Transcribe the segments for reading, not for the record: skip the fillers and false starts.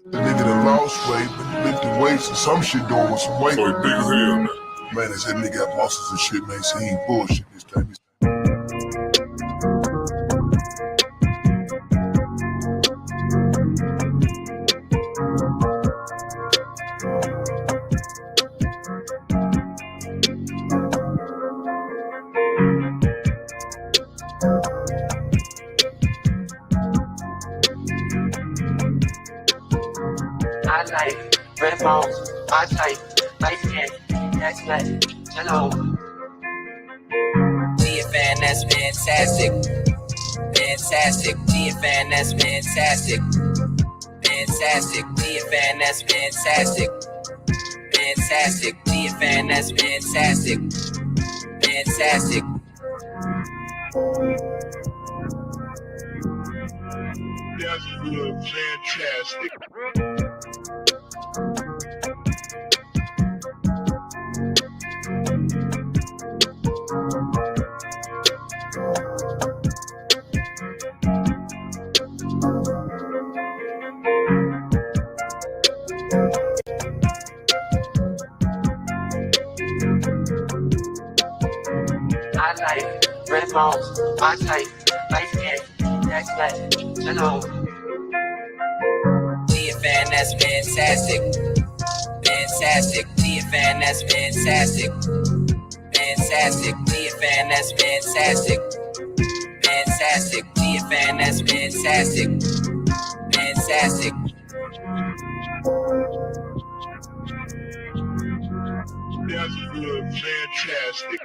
The nigga that lost weight, but lifted weights and some shit doing with some weight. Like big as hell, man. Man, they said nigga got muscles and shit, man. So he ain't bullshit this time. I like red balls, I like light skin, that's like hello. GFN, that's fantastic. Fantastic, GFN, that's fantastic. Fantastic, GFN, that's fantastic. Fantastic, GFN, that's fantastic. Fantastic. That's good, fantastic. I like red balls, I like light skin, that's like hello. GFN, that's fantastic. Fantastic, GFN, that's fantastic. Fantastic, GFN, that's fantastic. Fantastic, GFN, that's fantastic. Fantastic. That's good, fantastic.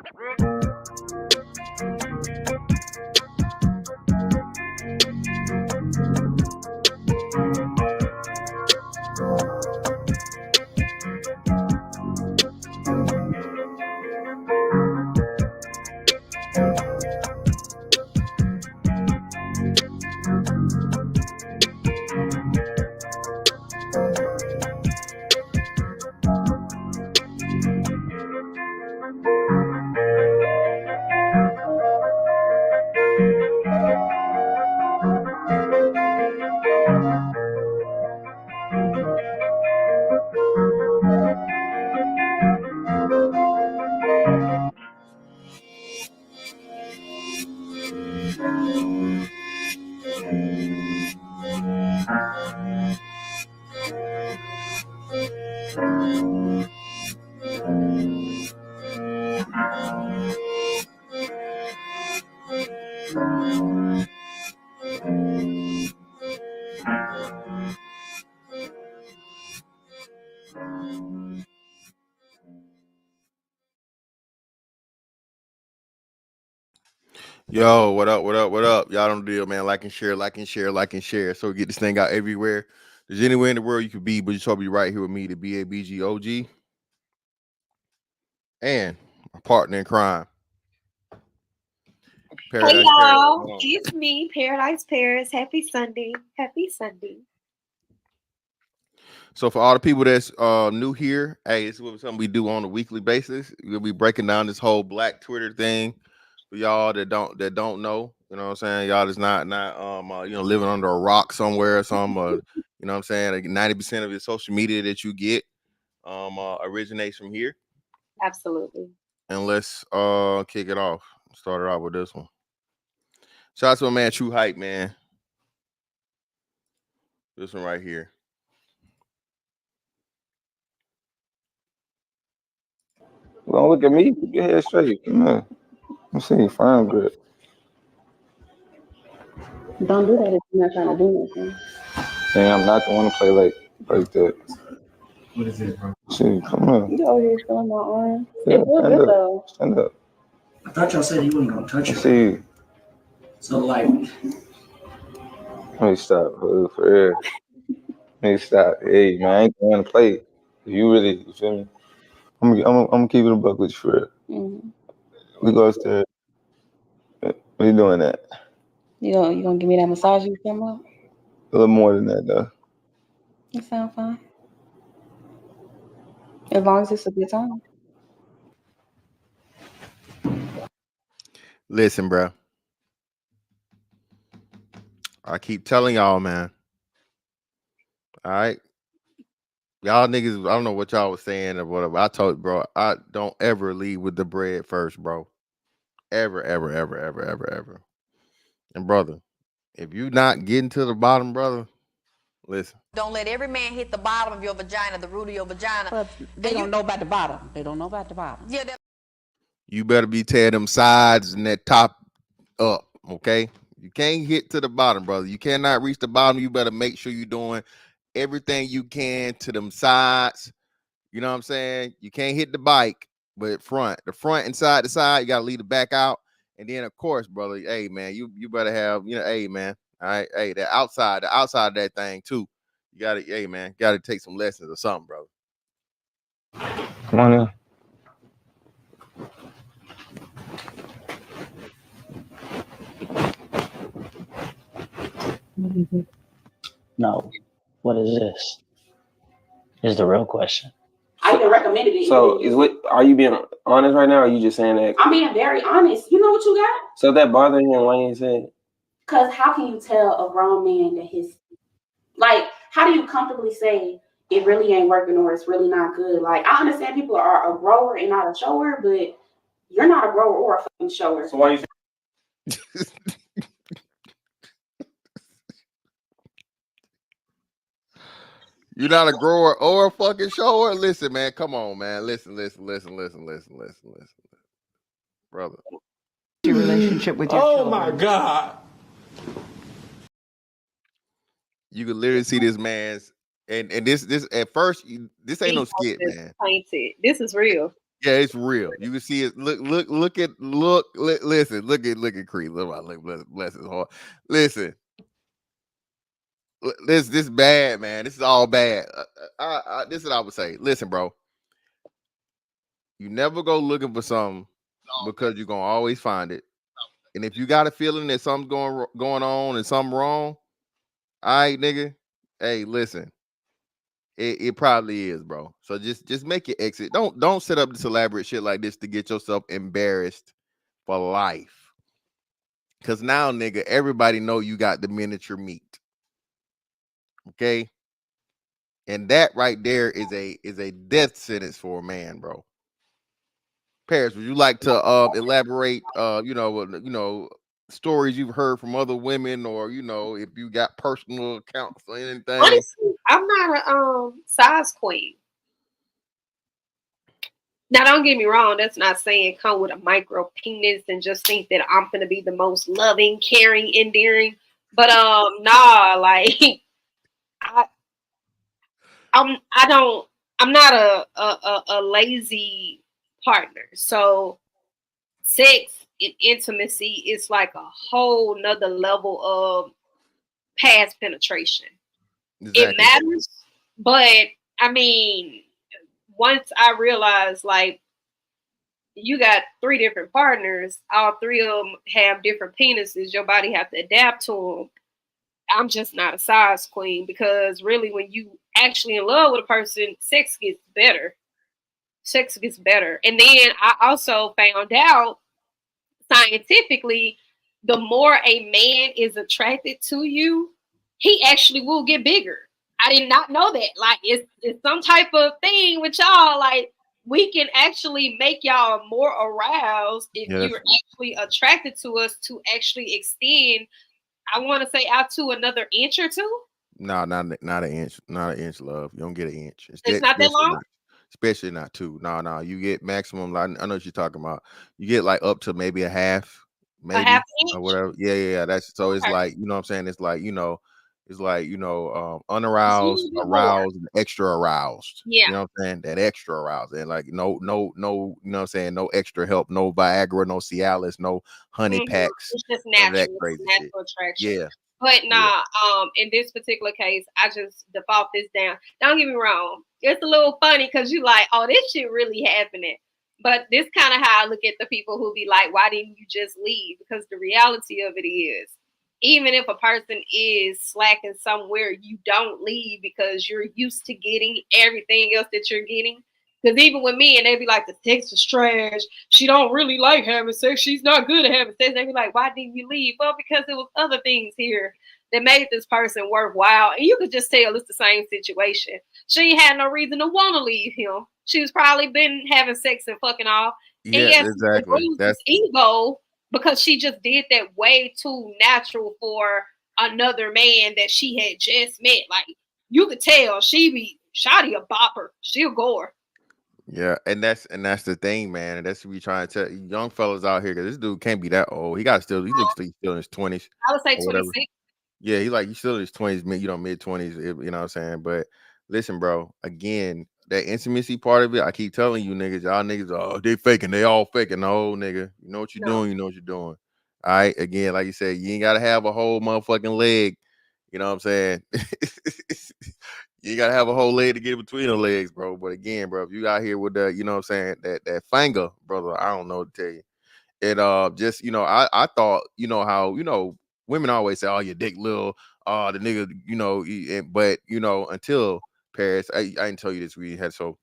Yo, what up, what up, what up? Y'all don't deal, man. Like and share, like and share, like and share. So we get this thing out everywhere. There's anywhere in the world you could be, but you should be right here with me, the BABGOG, and my partner in crime. Paradise hey y'all, Paris. It's me, Paradise Paris. Happy Sunday. Happy Sunday. So for all the people that's new here, hey, this is something we do on a weekly basis. We'll be breaking down this whole Black Twitter thing for y'all that don't know. You know what I'm saying? Y'all is not living under a rock somewhere or some you know what I'm saying? Like 90% of your social media that you get originates from here. Absolutely. And let's kick it off. Start it off with this one. Shout out to my man True Hype, man. This one right here. Don't look at me. Get your head straight. Come on. I'm seeing fine good. Don't do that if you're not trying to do nothing. Damn, I'm not the one to play like that. What is it, bro? Shit, come on. You over here showing my arm. Yeah, it feels good though. Stand up. I thought y'all said he wasn't gonna touch it. See. So like. Let me stop. For real. Let me stop. Hey man, I ain't going to play. You feel me? I'm gonna keep it a buck with you for real. Mm-hmm. We go upstairs. What you doing that? You gonna give me that massage you talking about? A little more than that though. That sounds fine. As long as it's a good time. Listen, bro. I keep telling y'all, man. All right. Y'all niggas, I don't know what y'all was saying or whatever. I told bro, I don't ever lead with the bread first, bro. Ever, ever, ever, ever, ever, ever. And brother, if you not getting to the bottom, brother, listen. Don't let every man hit the bottom of your vagina, the root of your vagina. But they don't know about the bottom. They don't know about the bottom. Yeah, You better be tearing them sides and that top up, okay? You can't hit to the bottom, brother. You cannot reach the bottom. You better make sure you're doing everything you can to them sides. You know what I'm saying? You can't hit the bike, but the front and side to side, you gotta leave the back out. And then of course, brother, hey man, you better have, hey man, all right, hey, the outside of that thing too. You gotta, hey man, gotta take some lessons or something, brother. Come on in. No. What is this? Is the real question. I even recommended it. So are you being honest right now, or are you just saying that? I'm being very honest. You know what you got? So that bothered him why you said? Because how can you tell a grown man that how do you comfortably say it really ain't working or it's really not good? Like, I understand people are a grower and not a shower, but you're not a grower or a fucking shower. So why you You're not a grower or a fucking shower? Listen, man, come on, man. Listen. Brother. Your relationship with your children. Oh my God. You could literally see this man's and this at first this ain't no skit, man. Painted. This is real. Yeah, it's real. You can see it. Listen, look at Creed. Bless his heart. Listen. This bad, man. This is all bad. This is what I would say. Listen, bro. You never go looking for something because you're gonna always find it. And if you got a feeling that something's going on and something wrong, all right, nigga. Hey, listen. It probably is, bro. So just make your exit. Don't set up this elaborate shit like this to get yourself embarrassed for life. Cause now, nigga, everybody know you got the miniature meat. Okay. And that right there is a death sentence for a man, bro. Paris, would you like to elaborate stories you've heard from other women, or if you got personal accounts or anything? Honestly, I'm not a size queen. Now, don't get me wrong. That's not saying come with a micro penis and just think that I'm gonna be the most loving, caring, endearing. But nah, like I'm not a lazy partner. So sex and intimacy is like a whole nother level of past penetration. Exactly. It matters, but I mean, once I realized like you got 3 different partners, all 3 of them have different penises, your body have to adapt to them. I'm just not a size queen, because really when you actually in love with a person, sex gets better. And then I also found out scientifically, the more a man is attracted to you, he actually will get bigger. I did not know that. Like it's some type of thing with y'all. Like we can actually make y'all more aroused if you're actually attracted to us to actually extend. I want to say out to another inch or 2. No, not an inch. Not an inch, love. You don't get an inch. It's not that long. Especially not 2. No. You get maximum. Like, I know what you're talking about. You get like up to maybe a half, maybe a half inch? Or whatever. Yeah. That's so. It's like what I'm saying. It's like unaroused, aroused, and extra aroused. Yeah. You know what I'm saying? That extra aroused, and like no. You know what I'm saying? No extra help. No Viagra. No Cialis. No honey packs. It's just natural. That crazy natural attraction. Yeah. But in this particular case, I just default this down. Don't get me wrong. It's a little funny because you like, oh, this shit really happening. But this kind of how I look at the people who be like, why didn't you just leave? Because the reality of it is, even if a person is slacking somewhere, you don't leave because you're used to getting everything else that you're getting. Because even with me, and they be like, the sex is trash. She don't really like having sex. She's not good at having sex. They be like, why didn't you leave? Well, because there was other things here that made this person worthwhile. And you could just tell it's the same situation. She had no reason to want to leave him. She was probably been having sex and fucking off. Yeah, And yes, exactly. bruised That's his ego because she just did that way too natural for another man that she had just met. Like, you could tell she be Shotty a bopper. She'll gore. yeah, and that's the thing, man. And that's what we trying to tell young fellas out here, because this dude can't be that old. He looks like he's still in his 20s I would say or whatever. 26. Yeah, he's still in his 20s, mid 20s, you know what I'm saying? But listen, bro, again, that intimacy part of it, I keep telling you niggas, y'all niggas, oh, they faking, they all faking. No, nigga, you know what you're doing, you know what you're doing. All right, again, like you said, you ain't gotta have a whole motherfucking leg, you know what I'm saying? You gotta have a whole leg to get between the legs, bro. But again, bro, if you out here with the, you know what I'm saying, that finger, brother, I don't know what to tell you. It just, you know, I thought, you know, how, you know, women always say, oh, your dick little, the nigga, you know, but you know, until Paris, I didn't tell you this, we had, so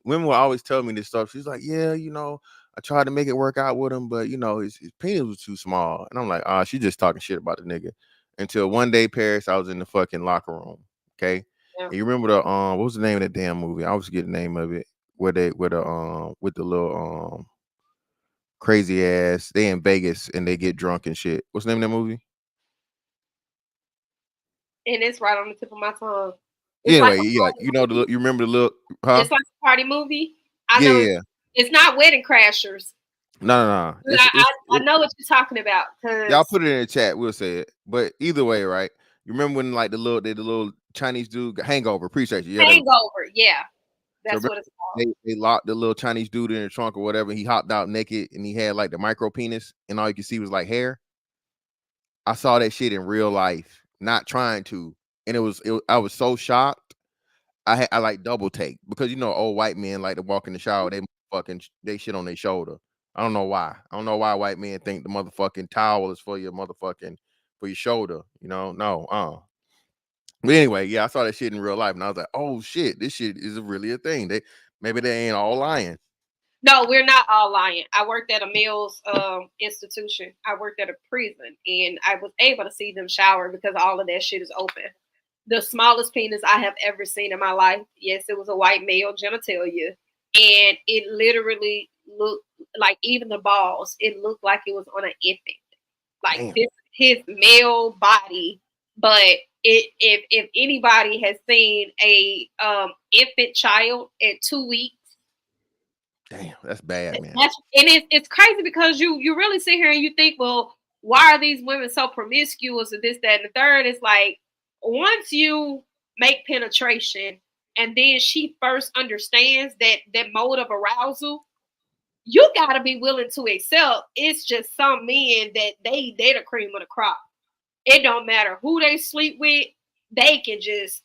women will always tell me this stuff. She's like, yeah, you know, I tried to make it work out with him, but you know, his penis was too small. And I'm like, she just talking shit about the nigga. Until one day, Paris, I was in the fucking locker room. Okay. Yeah. And you remember the what was the name of that damn movie? I always forget the name of it. Where they with the little crazy ass, they in Vegas and they get drunk and shit. What's the name of that movie? And it's right on the tip of my tongue. Anyway, yeah, you know you remember the little, huh? It's like a party movie. I know Yeah. it's not Wedding Crashers. No. I know what you're talking about. Y'all put it in the chat. We'll say it. But either way, right? You remember when like the little Chinese dude, Hangover? Appreciate you. Yeah, Hangover. Yeah, that's so what it's called. they locked the little Chinese dude in the trunk or whatever. He hopped out naked and he had like the micro penis, and all you could see was like hair. I saw that shit in real life, not trying to, and I was so shocked. I like double take, because you know old white men like to walk in the shower, they shit on their shoulder. I don't know why. I don't know why white men think the motherfucking towel is for your shoulder. You know, no. But anyway, yeah, I saw that shit in real life, and I was like, oh shit, this shit is really a thing. Maybe they ain't all lying. No, we're not all lying. I worked at a male's institution. I worked at a prison, and I was able to see them shower because all of that shit is open. The smallest penis I have ever seen in my life. Yes, it was a white male genitalia. And it literally looked like, even the balls, it looked like it was on an infant. Like his male body. But if anybody has seen a infant child at 2 weeks, damn, that's bad, man. It's crazy because you really sit here and you think, well, why are these women so promiscuous and this, that, and the third? It's like, once you make penetration and then she first understands that mode of arousal, you gotta be willing to accept. It's just some men that they're the cream of the crop. It don't matter who they sleep with, they can just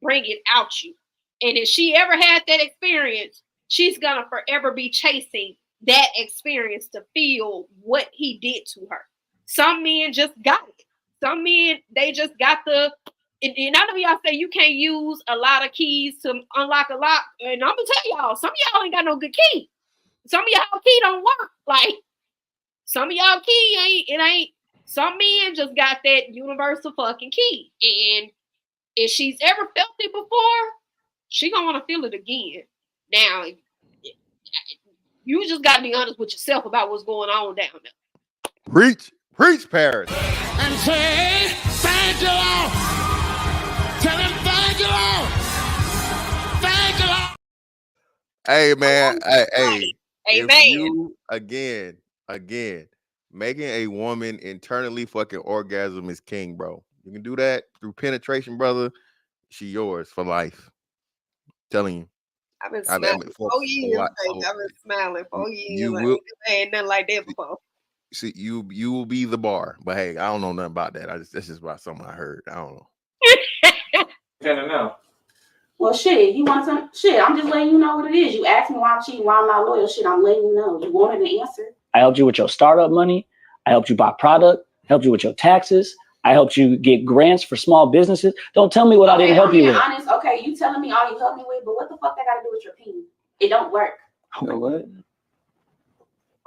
bring it out you. And if she ever had that experience, she's gonna forever be chasing that experience to feel what he did to her. Some men just got it. Some men, they just got and I know y'all say you can't use a lot of keys to unlock a lock. And I'm gonna tell y'all, some of y'all ain't got no good key. Some of y'all key don't work. Like, some of y'all key ain't. Some men just got that universal fucking key. And if she's ever felt it before, she gonna want to feel it again. Now, you just gotta be honest with yourself about what's going on down there. Preach, Paris. And say, thank you, Lord. Tell him, thank you, Lord. Thank you, Lord. Hey, man. Hey. Amen. If you, again, making a woman internally fucking orgasm is king, bro. You can do that through penetration, brother. She yours for life. I'm telling you. I've been smiling for 4 years, baby. I've been smiling 4 years. You will. Ain't nothing like that before. See, you will be the bar, but hey, I don't know nothing about that. That's just about something I heard. I don't know. Know. Well, shit, you want some shit? I'm just letting you know what it is. You asked me why I'm cheating, why I'm not loyal. Shit, I'm letting you know. You wanted an answer. I helped you with your startup money. I helped you buy product. Helped you with your taxes. I helped you get grants for small businesses. Don't tell me what I didn't help you with. Honest, okay, you telling me all you helped me with, but what the fuck that got to do with your penis? It don't work. You know what?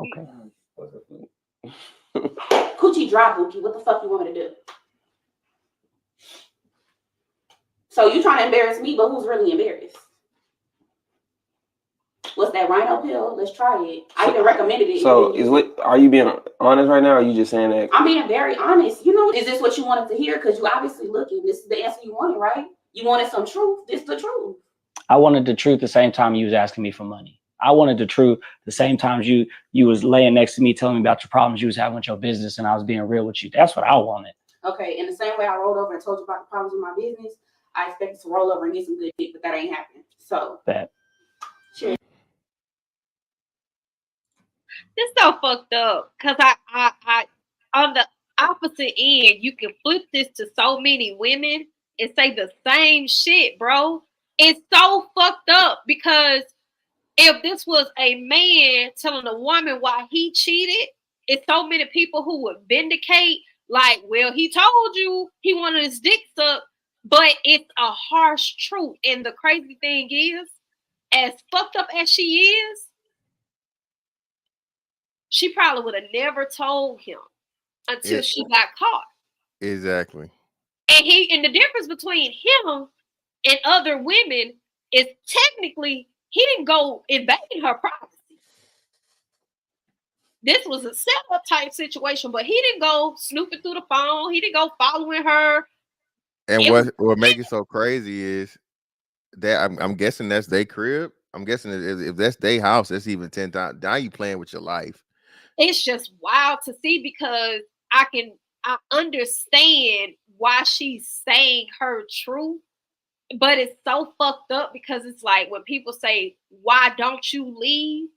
Okay. Coochie dry, Bookie. What the fuck you want me to do? So you trying to embarrass me, but who's really embarrassed? What's that rhino pill? Let's try it. I even recommended it. So are you being honest right now, or are you just saying that? I'm being very honest. You know, is this what you wanted to hear? Because you obviously looking. This is the answer you wanted, right? You wanted some truth. This is the truth. I wanted the truth the same time you was asking me for money. I wanted the truth the same time you was laying next to me telling me about your problems you was having with your business, and I was being real with you. That's what I wanted. Okay, in the same way I rolled over and told you about the problems with my business, I expected to roll over and get some good dick, but that ain't happening. So that. Shit. This so fucked up because I on the opposite end, you can flip this to so many women and say the same shit, bro. It's so fucked up because if this was a man telling a woman why he cheated, it's so many people who would vindicate, like, well, he told you he wanted his dick sucked, but it's a harsh truth. And the crazy thing is, as fucked up as she is, she probably would have never told him until she got caught. Exactly. And the difference between him and other women is technically he didn't go invading her privacy. This was a setup type situation, but he didn't go snooping through the phone. He didn't go following her. And what makes it so crazy is that I'm guessing that's their crib. I'm guessing if that's their house, that's even 10 times. Now you playing with your life. It's just wild to see because I understand why she's saying her truth, but it's so fucked up because it's like when people say, why don't you leave?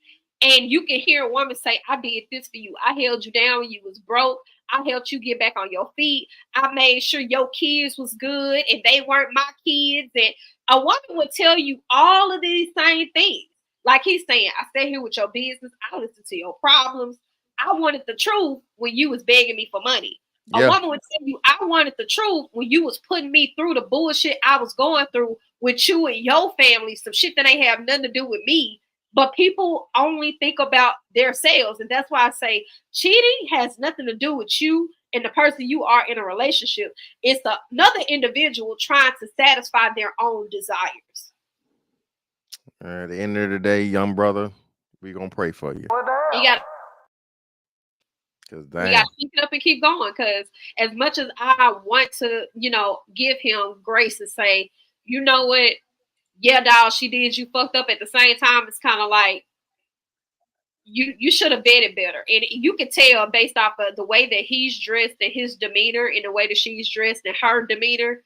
And you can hear a woman say, I did this for you. I held you down when you was broke. I helped you get back on your feet. I made sure your kids was good and they weren't my kids. And a woman would tell you all of these same things. Like he's saying, I stay here with your business. I listen to your problems. I wanted the truth when you was begging me for money. A woman would tell you, I wanted the truth when you was putting me through the bullshit I was going through with you and your family, some shit that ain't have nothing to do with me. But people only think about themselves. And that's why I say cheating has nothing to do with you and the person you are in a relationship. It's another individual trying to satisfy their own desires. At the end of the day, young brother, we're going to pray for you. We got to keep it up and keep going. Because as much as I want to, give him grace and say, you know what? Yeah, dog, she did you fucked up. At the same time, it's kind of like you should have vetted better. And you can tell based off of the way that he's dressed and his demeanor and the way that she's dressed and her demeanor,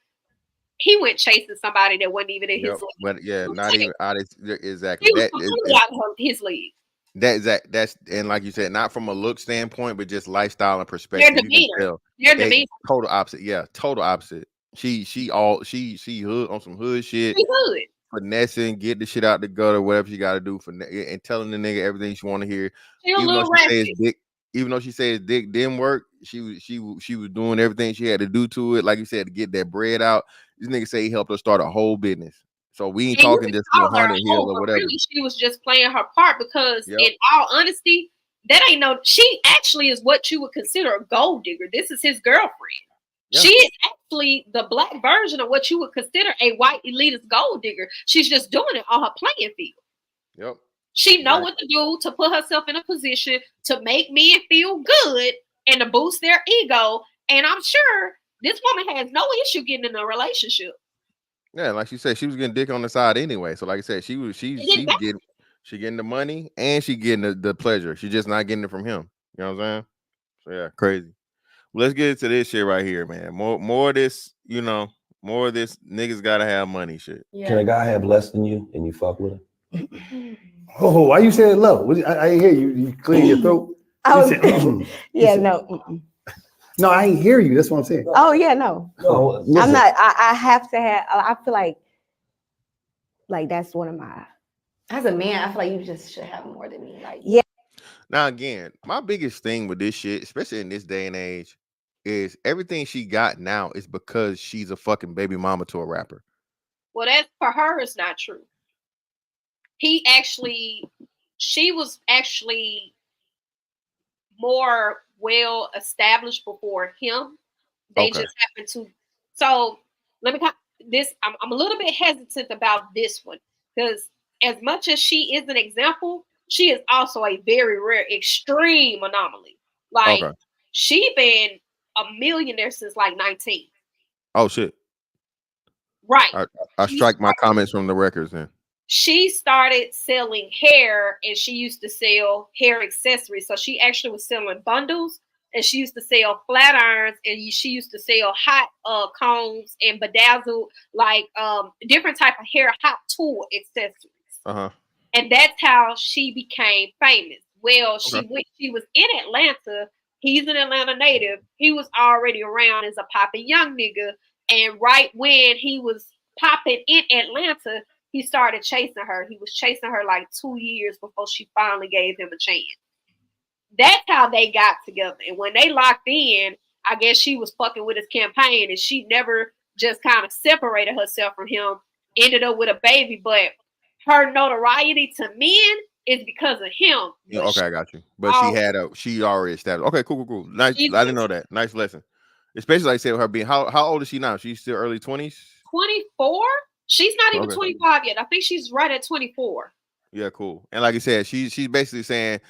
he went chasing somebody that wasn't even in his league. But not even out of exactly. He was completely out of his league. That's and like you said, not from a look standpoint, but just lifestyle and perspective. Their demeanor. Their demeanor. Total opposite. Yeah, total opposite. She hood on some hood shit. She hood. Finessing, get the shit out the gutter, whatever she got to do and telling the nigga everything she want to hear. Even though she says dick didn't work, she was doing everything she had to do to it, like you said, to get that bread out. This nigga say he helped her start a whole business. So we ain't talking just $100 Hill or whatever. Really, she was just playing her part because, in all honesty, that ain't she actually is what you would consider a gold digger. This is his girlfriend. Yeah. She is actually the black version of what you would consider a white elitist gold digger. She's just doing it on her playing field. Yep. She know what to do to put herself in a position to make men feel good and to boost their ego. And I'm sure this woman has no issue getting in a relationship. Yeah, like she said, she was getting dick on the side anyway. So like I said, she getting the money and she getting the pleasure. She's just not getting it from him. You know what I'm saying? So yeah, crazy. Well, let's get into this shit right here, man. More of this, more of this niggas gotta have money shit. Yeah. Can a guy have less than you and you fuck with him? Oh, why you saying low? I ain't hear you. You clear your throat. Yeah, no. No, I ain't hear you. That's what I'm saying. Oh yeah, no. I'm not. I have to have. I feel like that's one of my. As a man, I feel like you just should have more than me. Like yeah. Now again, my biggest thing with this shit, especially in this day and age, is everything she got now is because she's a fucking baby mama to a rapper. Well, that for her is not true. She was actually more well established before him. They just happened to. So let me this I'm a little bit hesitant about this one because as much as she is an example, she is also a very rare, extreme anomaly. Like she been a millionaire since like 19. Oh shit. Right. I strike my comments from the records then. She started selling hair and she used to sell hair accessories. So she actually was selling bundles and she used to sell flat irons and she used to sell hot combs and bedazzled like different type of hair hot tool accessories. And that's how she became famous. Well, when she was in Atlanta, he's an Atlanta native. He was already around as a popping young nigga. And right when he was popping in Atlanta, he started chasing her. He was chasing her like 2 years before she finally gave him a chance. That's how they got together. And when they locked in, I guess she was fucking with his campaign and she never just kind of separated herself from him, ended up with a baby. But her notoriety to men is because of him. Yeah, okay, I got you. But she already established. Okay, cool. Nice. I didn't know that. Nice lesson. Especially like I said with her being how old is she now? She's still early 20s? 24? She's not even 25 yet. I think she's right at 24. Yeah, cool. And like I said, she's basically saying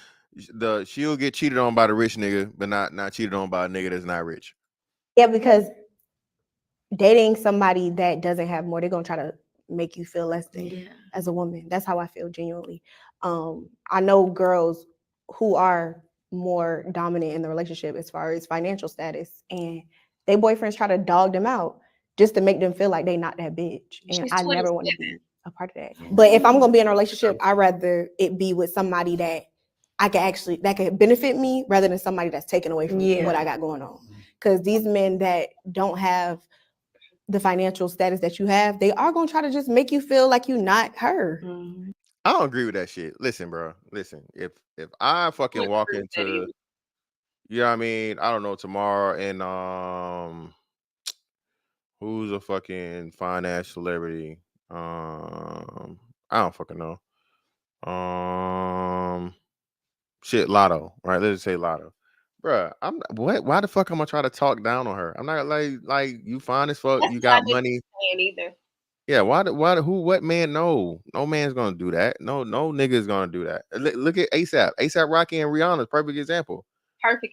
she'll get cheated on by the rich nigga, but not cheated on by a nigga that's not rich. Yeah, because dating somebody that doesn't have more, they're gonna try to make you feel less than as a woman. That's how I feel genuinely. I know girls who are more dominant in the relationship as far as financial status, and their boyfriends try to dog them out just to make them feel like they not that bitch. And I never want to be a part of that. But if I'm gonna be in a relationship, I'd rather it be with somebody that I can that can benefit me rather than somebody that's taken away from what I got going on. Because these men that don't have the financial status that you have, they are gonna try to just make you feel like you're not her. I don't agree with that shit. Listen, bro. Listen, if I fucking walk into, you know what I mean? I don't know, tomorrow and who's a fucking fine ass celebrity? I don't fucking know. Shit, Lotto, right? Let's just say Lotto. Bruh, why the fuck am I trying to talk down on her? I'm not like you fine as fuck, you got money. Either. Yeah, what man? No man's gonna do that. No nigga's gonna do that. Look at ASAP Rocky and Rihanna's perfect example. Perfect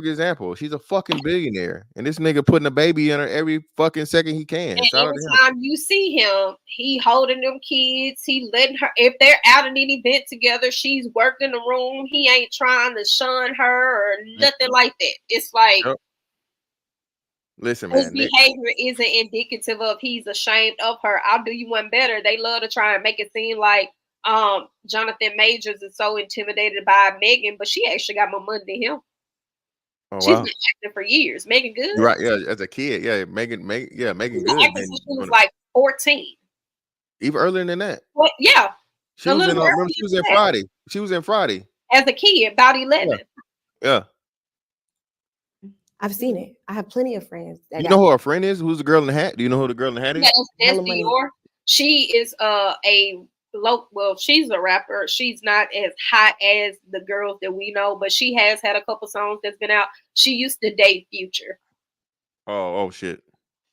example. She's a fucking billionaire, and this nigga putting a baby in her every fucking second he can. And every time you see him, he holding them kids. He letting her, if they're out at an event together, she's working the room. He ain't trying to shun her or nothing like that. It's like, listen, man, his behavior isn't indicative of he's ashamed of her. I'll do you one better. They love to try and make it seem like Jonathan Majors is so intimidated by Megan, but she actually got more money than him. Oh, she's been acting for years. Megan Good. Right, yeah, as a kid, yeah, Megan Good. Since she was like 14. Even earlier than that. Well, yeah. She was in Friday. She was in Friday. As a kid, about 11. Yeah. I've seen it. I have plenty of friends. You know who her friend is? Who's the girl in the hat? Do you know who the girl in the hat is? That's Dior. She is she's a rapper. She's not as hot as the girls that we know, but she has had a couple songs that's been out. She used to date Future. Oh shit.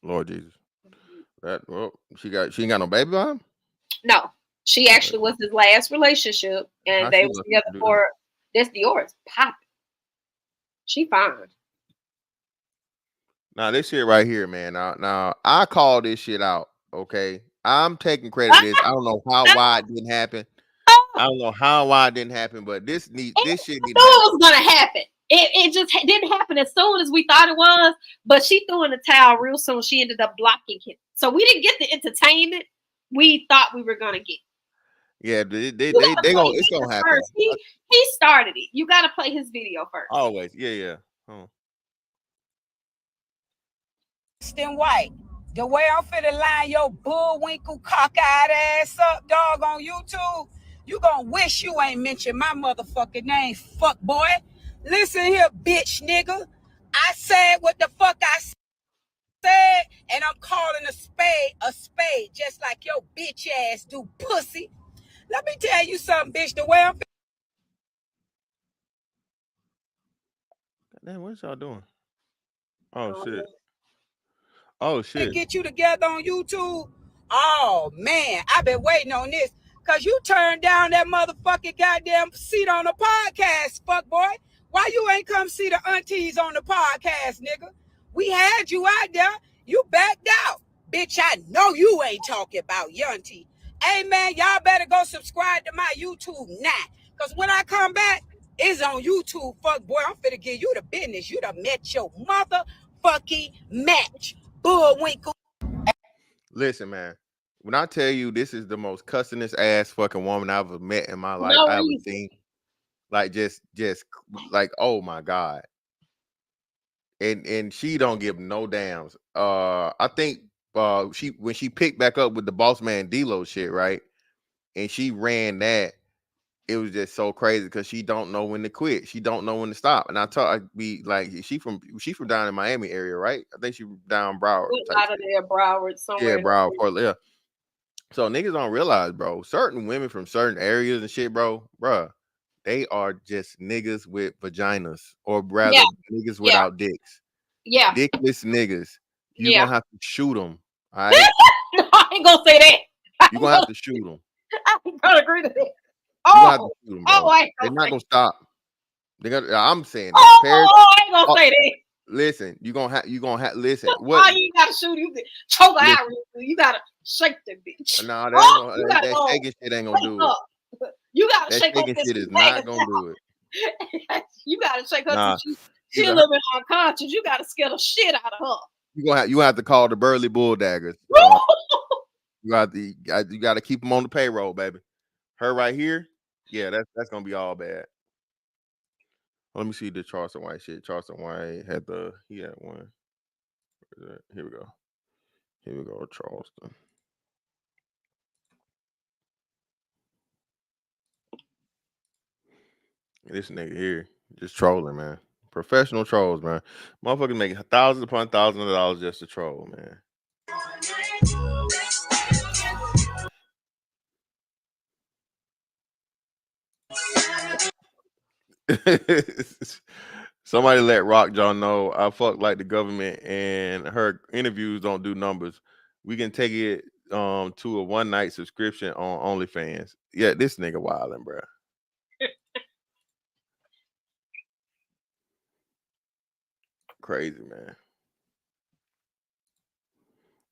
Lord Jesus. She ain't got no baby by him? No. She actually was his last relationship and they was together for that's Dior's popping. She fine. Now this shit right here, man. Now I call this shit out. Okay. I'm taking credit for this. I don't know why it didn't happen. I don't know why it didn't happen, but this shit needs to happen. It was gonna happen. It just didn't happen as soon as we thought it was, but she threw in the towel real soon. She ended up blocking him. So we didn't get the entertainment we thought we were gonna get. Yeah, it's gonna happen. First. He started it. You gotta play his video first. Always. Yeah. White. The way I'm finna line your bullwinkle cockeyed ass up, dog, on YouTube, you gonna wish you ain't mentioned my motherfucking name, fuck boy. Listen here, bitch nigga. I said what the fuck I said, and I'm calling a spade, just like your bitch ass do, pussy. Let me tell you something, bitch. The way I'm Damn, what y'all doing? Oh shit. Oh to shit. get you together on YouTube. Oh man, I've been waiting on this. Cause you turned down that motherfucking goddamn seat on the podcast, fuck boy. Why you ain't come see the aunties on the podcast, nigga? We had you out there. You backed out. Bitch, I know you ain't talking about your auntie. Hey man, y'all better go subscribe to my YouTube now. Cause when I come back, it's on YouTube, fuck boy. I'm finna give you the business. You done met your motherfucking match. Bullwinkle. Listen, man. When I tell you this is the most cussingest ass fucking woman I've ever met in my life, No I ever reason. seen. Like just like, oh my God. And she don't give no dams. I think when she picked back up with the boss man D-Lo shit, right? And she ran that, it was just so crazy because she don't know when to quit. She don't know when to stop. And I thought I'd be like, she from down in Miami area, right? I think she down Broward. Out of there, Broward, somewhere. Yeah, Broward, Fort, yeah. So niggas don't realize, bro, certain women from certain areas and shit, bruh, they are just niggas with vaginas, or rather niggas without dicks. Yeah. Dickless niggas. You Yeah. gonna have to shoot them. All right. No, I ain't gonna say that. You gonna have to shoot them. I ain't gonna agree to that. You gonna have to shoot them, bro. I ain't They're gonna not say gonna stop. I'm saying that. I ain't gonna say that. Listen, you gonna have listen. Oh, What? you gotta shoot. You choke her out. You gotta shake the bitch. No, that shaking shit ain't gonna do it. You gotta That shake her. shaking shit is not gonna do it. You gotta shake her. Nah, She a little bit unconscious. You gotta scare the shit out of her. You have to call the Burley Bulldaggers. You got to keep them on the payroll, baby. Her right here, yeah, that's gonna be all bad. Let me see the Charleston White shit. Charleston White had one. Here we go, Charleston. This nigga here just trolling, man. Professional trolls, man. Motherfuckers making thousands upon thousands of dollars just to troll, man. Somebody let Rock John know I fuck like the government and her interviews don't do numbers. We can take it to a one night subscription on OnlyFans. Yeah, this nigga wildin', bro. Crazy, man.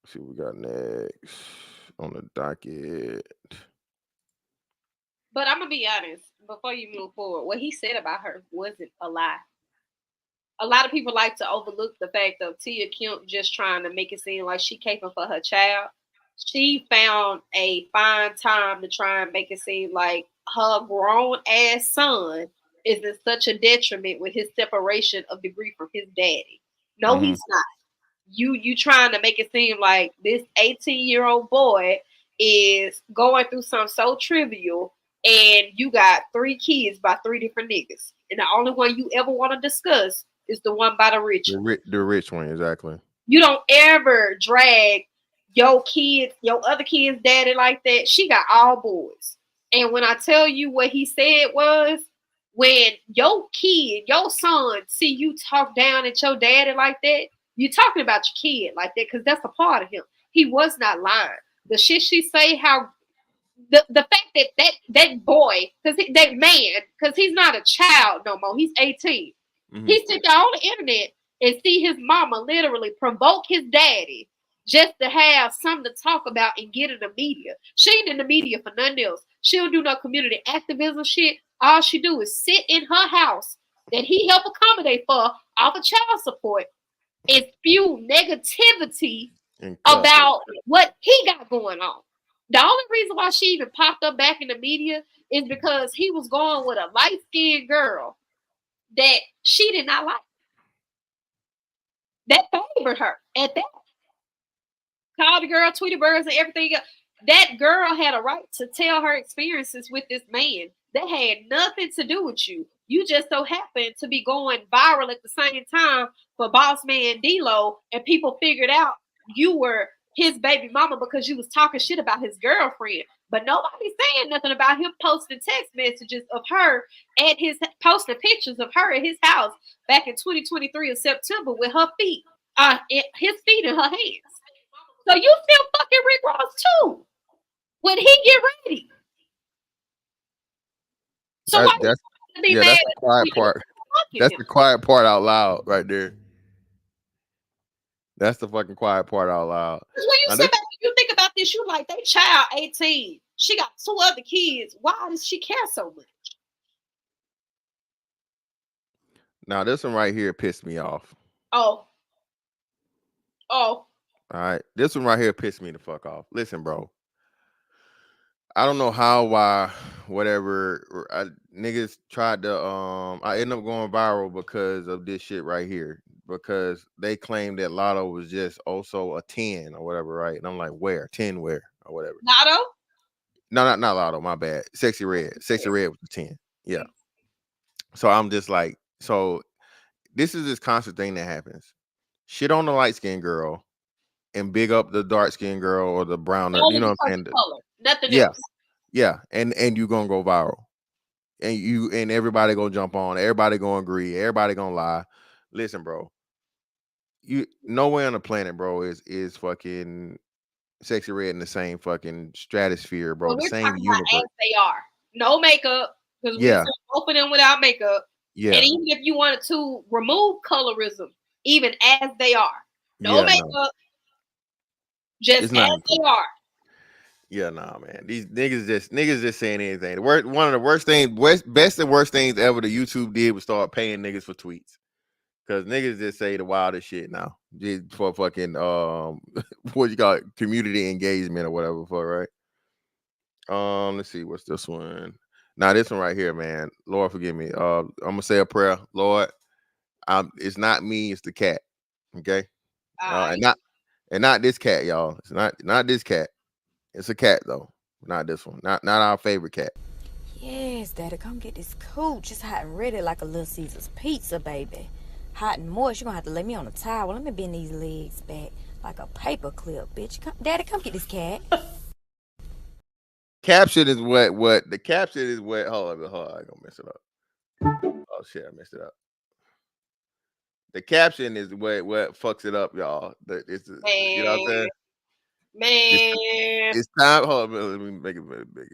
Let's see what we got next on the docket. But I'm gonna be honest, before you move forward, what he said about her wasn't a lie. A lot of people like to overlook the fact of Tia Kemp just trying to make it seem like she caping for her child. She found a fine time to try and make it seem like her grown ass son is in such a detriment with his separation of degree from his daddy. No, he's not. You trying to make it seem like this 18-year-old boy is going through something so trivial, and you got 3 kids by 3 different niggas, and the only one you ever want to discuss is the one by the rich one. The rich one, exactly. You don't ever drag your other kids' daddy like that. She got all boys. And when I tell you what he said was, when your son, see you talk down at your daddy like that, you talking about your kid like that, because that's a part of him. He was not lying. The shit she say, how the fact that boy, that man, because he's not a child no more, he's 18. He sit there on the internet and see his mama literally provoke his daddy just to have something to talk about and get in the media. She ain't in the media for nothing else. She don't do no community activism shit. All she do is sit in her house that he helped accommodate for off of child support and spew negativity about what he got going on. The only reason why she even popped up back in the media is because he was going with a light-skinned girl that she did not like. That favored her at that. Called the girl Tweety Birds and everything else. That girl had a right to tell her experiences with this man. That had nothing to do with you. You just so happened to be going viral at the same time for boss man D-Lo, and people figured out you were his baby mama because you was talking shit about his girlfriend. But nobody's saying nothing about him posting text messages of her posting pictures of her at his house back in 2023 in September with her feet his feet in her hands. So you still fucking Rick Ross too when he get ready. So why That's you be yeah, mad that's the at quiet you part. fucking That's him? the quiet part out loud right there. That's the fucking quiet part out loud. Because when you Now, sit back and you think about this, you like, they child 18. She got 2 other kids. Why does she care so much? now this one right here pissed me off. Oh. All right. This one right here pissed me the fuck off. Listen, bro. I don't know how, why, whatever. Niggas tried to I ended up going viral because of this shit right here. Because they claimed that Lotto was just also a 10 or whatever, right? And I'm like, where? 10 where? Or whatever. Lotto? No, not Lotto, my bad. Sexy Red. Sexy Red was the 10. Yeah. So I'm just like, so this is this constant thing that happens. Shit on the light skinned girl and big up the dark skinned girl or the browner, you know what I'm saying? Color. Nothing Yeah. else. Yeah. And you gonna go viral. And everybody gonna jump on, everybody gonna agree, everybody gonna lie. Listen, bro. You nowhere on the planet, bro, is fucking Sexy Red in the same fucking stratosphere, bro. Well, The we're same talking universe. about as they are. No makeup. Because we Yeah. saw both of them without makeup. Yeah. And even if you wanted to remove colorism, even as they are. No Yeah, makeup. no. Just It's as not they are. Yeah, nah, man. These niggas just saying anything. One of the worst things, best and worst things ever the YouTube did was start paying niggas for tweets. Cause niggas just say the wildest shit now. Just for fucking what you call it, community engagement or whatever for, right? Let's see, what's this one? Now this one right here, man. Lord forgive me. I'm gonna say a prayer. Lord, it's not me, it's the cat. Okay. And not this cat, y'all. It's not this cat. It's a cat though. Not this one. Not our favorite cat. Yes, Daddy, come get this cooch. It's hot and ready like a Little Caesar's pizza, baby. Hot and moist. You're gonna have to lay me on a towel. Let me bend these legs back like a paper clip, bitch. Daddy, come get this cat. Caption is what the caption is what. Hold on, I gonna mess it up. Oh shit, I messed it up. The caption is what fucks it up, y'all. It's you know what I'm saying? Man. It's time. Hold on, let me make it.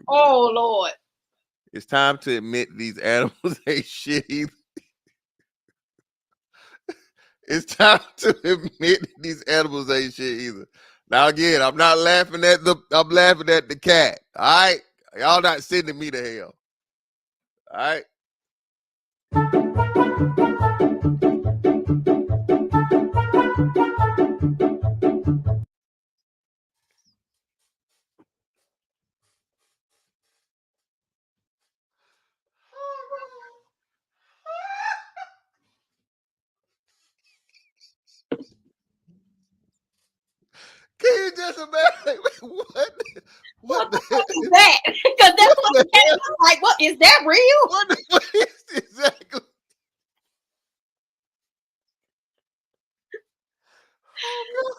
Oh Lord. It's time to admit these animals ain't shit either. It's time to admit these animals ain't shit either. Now again, I'm laughing at the cat. All right, y'all not sending me to hell. All right. Can you just imagine what the fuck is that? Because that's what the cat looks like. What is that real? What is exactly?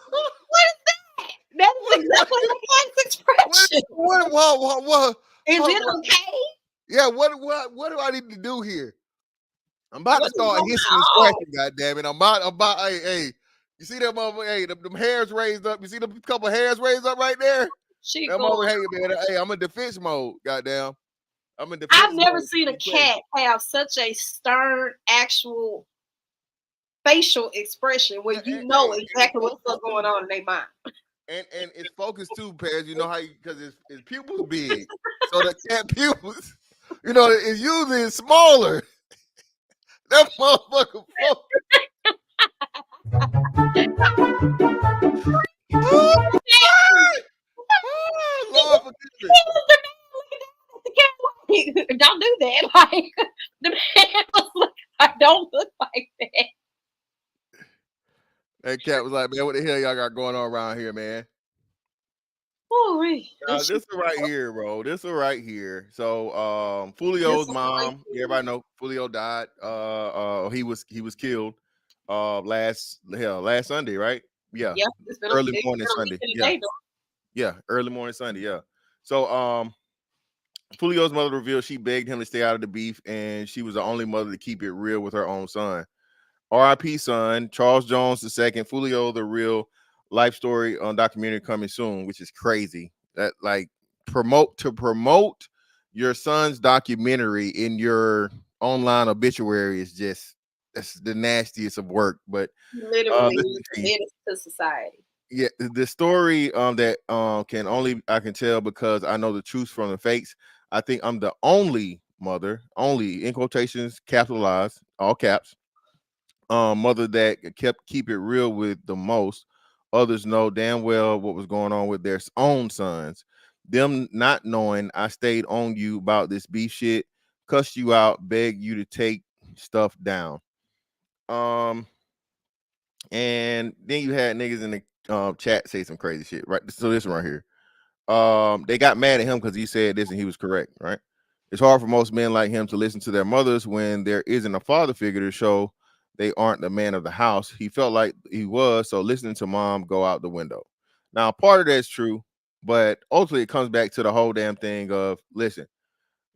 What is that? That is exactly the cat's expression. What? Is it okay? Yeah, what do I need to do here? I'm about to start hissing and scratching, goddamn it. I'm about hey, you see that motherfucker? Hey, them hairs raised up. You see the couple hairs raised up right there? I'm over here, man. Hey, I'm in defense mode, goddamn. I'm in defense I've never mode. seen a cat have such a stern, actual facial expression where you know exactly what's going on in their mind. And it's focused too, Paz. You know how because his pupils big, so the cat pupils, you know, it's usually smaller. That motherfucker Lord forgive me. Don't do that. Like the man was like, don't look like that. That cat was like, man, what the hell y'all got going on around here, man? This one right here, bro. This one right here. So Fulio's mom, everybody know Fulio died. He was killed last Sunday, right? Yeah. Early morning Sunday. Yeah, early morning Sunday, yeah. So Fulio's mother revealed she begged him to stay out of the beef, and she was the only mother to keep it real with her own son. R.I.P. son, Charles Jones II, Fulio, the real life story on documentary coming soon, which is crazy. That like promote your son's documentary in your online obituary is just that's the nastiest of work. But Literally menace to society. yeah, the story that I can tell because I know the truth from the fakes. I think I'm the only mother, only in quotations, capitalized, all caps, mother that keep it real with the most. Others know damn well what was going on with their own sons. Them not knowing I stayed on you about this beef shit, cussed you out, begged you to take stuff down. And then you had niggas in the chat say some crazy shit, right? So this one right here. They got mad at him because he said this and he was correct, right? It's hard for most men like him to listen to their mothers when there isn't a father figure to show they aren't the man of the house. He felt like he was, so listening to mom go out the window. Now, part of that's true, but ultimately it comes back to the whole damn thing of listen,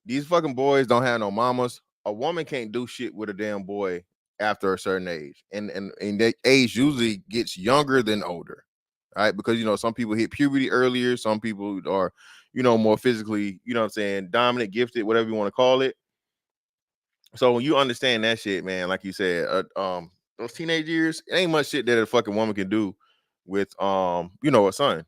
these fucking boys don't have no mamas. A woman can't do shit with a damn boy after a certain age, and that age usually gets younger than older, right? Because some people hit puberty earlier, some people are more physically, what I'm saying, dominant, gifted, whatever you want to call it. So when you understand that shit, man, like you said, those teenage years, it ain't much shit that a fucking woman can do with a son.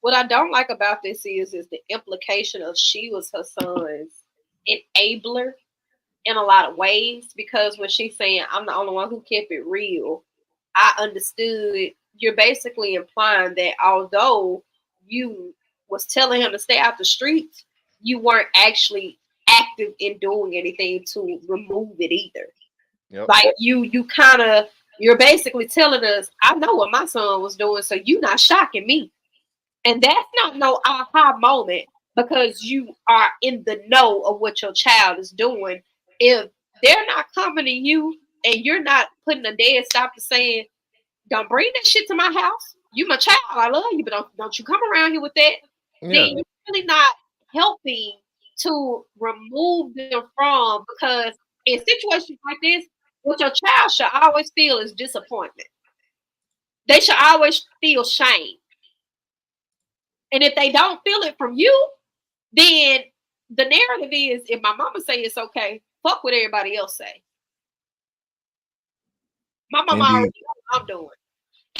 What I don't like about this is the implication of she was her son's enabler in a lot of ways, because when she's saying I'm the only one who kept it real, I understood you're basically implying that although you was telling him to stay out the streets, you weren't actually active in doing anything to remove it either. Yep. Like you're basically telling us, I know what my son was doing, so you're not shocking me. And that's not no aha moment, because you are in the know of what your child is doing. If they're not coming to you and you're not putting a dead stop to saying, don't bring that shit to my house. You my child. I love you, but don't you come around here with that. Yeah. Then you're really not helping to remove them from, because in situations like this, what your child should always feel is disappointment. They should always feel shame. And if they don't feel it from you, then the narrative is, if my mama say it's okay, fuck what everybody else say. My mama already knows what I'm doing.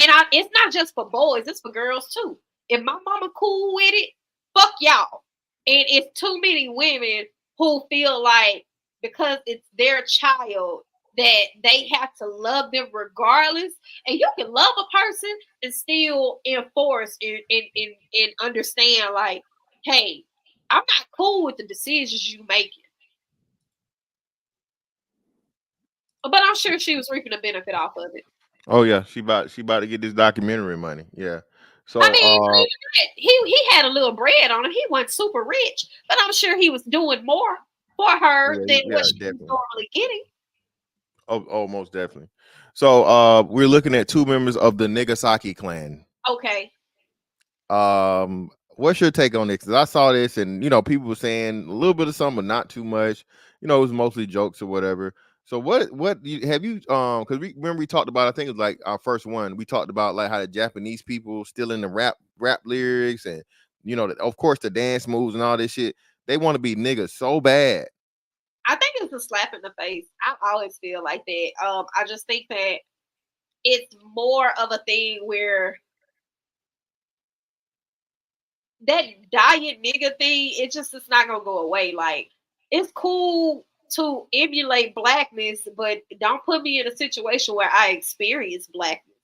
And it's not just for boys, it's for girls too. If my mama cool with it, fuck y'all. And it's too many women who feel like because it's their child that they have to love them regardless. And you can love a person and still enforce and understand, like, hey, I'm not cool with the decisions you making. But I'm sure she was reaping a benefit off of it. Oh yeah, she about to get this documentary money. Yeah. So I mean, he had a little bread on him. He wasn't super rich, but I'm sure he was doing more for her than what she was normally getting. Oh, most definitely. So we're looking at two members of the Nagasaki clan. Okay. What's your take on this? Because I saw this and people were saying a little bit of something, but not too much. It was mostly jokes or whatever. So what have you because we talked about, I think it was like our first one, we talked about like how the Japanese people still in the rap lyrics and of course the dance moves and all this shit. They want to be niggas so bad. I think it's a slap in the face. I always feel like that. I just think that it's more of a thing where that diet nigga thing, it's not gonna go away. Like, it's cool to emulate blackness, but don't put me in a situation where I experience blackness.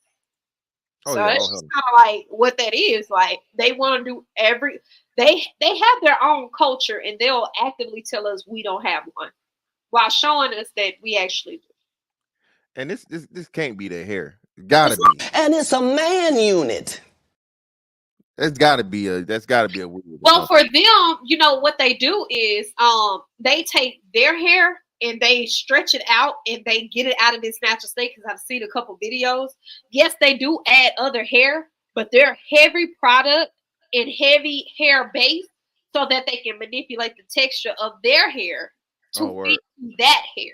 It's just kind of like what that is. Like, they want to do they have their own culture, and they'll actively tell us we don't have one, while showing us that we actually do. And this can't be their hair. It gotta be. And it's a man unit. That's gotta be a weird. Well, for them, what they do is they take their hair and they stretch it out and they get it out of its natural state, because I've seen a couple videos. Yes, they do add other hair, but they're heavy product and heavy hair base so that they can manipulate the texture of their hair to fit that hair.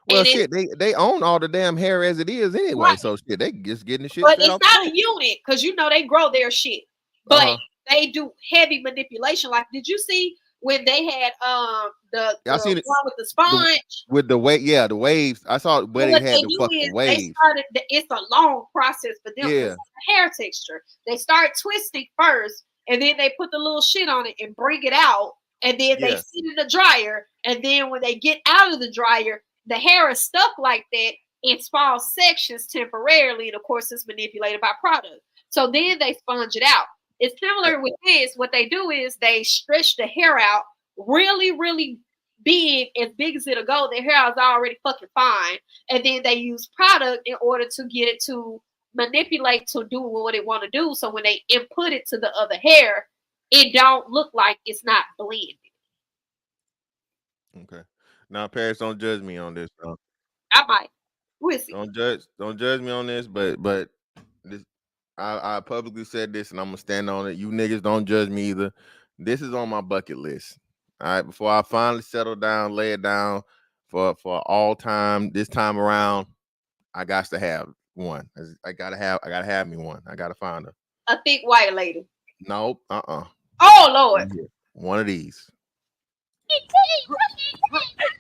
Well, shit, they own all the damn hair as it is anyway. Right. So shit, they just getting the shit But straight it's off. not a unit because you know they grow their shit. But Uh-huh. they do heavy manipulation. Like, did you see when they had the I seen it one with the sponge? with the weight. Yeah, the waves. I saw where they What had they the do fucking is they waves. started. It's a long process for them because Yeah. it's a hair texture. They start twisting first, and then they put the little shit on it and bring it out, and then they Yeah. sit in the dryer. And then when they get out of the dryer, the hair is stuck like that in small sections temporarily, and of course, it's manipulated by product. So then they sponge it out. It's similar with this. What they do is they stretch the hair out really, really big, as big as it'll go. Their hair is already fucking fine, and then they use product in order to get it to manipulate to do what it want to do. So when they input it to the other hair, it don't look like it's not blended. Okay. Now, Paris, don't judge me on this. I might. We'll see. Don't judge me on this, but this I publicly said this and I'm gonna stand on it. You niggas don't judge me either. This is on my bucket list. All right, before I finally settle down, lay it down for all time. This time around, I got to have one. I gotta have me one. I gotta find her. A thick white lady. Nope. Oh Lord. One of these. Hey,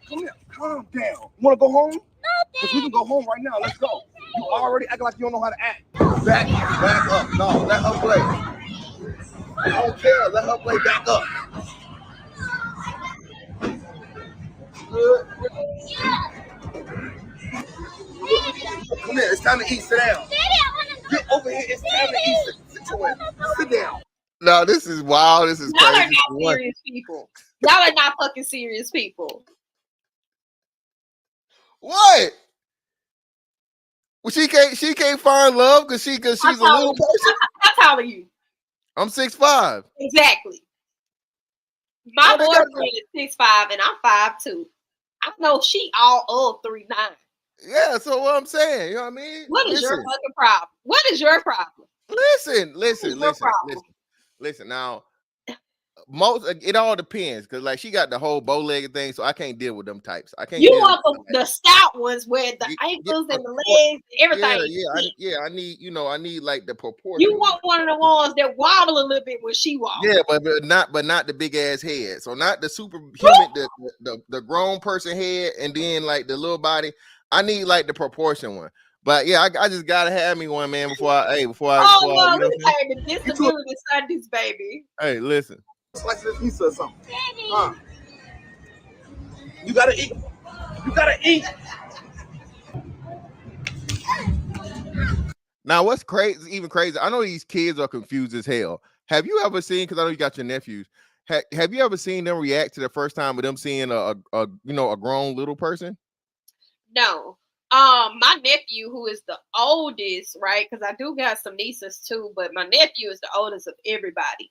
come here. Calm down. You want to go home? Because we can go home right now. Let's go. You already act like you don't know how to act. Back up. No, let her play. I don't care. Let her play back up. Good. Come here. It's time to eat. Sit down. Get over here. It's time to eat. Sit down. No, this is wild. This is Y'all crazy. are not serious people. Y'all are not fucking serious people. What? Well, she can't find love because she's a little person. How tall are you? I'm 6'5". Exactly. My boyfriend is 6'5" and I'm 5'2". I know she all of 3'9". Yeah, so what I'm saying, you know what I mean? What is your fucking problem? What is your problem? Listen. Now, it all depends because like she got the whole bow-legged thing, so I can't deal with them types. I can't. You want the stout ones where the ankles and the legs, and everything. I need like the proportion. You want one of the ones that wobble a little bit when she walks. Yeah, but not the big ass head. So not the superhuman, the grown person head, and then like the little body. I need like the proportion one. But yeah, I just gotta have me one, man. Before I no, we the disability Sundays, baby. Hey, listen. Slice this pizza or something. You gotta eat. You gotta eat. Now, what's even crazy? I know these kids are confused as hell. Have you ever seen? Because I know you got your nephews. Have you ever seen them react to the first time with them seeing a grown little person? No. My nephew, who is the oldest, right? Because I do got some nieces too, but my nephew is the oldest of everybody.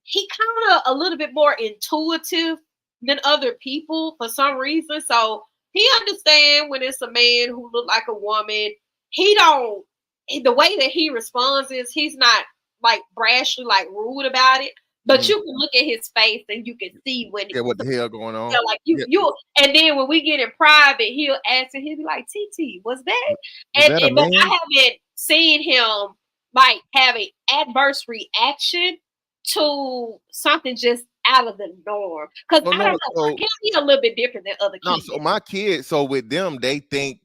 He kind of a little bit more intuitive than other people for some reason. So he understands when it's a man who look like a woman. The way that he responds is he's not like brashly, like rude about it. But you can look at his face and you can see when what the hell going on. Yeah, like you and then when we get in private, he'll ask and he'll be like, TT, what's that? But I haven't seen him like have an adverse reaction to something just out of the norm. Because I don't know, he's a little bit different than other kids. So my kids, so with them, they think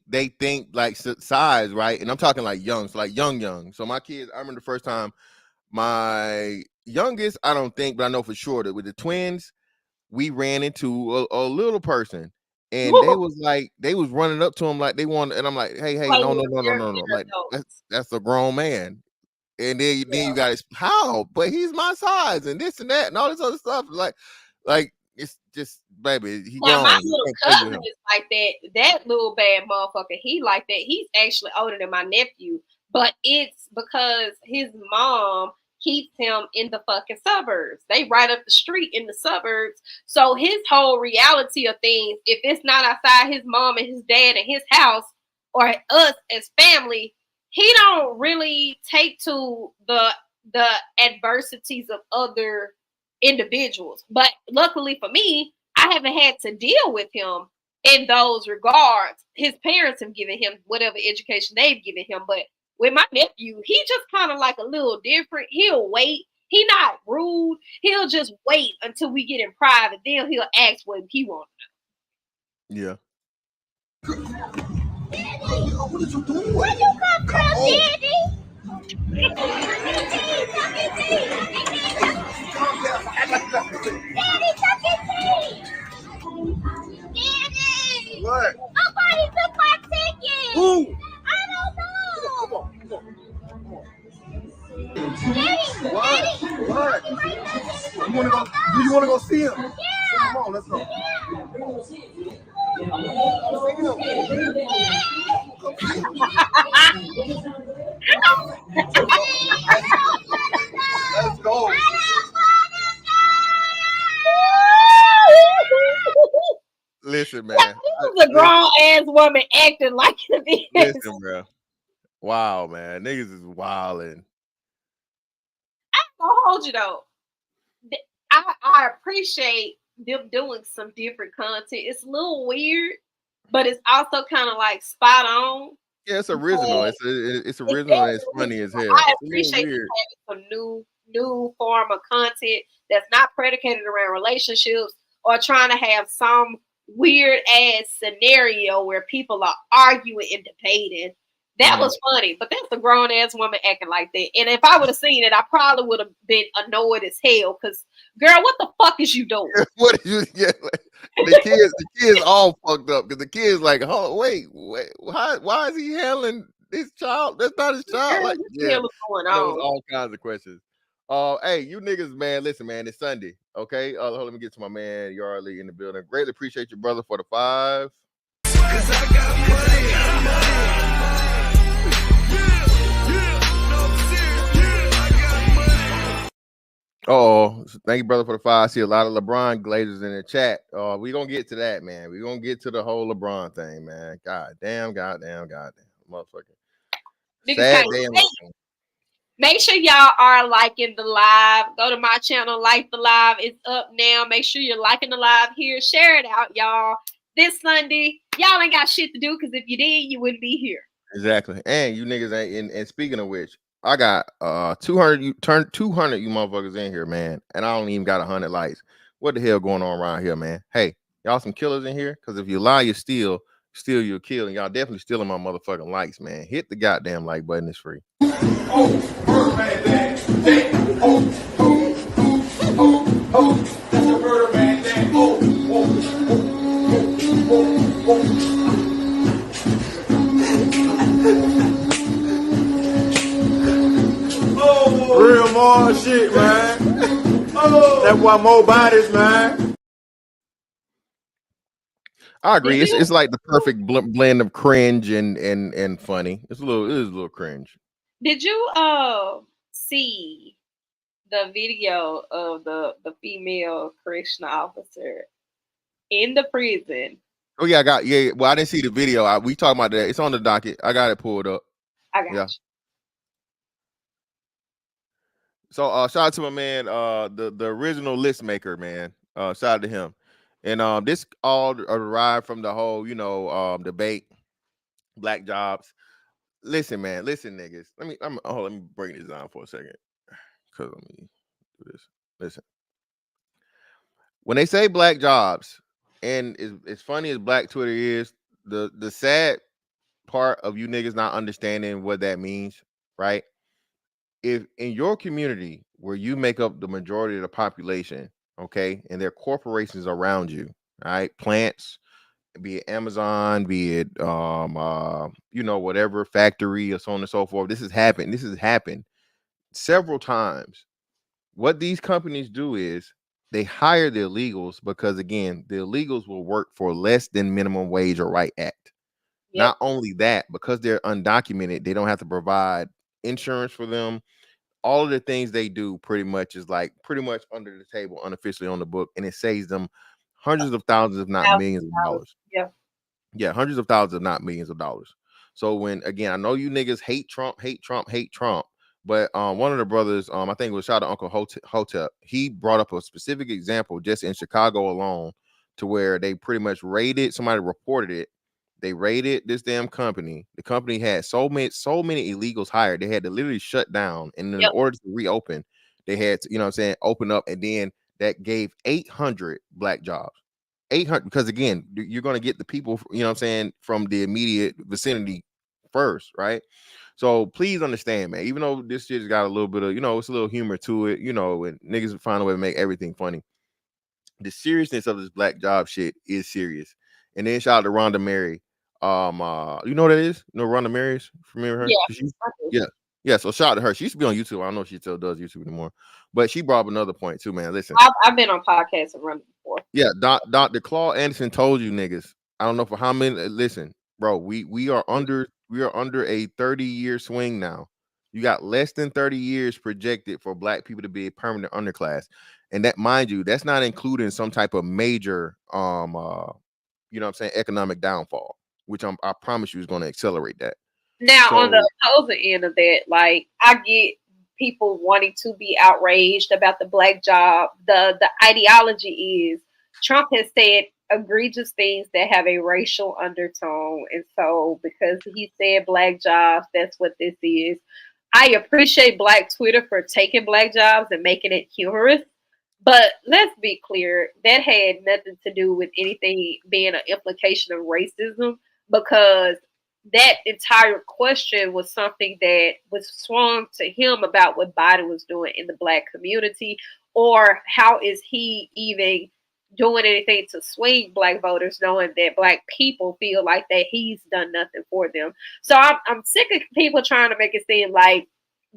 like size, right? And I'm talking like young, so like young. So my kids, I remember the first time my youngest, I don't think, but I know for sure that with the twins, we ran into a little person, and they was running up to him like they wanted, and I'm like, hey, no, like that's a grown man. And then you got how, but he's my size and this and that and all this other stuff. Like it's just, baby, he now, gone. my little cousin is like that. That little bad motherfucker, he like that. He's actually older than my nephew, but it's because his mom keeps him in the fucking suburbs. They right up the street in the suburbs. So his whole reality of things, if it's not outside his mom and his dad and his house or us as family, he don't really take to the adversities of other individuals. But luckily for me, I haven't had to deal with him in those regards. His parents have given him whatever education they've given him. But with my nephew, he just kind of like a little different. He'll wait. He not rude. He'll just wait until we get in private. Then he'll ask what he wants. Yeah. What did you do? Where you come from, Daddy? Calm down. Act like you got the thing. Daddy, suck his teeth. Daddy. What? Nobody took my ticket. Who? I don't know. Come on, come on. Daddy, What? Daddy. What? You You wanna go? Do you wanna go see him? Yeah. Come on, let's go. Let's go. Listen, man. This is a grown ass woman acting like this. Listen, bro. Wow, man. Niggas is wilding. I'll hold you though. I appreciate them doing some different content. It's a little weird, but it's also kind of like spot on. Yeah, it's original. It's original and it's funny as hell. I It's a little appreciate weird. having some new form of content that's not predicated around relationships or trying to have some weird ass scenario where people are arguing and debating. That was funny, but that's a grown ass woman acting like that. And if I would have seen it, I probably would have been annoyed as hell. Cause girl, what the fuck is you doing? What are you? Yeah, like, the kids all fucked up because the kids like, oh wait, why is he handling this child? That's not his child. Like, yeah, what's going there was on? all kinds of questions. Hey, you niggas, man, listen, man, it's Sunday, okay? Let me get to my man Yardley in the building. Greatly appreciate your brother for the 5. Oh, thank you, brother, for the 5. I see a lot of LeBron glazers in the chat. We gonna get to that, man. We gonna get to the whole LeBron thing, man. God damn, motherfucker. Sad day. Make sure y'all are liking the live. Go to my channel, like the live. It's up now. Make sure you're liking the live here. Share it out, y'all. This Sunday, y'all ain't got shit to do because if you did, you wouldn't be here. Exactly. And you niggas ain't. And speaking of which, I got 200. You turned 200. You motherfuckers in here, man. And I don't even got 100 likes. What the hell going on around here, man? Hey, y'all some killers in here? Because if you lie, you steal, you'll kill. And y'all definitely stealing my motherfucking likes, man. Hit the goddamn like button. It's free. Real more shit, man. That's why more bodies, man. I agree. It's like the perfect blend of cringe and funny. It is a little cringe. Did you see the video of the female correctional officer in the prison? Oh yeah, well, I didn't see the video. We talking about that. It's on the docket. I got it pulled up. I got you. So shout out to my man, the original list maker, man. Shout out to him. And this all arrived from the whole, debate, black jobs. Listen, man, niggas. Let me break this down for a second. Cause let me do this. Listen. When they say black jobs, and as funny as Black Twitter is, the sad part of you niggas not understanding what that means, right? If in your community where you make up the majority of the population, okay, and there are corporations around you, all right, plants, be it Amazon, be it whatever factory or so on and so forth. This has happened several times. What these companies do is they hire the illegals because, again, the illegals will work for less than minimum wage or right act. Yep. Not only that, because they're undocumented, they don't have to provide insurance for them. All of the things they do pretty much under the table, unofficially on the book, and it saves them hundreds of thousands, if not millions of dollars. Yeah, hundreds of thousands, if not millions of dollars. So when, again, I know you niggas hate Trump, but one of the brothers, I think it was shout out to Uncle Hotep, he brought up a specific example just in Chicago alone to where they pretty much raided. Somebody reported it. They raided this damn company. The company had so many illegals hired. They had to literally shut down, and in order to reopen, they had to, you know what I'm saying, open up, and then that gave 800 black jobs. 800, because again, you're going to get the people, you know what I'm saying, from the immediate vicinity first, right? So please understand, man, even though this shit's got a little bit of, you know, it's a little humor to it, you know, and niggas find a way to make everything funny. The seriousness of this black job shit is serious. And then shout out to Rhonda Mary. You know what that is? You know Rhonda Mary is? Remember her? Yeah. So shout out to her. She used to be on YouTube. I don't know if she still does YouTube anymore, but she brought up another point too, man. Listen, I've been on podcasts and run before. Yeah, Dr. Claude Anderson told you niggas. I don't know for how many. Listen, bro, we are under a 30-year swing now. You got less than 30 years projected for black people to be a permanent underclass. And that, mind you, that's not including some type of major you know what I'm saying, economic downfall, which I promise you is going to accelerate that. Now, on the opposing end of that, like, I get people wanting to be outraged about the black job. The ideology is Trump has said egregious things that have a racial undertone. And so because he said black jobs, that's what this is. I appreciate Black Twitter for taking black jobs and making it humorous. But let's be clear, that had nothing to do with anything being an implication of racism, because that entire question was something that was swung to him about what Biden was doing in the black community, or how is he even doing anything to swing black voters, knowing that black people feel like that he's done nothing for them. So I'm sick of people trying to make it seem like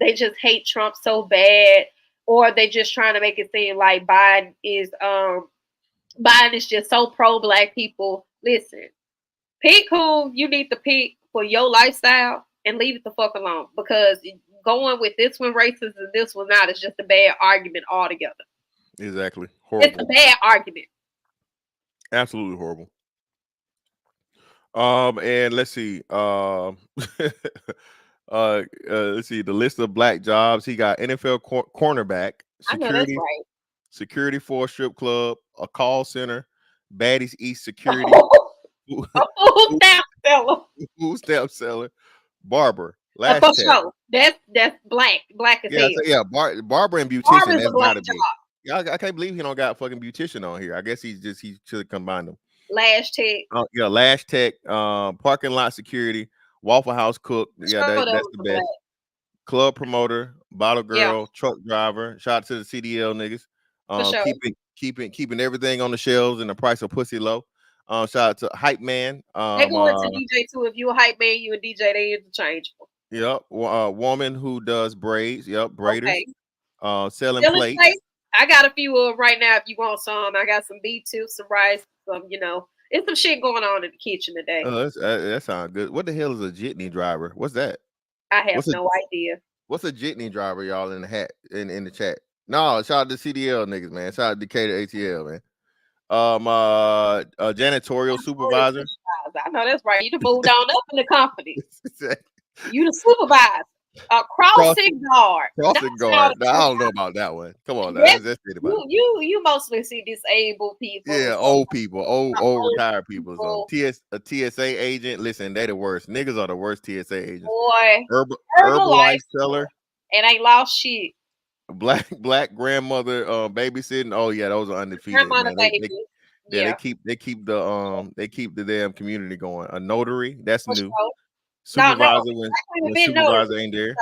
they just hate Trump so bad, or they just trying to make it seem like Biden is just so pro black people. Listen, pick who you need to pick for your lifestyle and leave it the fuck alone, because going with this one racist and this one not is just a bad argument altogether. Exactly. Horrible. It's a bad argument. Absolutely horrible. And let's see. Let's see the list of black jobs. He got NFL cornerback, security, security for a strip club, a call center, Baddies East security, food stamp seller, barber. Last for check. sure. That's black as hell. Yeah, barber and beautician. That's gotta be. Yeah, I can't believe he don't got fucking beautician on here. I guess he should combine them. Lash tech. Lash tech, parking lot security, Waffle House cook. Yeah, that's the best. Club promoter, bottle girl, truck driver. Shout out to the CDL niggas. Sure. Keeping everything on the shelves and the price of pussy low. Shout out to hype man. They go into DJ too. If you a hype man, you a DJ. They interchangeable. Yep. Woman who does braids. Yep. Braiders. Okay. Selling plates. I got a few of right now. If you want some, I got some B2, some rice, some, it's some shit going on in the kitchen today. That sounds good. What the hell is a jitney driver? What's that? I have no idea. What's a jitney driver, y'all, in the hat in the chat? No, shout out to CDL niggas, man. Shout out to Decatur ATL, man. Janitorial supervisor. I know that's right. You done moved on up in the company. You the supervisor. Crossing guard. Crossing guard. No, I don't know about that one. Come on, now. Let's think about it. You mostly see disabled people. Yeah, old people, old retired people. So a TSA agent. Listen, they the worst. Niggas are the worst TSA agents. Boy, Herbalife seller. And ain't lost shit. Black grandmother babysitting. Oh yeah, those are undefeated. Man. They keep the damn community going. A notary, that's new. Supervisor when supervisor ain't there.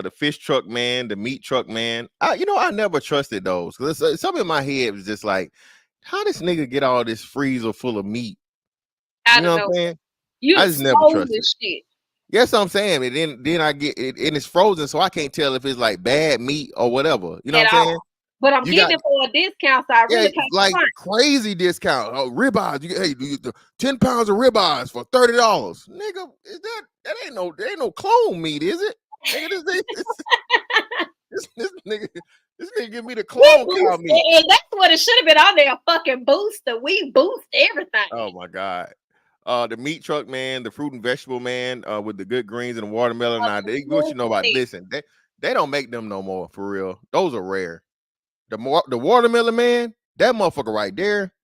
The fish truck man, the meat truck man. I never trusted those, because something in my head was just like, how this nigga get all this freezer full of meat? You know what I'm saying? I just never trusted shit. Yes, I'm saying. And then I get it, and it's frozen, so I can't tell if it's like bad meat or whatever. You know what I'm saying? But I'm getting it for a discount, so I really can't like crazy discount. Oh, ribeyes. 10 pounds of ribeyes for $30. Nigga, that ain't no clone meat, is it? Nigga, this nigga give me the clone cow meat. And that's what it should have been on there, a fucking booster. We boost everything. Oh my God. The meat truck man, the fruit and vegetable man, with the good greens and the watermelon. Now, what you know about? Listen, they don't make them no more, for real. Those are rare. The watermelon man, that motherfucker right there,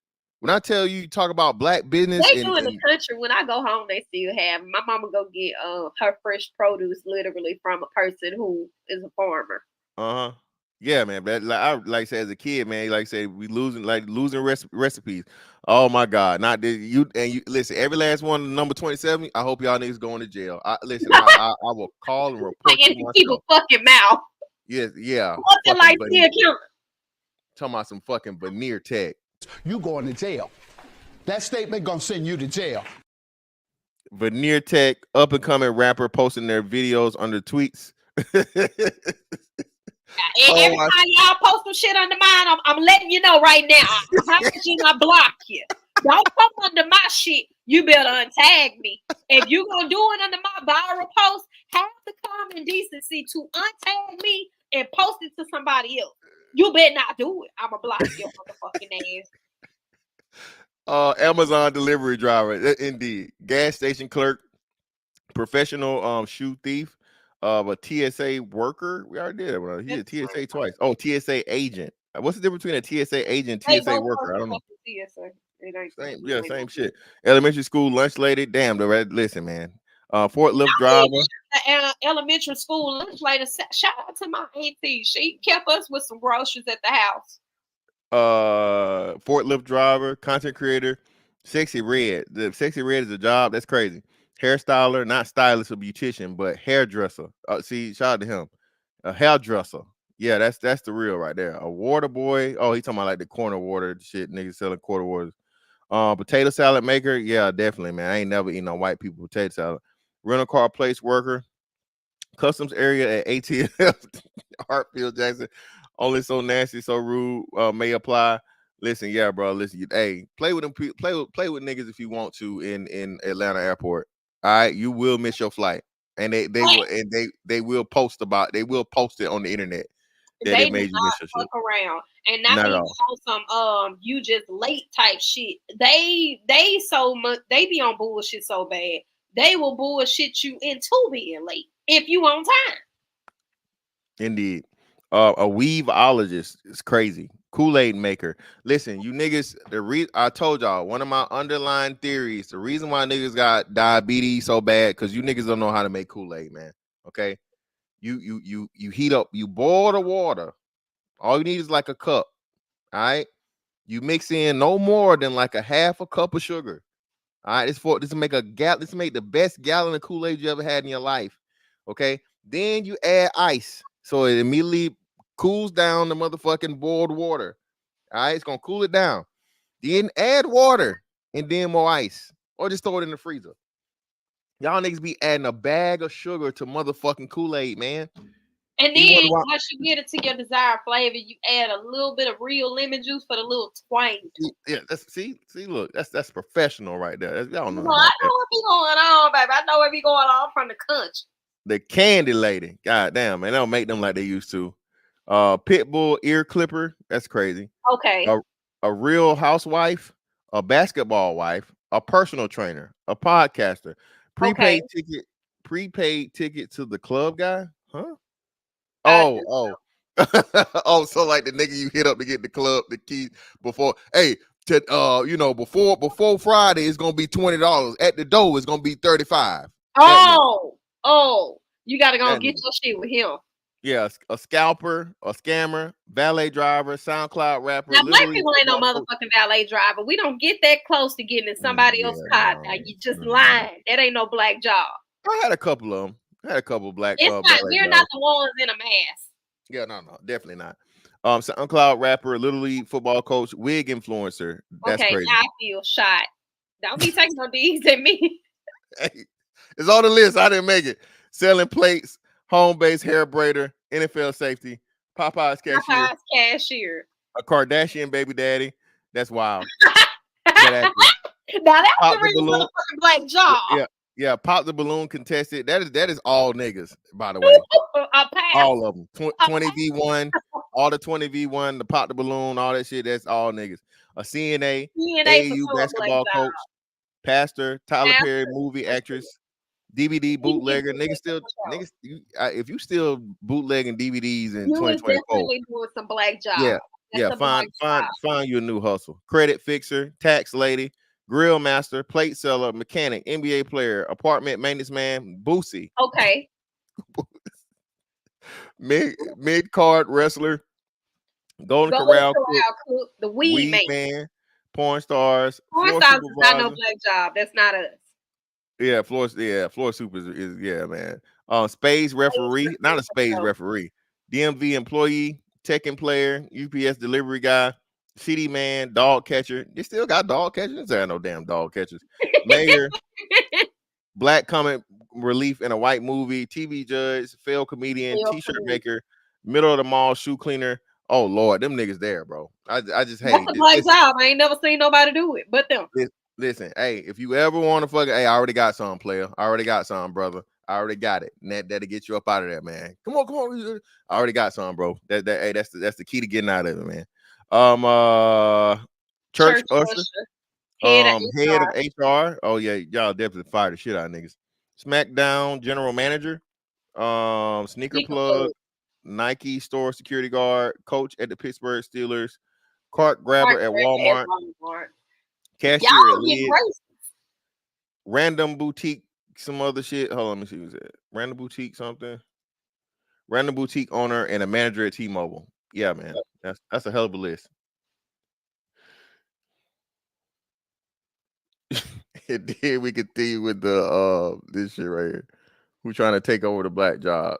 When I tell you, talk about black business, They do in the country. When I go home, they still have. My mama go get her fresh produce literally from a person who is a farmer. Yeah, man. But like I said, as a kid, man, like I said, we losing recipes. Oh my God! Not that you listen. Every last one, number 27. I hope y'all niggas going to jail. I will call and report And you keep a myself. fucking mouth. Yes, yeah. Fucking like still Talking about some fucking veneer tech. You going to jail. That statement gonna send you to jail. Veneer tech, up and coming rapper, posting their videos under tweets. And every time y'all post some shit under mine, I'm letting you know right now. How much you not block you? Don't come under my shit. You better untag me. If you gonna do it under my viral post, have the common decency to untag me and post it to somebody else. You better not do it. I'ma block your motherfucking ass. Amazon delivery driver, indeed. Gas station clerk, professional shoe thief, a TSA worker. We already did it. He did TSA twice. Oh, TSA agent. What's the difference between a TSA agent and TSA worker? I don't know. Same shit. Elementary school lunch lady. Damn, listen, man. Forklift driver. Elementary school lunch lady. Shout out to my auntie. She kept us with some groceries at the house. Forklift driver, content creator, Sexy Red. The Sexy Red is a job. That's crazy. Hairstyler, not stylist or beautician, but hairdresser. See, shout out to him. A hairdresser. Yeah, that's the real right there. A water boy. Oh, he talking about like the corner water shit. Niggas selling quarter waters. Potato salad maker. Yeah, definitely, man. I ain't never eaten on white people potato salad. Rental car place worker. Customs area at ATF. Hartfield Jackson. Only so nasty, so rude. May apply. Listen, yeah, bro. Listen, hey, play with them. Play with niggas if you want to in Atlanta airport. All right, you will miss your flight, and they will post it on the internet. They made you miss your shit. Around and not even on some you just late type shit. They so much they be on bullshit so bad. They will bullshit you into being late if you on time. Indeed. A weaveologist is crazy. Kool-Aid maker. Listen, you niggas, I told y'all, one of my underlying theories, the reason why niggas got diabetes so bad, because you niggas don't know how to make Kool-Aid, man. Okay? You heat up, you boil the water. All you need is like a cup. All right? You mix in no more than like a half a cup of sugar. All right, this to make the best gallon of Kool-Aid you ever had in your life. Okay, then you add ice, so it immediately cools down the motherfucking boiled water. All right, it's gonna cool it down. Then add water and then more ice, or just throw it in the freezer. Y'all niggas be adding a bag of sugar to motherfucking Kool-Aid, man. And then once you get it to your desired flavor, you add a little bit of real lemon juice for the little twang. Yeah, see, look, that's professional right there. Y'all know. I know what be going on, baby. I know what be going on from the country. The candy lady, god damn, man, they don't make them like they used to. Pitbull ear clipper, that's crazy. Okay. A real housewife, a basketball wife, a personal trainer, a podcaster, prepaid ticket to the club guy, huh? Oh, so like the nigga you hit up to get the club the key before. Hey, before Friday it's gonna be $20. At the door it's gonna be $35. You gotta go get your shit with him. Yeah, a scalper, a scammer, valet driver, SoundCloud rapper. Now, black people ain't no motherfucking valet driver. We don't get that close to getting in somebody else's car. Now you just lying. That ain't no black job. I had a couple of them. I had a couple of black. It's not. We're not the ones in a mask. Yeah, no, definitely not. SoundCloud rapper, Little League football coach, wig influencer. That's crazy. Now I feel shot. Don't be taking no D's at me. Hey, it's on the list. I didn't make it. Selling plates, home base hair braider, NFL safety, Popeye's cashier, a Kardashian baby daddy. That's wild. Now that's a really motherfucking black job. Yeah, pop the balloon contested. That is all niggas, by the way. All of them. 20v1, all the 20v1, the pop the balloon, all that shit. That's all niggas. A CNA AAU basketball coach, pastor, Tyler Perry movie actress, DVD bootlegger. If you still bootlegging DVDs in 2024, definitely doing some black jobs. Yeah, Yeah, a black find job. you a new hustle. Credit fixer, tax lady, grill master, plate seller, mechanic, NBA player, apartment maintenance man, Boosie, Okay. mid card wrestler, Golden Golden Corral cook, Corral cook, the weed weed man. man, porn stars, Porn floor stars is not no supervisor. black job. That's not us. Yeah, floor super is yeah, man. Spades referee, not a spades referee. DMV employee, Tekken player, UPS delivery guy, CD man, dog catcher. They still got dog catchers. There ain't no damn dog catchers. Mayor, black comic relief in a white movie, TV judge, failed comedian, t-shirt maker, middle of the mall shoe cleaner. Oh Lord, them niggas there, bro. I just That's hate a black job. I ain't never seen nobody do it, but them. Listen, hey, if you ever want to fuck, hey, I already got some, player. I already got some, brother. I already got it. And that'll get you up out of there, man. Come on. I already got some, bro. Hey, that's the key to getting out of it, man. Church usher. Head of HR. Oh yeah, y'all definitely fired the shit out of niggas. SmackDown general manager. Sneaker plug. Nike store security guard. Coach at the Pittsburgh Steelers. Cart grabber at Walmart. Cashier Y'all at get Lid. racist. Random boutique, some other shit. Hold on, let me see who's that. Random boutique something. Random boutique owner and a manager at T-Mobile. Yeah, man. That's a hell of a list. And then we continue with the this shit right here. Who's trying to take over the black job?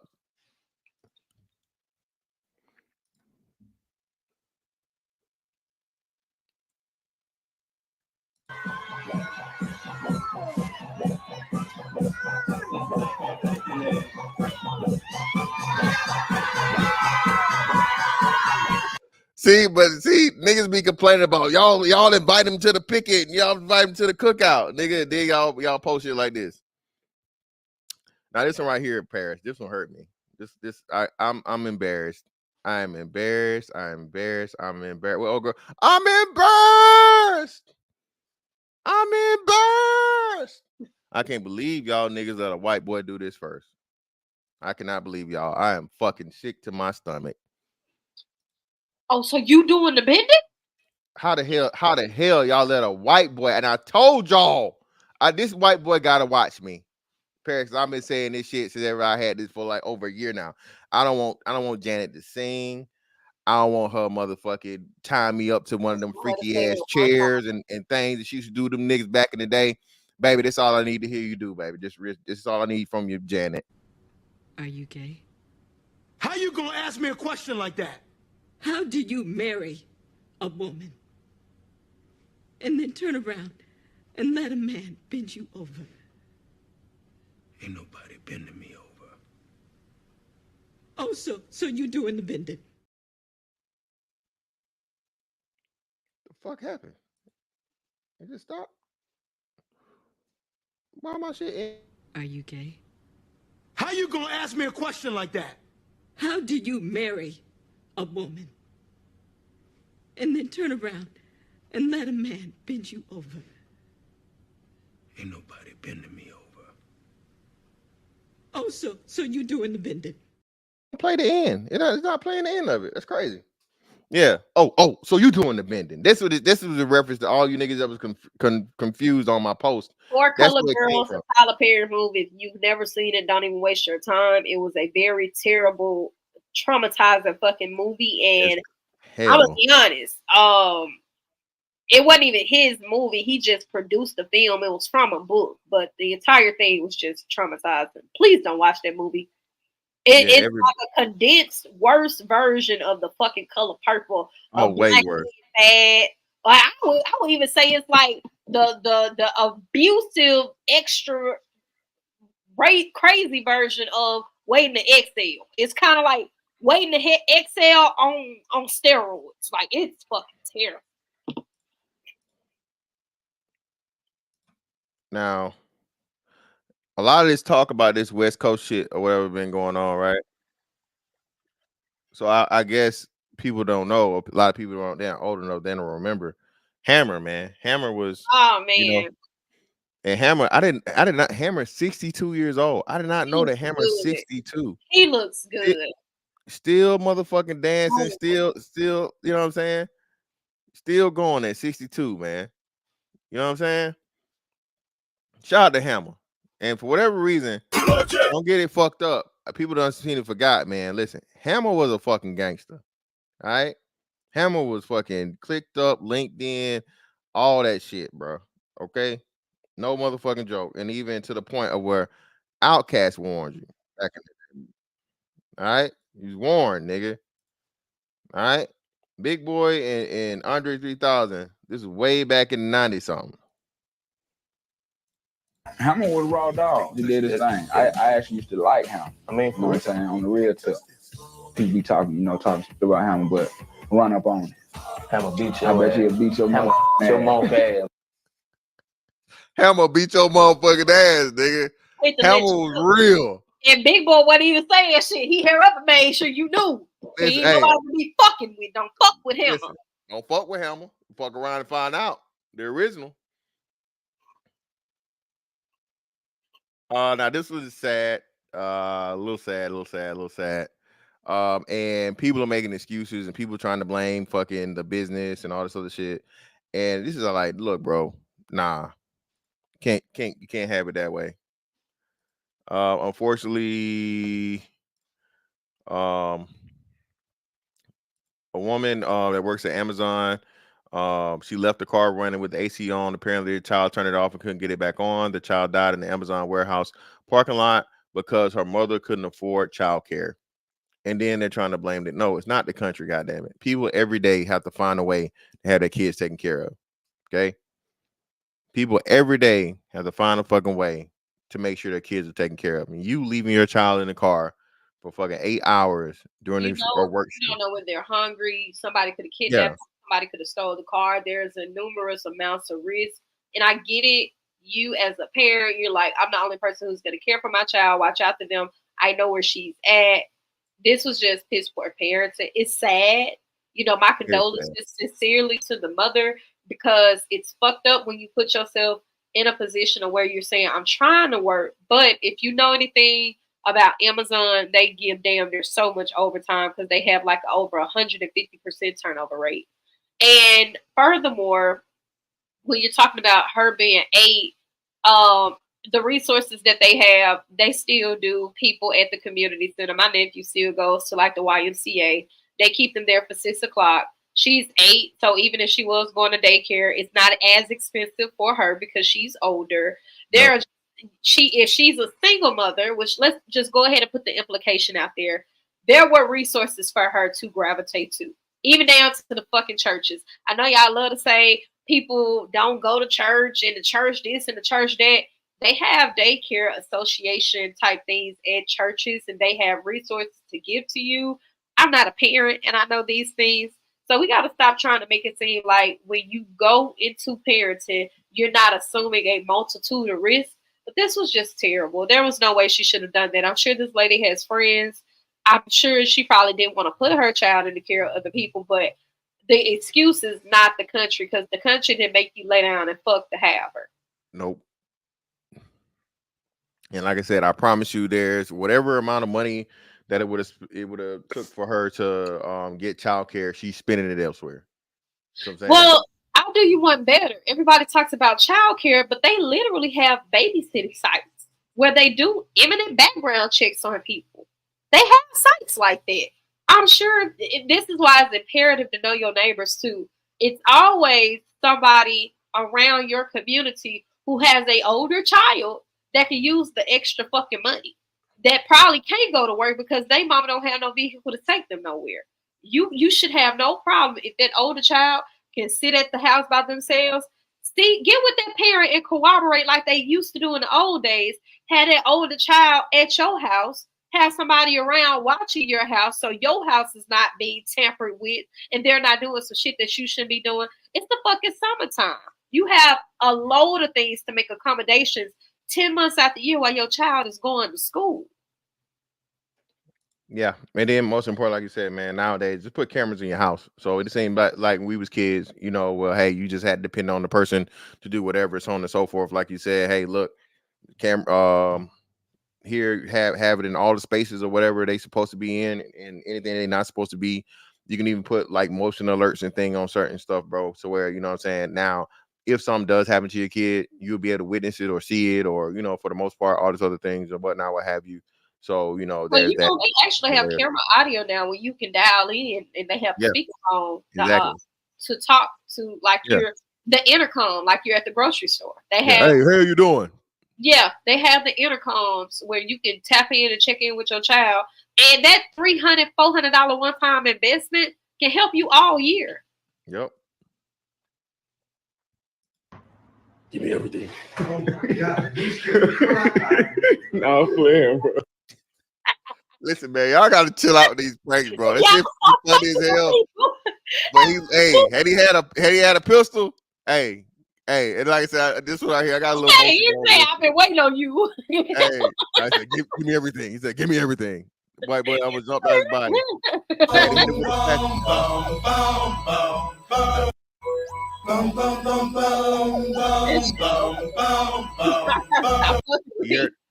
See, niggas be complaining about y'all invite them to the picket and y'all invite them to the cookout. Nigga, then y'all post shit like this. Now this one right here, Paris. This one hurt me. I'm embarrassed. I'm embarrassed. I'm embarrassed. I'm embarrassed. Well, girl, I'm embarrassed. I'm embarrassed. I can't believe y'all niggas let a white boy do this first. I cannot believe y'all. I am fucking sick to my stomach. Oh, so you doing the bending? How the hell y'all let a white boy? And I told y'all, this white boy gotta watch me. Paris, I've been saying this shit since ever I had this for like over a year now. I don't want Janet to sing. I don't want her motherfucking tie me up to one of them freaky ass chairs and things that she used to do them niggas back in the day. Baby, that's all I need to hear you do, baby. This is all I need from you, Janet. Are you gay? How you gonna ask me a question like that? How do you marry a woman and then turn around and let a man bend you over? Ain't nobody bending me over. Oh, so you doing the bending? The fuck happened? It just stopped. Why my shit in? Are you gay? How you gonna ask me a question like that? How do you marry a woman and then turn around and let a man bend you over? Ain't nobody bending me over. Oh, so you doing the bending? Play the end. It's not playing the end of it. That's crazy. Yeah. Oh. So you doing the bending? This was a reference to all you niggas that was confused on my post. Four That's Color where it came Girls, from. a Tyler Perry movie. If you've never seen it, don't even waste your time. It was a very terrible, traumatizing fucking movie. And I'm gonna be honest, it wasn't even his movie. He just produced the film. It was from a book, but the entire thing was just traumatizing. Please don't watch that movie. It's like a condensed, worse version of the fucking Color Purple. Way worse. Bad. Like, I would even say it's like the abusive, extra crazy version of Waiting to Exhale. It's kind of like Waiting to Exhale on steroids. Like, it's fucking terrible. Now, a lot of this talk about this West Coast shit or whatever been going on, right? So I guess people don't know. A lot of people they're old enough, they don't remember. Hammer, man. Hammer was, oh man. You know, and Hammer, I did not. Hammer 62 years old. I did not know that Hammer 62. He looks good. Still motherfucking dancing, still, you know what I'm saying? Still going at 62, man. You know what I'm saying? Shout out to Hammer. And for whatever reason, don't get it fucked up. People don't seem to forgot, man. Listen, Hammer was a fucking gangster. All right? Hammer was fucking clicked up, LinkedIn, all that shit, bro. Okay? No motherfucking joke. And even to the point of where Outkast warned you back in the day. All right? He's warned, nigga. All right? Big Boy and Andre 3000. This is way back in the 90s something. Hammer was raw dog. He did his thing. I actually used to like him. I mean, you know what I'm saying? On the real tip. People be talking, talking shit about Hammer, but run up on him. Hammer beat your I bet he'll beat your Hammer beat your motherfucking ass. Hammer beat your motherfucking ass, nigga. Hammer was real. And Big Boy wasn't even saying shit. He hair up and made sure you knew. He ain't nobody to be fucking with. Don't fuck with him. Listen, don't fuck with Hammer. Fuck around and find out. The original. Now this was sad. A little sad. And people are making excuses and people trying to blame fucking the business and all this other shit. And this is like, look, bro, nah. You can't have it that way. Unfortunately, a woman that works at Amazon, she left the car running with the AC on. Apparently, the child turned it off and couldn't get it back on. The child died in the Amazon warehouse parking lot because her mother couldn't afford childcare. And then they're trying to blame it. No, it's not the country, goddammit. People every day have to find a way to have their kids taken care of. Okay? People every day have to find a fucking way to make sure their kids are taken care of. And you leaving your child in the car for fucking 8 hours during this work You don't know when they're hungry. Somebody could have kidnapped them. Somebody could have stole the car. There's a numerous amounts of risk. And I get it. You as a parent, you're like, I'm the only person who's going to care for my child, watch out for them. I know where she's at. This was just piss poor parenting. It's sad. My condolences sincerely to the mother, because it's fucked up when you put yourself in a position of where you're saying, I'm trying to work. But if you know anything about Amazon, they give damn near so much overtime because they have like over 150% turnover rate. And furthermore, when you're talking about her being 8, the resources that they have, they still do people at the community center. My nephew still goes to like the YMCA. They keep them there for 6 o'clock. She's 8, so even if she was going to daycare, it's not as expensive for her because she's older. If she's a single mother, which let's just go ahead and put the implication out there, there were resources for her to gravitate to, even down to the fucking churches. I know y'all love to say people don't go to church and the church this and the church that. They have daycare association type things at churches, and they have resources to give to you. I'm not a parent, and I know these things. So we got to stop trying to make it seem like when you go into parenting, you're not assuming a multitude of risks. But this was just terrible. There was no way she should have done that. I'm sure this lady has friends. I'm sure she probably didn't want to put her child in the care of other people. But the excuse is not the country, because the country didn't make you lay down and fuck to have her. Nope. And like I said, I promise you, there's whatever amount of money that it would have took for her to get childcare, she's spending it elsewhere. Well, I'll do you one better. Everybody talks about childcare, but they literally have babysitting sites where they do imminent background checks on people. They have sites like that. I'm sure this is why it's imperative to know your neighbors too. It's always somebody around your community who has an older child that can use the extra fucking money, that probably can't go to work because they mama don't have no vehicle to take them nowhere. You should have no problem if that older child can sit at the house by themselves. See, get with that parent and cooperate like they used to do in the old days. Have that older child at your house. Have somebody around watching your house so your house is not being tampered with and they're not doing some shit that you shouldn't be doing. It's the fucking summertime. You have a load of things to make accommodations 10 months out the year while your child is going to school. Yeah. And then most important, like you said, man, nowadays, just put cameras in your house. So it seemed like when we was kids, well, hey, you just had to depend on the person to do whatever, so on and so forth. Like you said, hey, look, here have it in all the spaces or whatever they supposed to be in, and anything they're not supposed to be. You can even put like motion alerts and thing on certain stuff, bro. So where, you know what I'm saying, now if something does happen to your kid, you'll be able to witness it or see it, or, you know, for the most part, all these other things or whatnot, what have you. So, you know, Well, there's you that. know, they actually have camera audio now where you can dial in and they have Yeah, speakerphone exactly. to talk to, like Yeah. you're the intercom, like you're at the grocery store. They Yeah. have, Hey, how you doing? yeah, they have the intercoms where you can tap in and check in with your child. And that $300, $400 one-time investment can help you all year. Yep. Give me everything. No, playing, bro. Listen, man, y'all gotta chill out with these pranks, bro. That shit funny as hell. But had he had a pistol, hey, and like I said, this one right here, I got a little Hey, motion he going said, with I've been waiting on you. Hey, I said, give me everything. He said, give me everything. White boy, I was jumped out his body.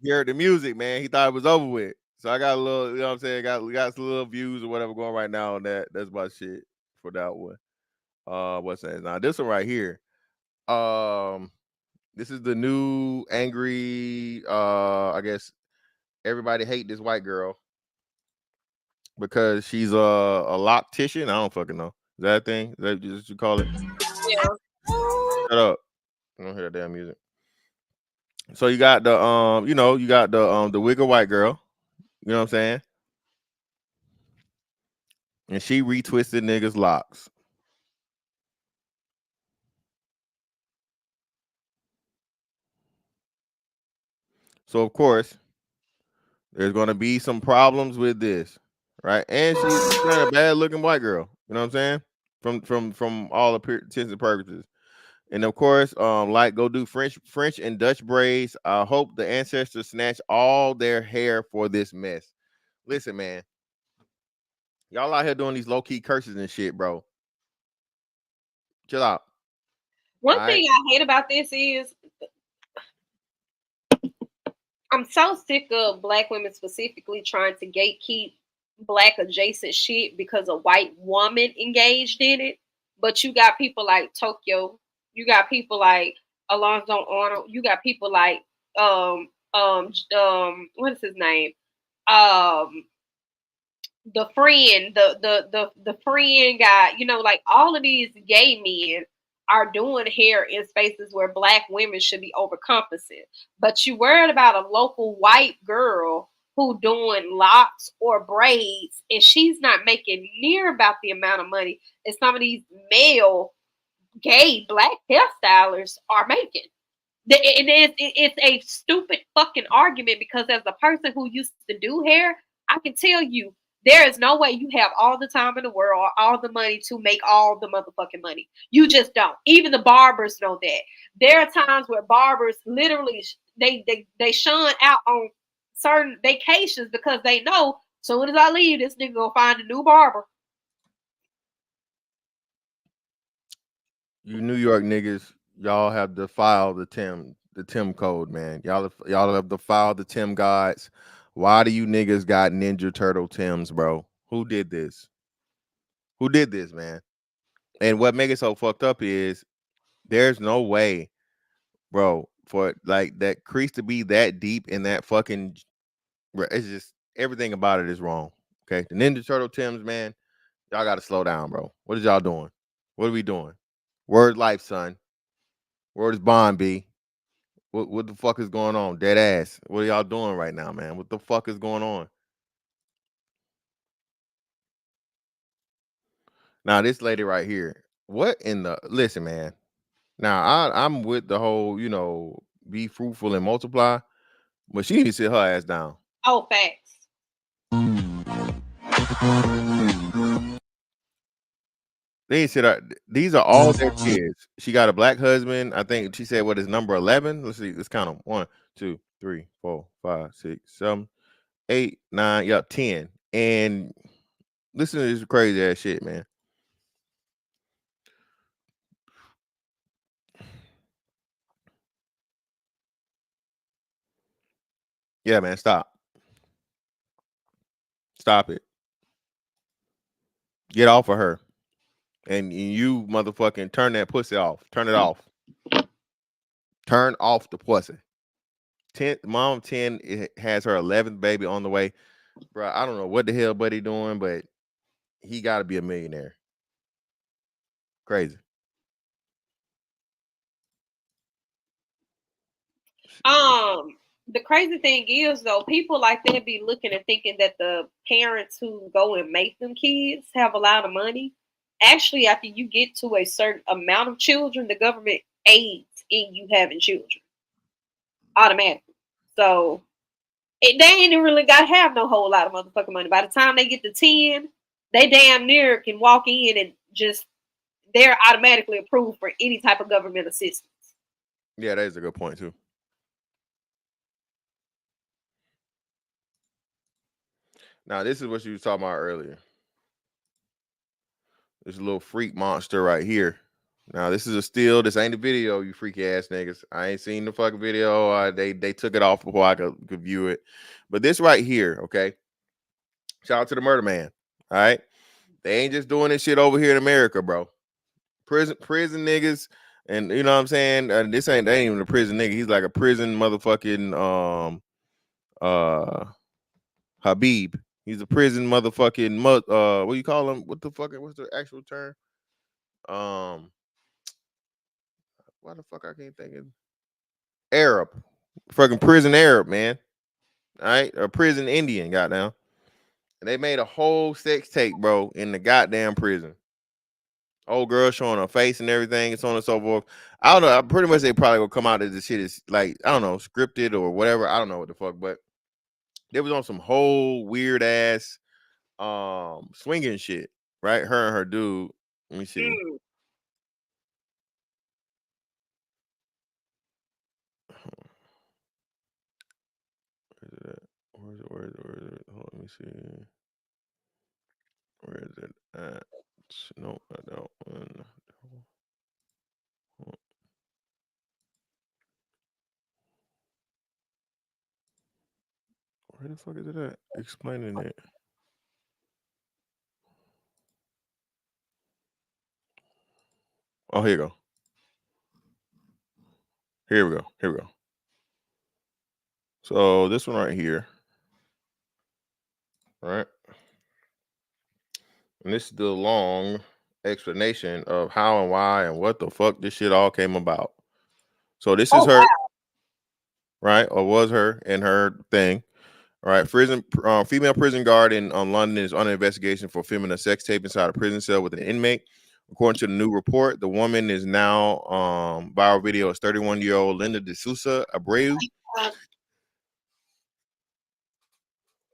He heard the music, man. He thought it was over with. So I got a little, you know what I'm saying? Got some little views or whatever going right now on that. That's my shit for that one. What's that? Now this one right here. This is the new angry. I guess everybody hate this white girl because she's a loctician. I don't fucking know. Is that a thing? Is that what you call it? Yeah. Shut up. I don't hear that damn music. So you got the you got the wigger white girl. You know what I'm saying? And she retwisted niggas' locks. So of course, there's gonna be some problems with this, right? And she's not a bad looking white girl. You know what I'm saying? From all intents and purposes. And of course, like go do French and Dutch braids. I hope the ancestors snatch all their hair for this mess. Listen, man, y'all out here doing these low key curses and shit, bro. Chill out. One All thing right? I hate about this is I'm so sick of Black women specifically trying to gatekeep Black adjacent shit because a white woman engaged in it. But you got people like Tokyo, you got people like Alonzo Arnold, you got people like what is his name? Um the friend, the friend guy, you know, like all of these gay men are doing hair in spaces where Black women should be overcompensating. But you worried about a local white girl who doing locks or braids, and she's not making near about the amount of money that some of these male gay Black hairstylers are making. It's a stupid fucking argument because as a person who used to do hair, I can tell you there is no way you have all the time in the world or all the money to make all the motherfucking money. You just don't. Even the barbers know that. There are times where barbers literally they shun out on certain vacations because they know soon as I leave, this nigga gonna find a new barber. You New York niggas, y'all have defiled the Tim code, man. Y'all have defiled the Tim gods. Why do you niggas got Ninja Turtle Tims, bro? Who did this? Who did this, man? And what makes it so fucked up is there's no way, bro, for like that crease to be that deep in that fucking. It's just everything about it is wrong. Okay, the Ninja Turtle Tims, man, y'all got to slow down, bro. What is y'all doing? What are we doing? Word life, son. Word is Bond, B. What the fuck is going on? Dead ass. What are y'all doing right now, man? What the fuck is going on? Now, this lady right here. What in the listen, man? Now I'm with the whole, be fruitful and multiply, but she need to sit her ass down. Oh, facts. They ain't sit her. These are all their kids. She got a Black husband. I think she said what is number 11. Let's see. Let's count them. 1, 2, 3, 4, 5, 6, 7, 8, 9. Yep, 10. And listen to this crazy ass shit, man. Yeah, man, stop. Stop it. Get off of her. And you motherfucking turn that pussy off. Turn it off. Turn off the pussy. Mom 10 has her 11th baby on the way. Bro, I don't know what the hell Buddy doing, but he got to be a millionaire. Crazy. The crazy thing is though, people like that be looking and thinking that the parents who go and make them kids have a lot of money. Actually, after you get to a certain amount of children, the government aids in you having children automatically. So they ain't really got to have no whole lot of motherfucking money. By the time they get to 10, they damn near can walk in and just they're automatically approved for any type of government assistance. Yeah, that is a good point too. Now, this is what you was talking about earlier. This little freak monster right here. Now, this is a still. This ain't a video, you freaky ass niggas. I ain't seen the fucking video. They took it off before I could view it. But this right here, okay? Shout out to the murder man. All right? They ain't just doing this shit over here in America, bro. Prison niggas, and you know what I'm saying? They ain't even a prison nigga. He's like a prison motherfucking Habib. He's a prison motherfucking what do you call him? What's the actual term? Why the fuck I can't think of Arab. Fucking prison Arab, man. All right, a prison Indian, goddamn. And they made a whole sex tape, bro, in the goddamn prison. Old girl showing her face and everything, and so on and so forth. I don't know. Pretty much they probably will come out that this shit is like, I don't know, scripted or whatever. I don't know what the fuck, but they was on some whole weird ass swinging shit, right? Her and her dude. Let me see. Where is it? Hold on, let me see. Where is it at? No, that one. Where the fuck is it at? Explaining it. Oh, here you go. Here we go. So this one right here. Right? And this is the long explanation of how and why and what the fuck this shit all came about. So this is her, wow. Right? Or was her and her thing. All right, female prison guard in London is under investigation for filming a sex tape inside a prison cell with an inmate. According to the new report, the woman is now viral video is 31-year-old Linda de Souza Abreu,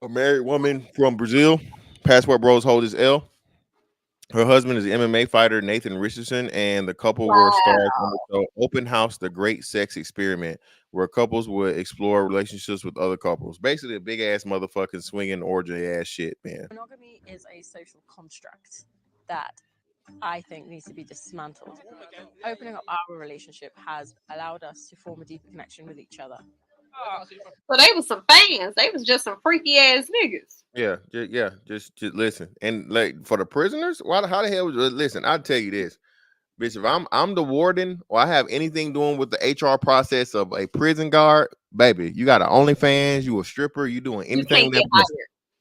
a married woman from Brazil. Passport Bros hold his L. Her husband is the MMA fighter Nathan Richardson, and the couple were stars on the show Open House: The Great Sex Experiment, where couples would explore relationships with other couples. Basically, a big ass motherfucking swinging orgy ass shit, man. Monogamy is a social construct that I think needs to be dismantled. Opening up our relationship has allowed us to form a deeper connection with each other. So they was some fans. They was just some freaky ass niggas. Yeah, just listen. And like for the prisoners, how the hell was listen? I'll tell you this, bitch. If I'm the warden or I have anything doing with the HR process of a prison guard, baby, you got an OnlyFans, you a stripper, you doing anything that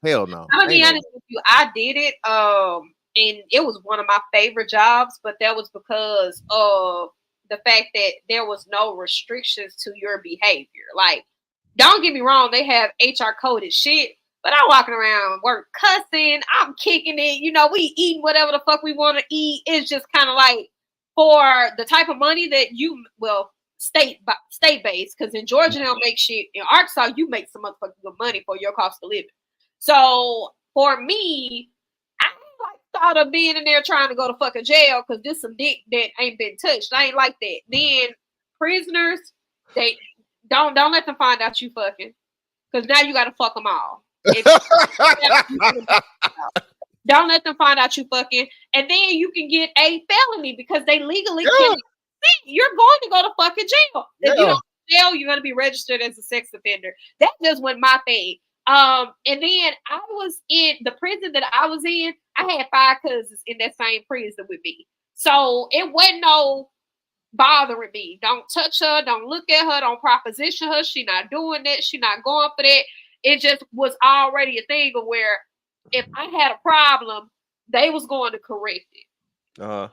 hell no. I'm gonna be honest with you. I did it, and it was one of my favorite jobs, but that was because of the fact that there was no restrictions to your behavior. Like, don't get me wrong, they have HR coded shit, but I'm walking around work cussing, I'm kicking it, we eating whatever the fuck we want to eat. It's just kind of like for the type of money that state based, because in Georgia they don't make shit. In Arkansas, you make some motherfucking good money for your cost of living. So for me, I thought of being in there trying to go to fucking jail because this some dick that ain't been touched. I ain't like that. Then prisoners, they don't let them find out you fucking, because now you got to fuck them all. Don't let them find out you fucking, and then you can get a felony because they legally can. You're going to go to fucking jail if you don't jail, you're gonna be registered as a sex offender. That just wasn't my thing. And then I was in the prison that I was in. I had 5 cousins in that same prison with me, so it wasn't no bothering me. Don't touch her. Don't look at her. Don't proposition her. She not doing that. She not going for that. It just was already a thing of where if I had a problem, they was going to correct it. Yeah,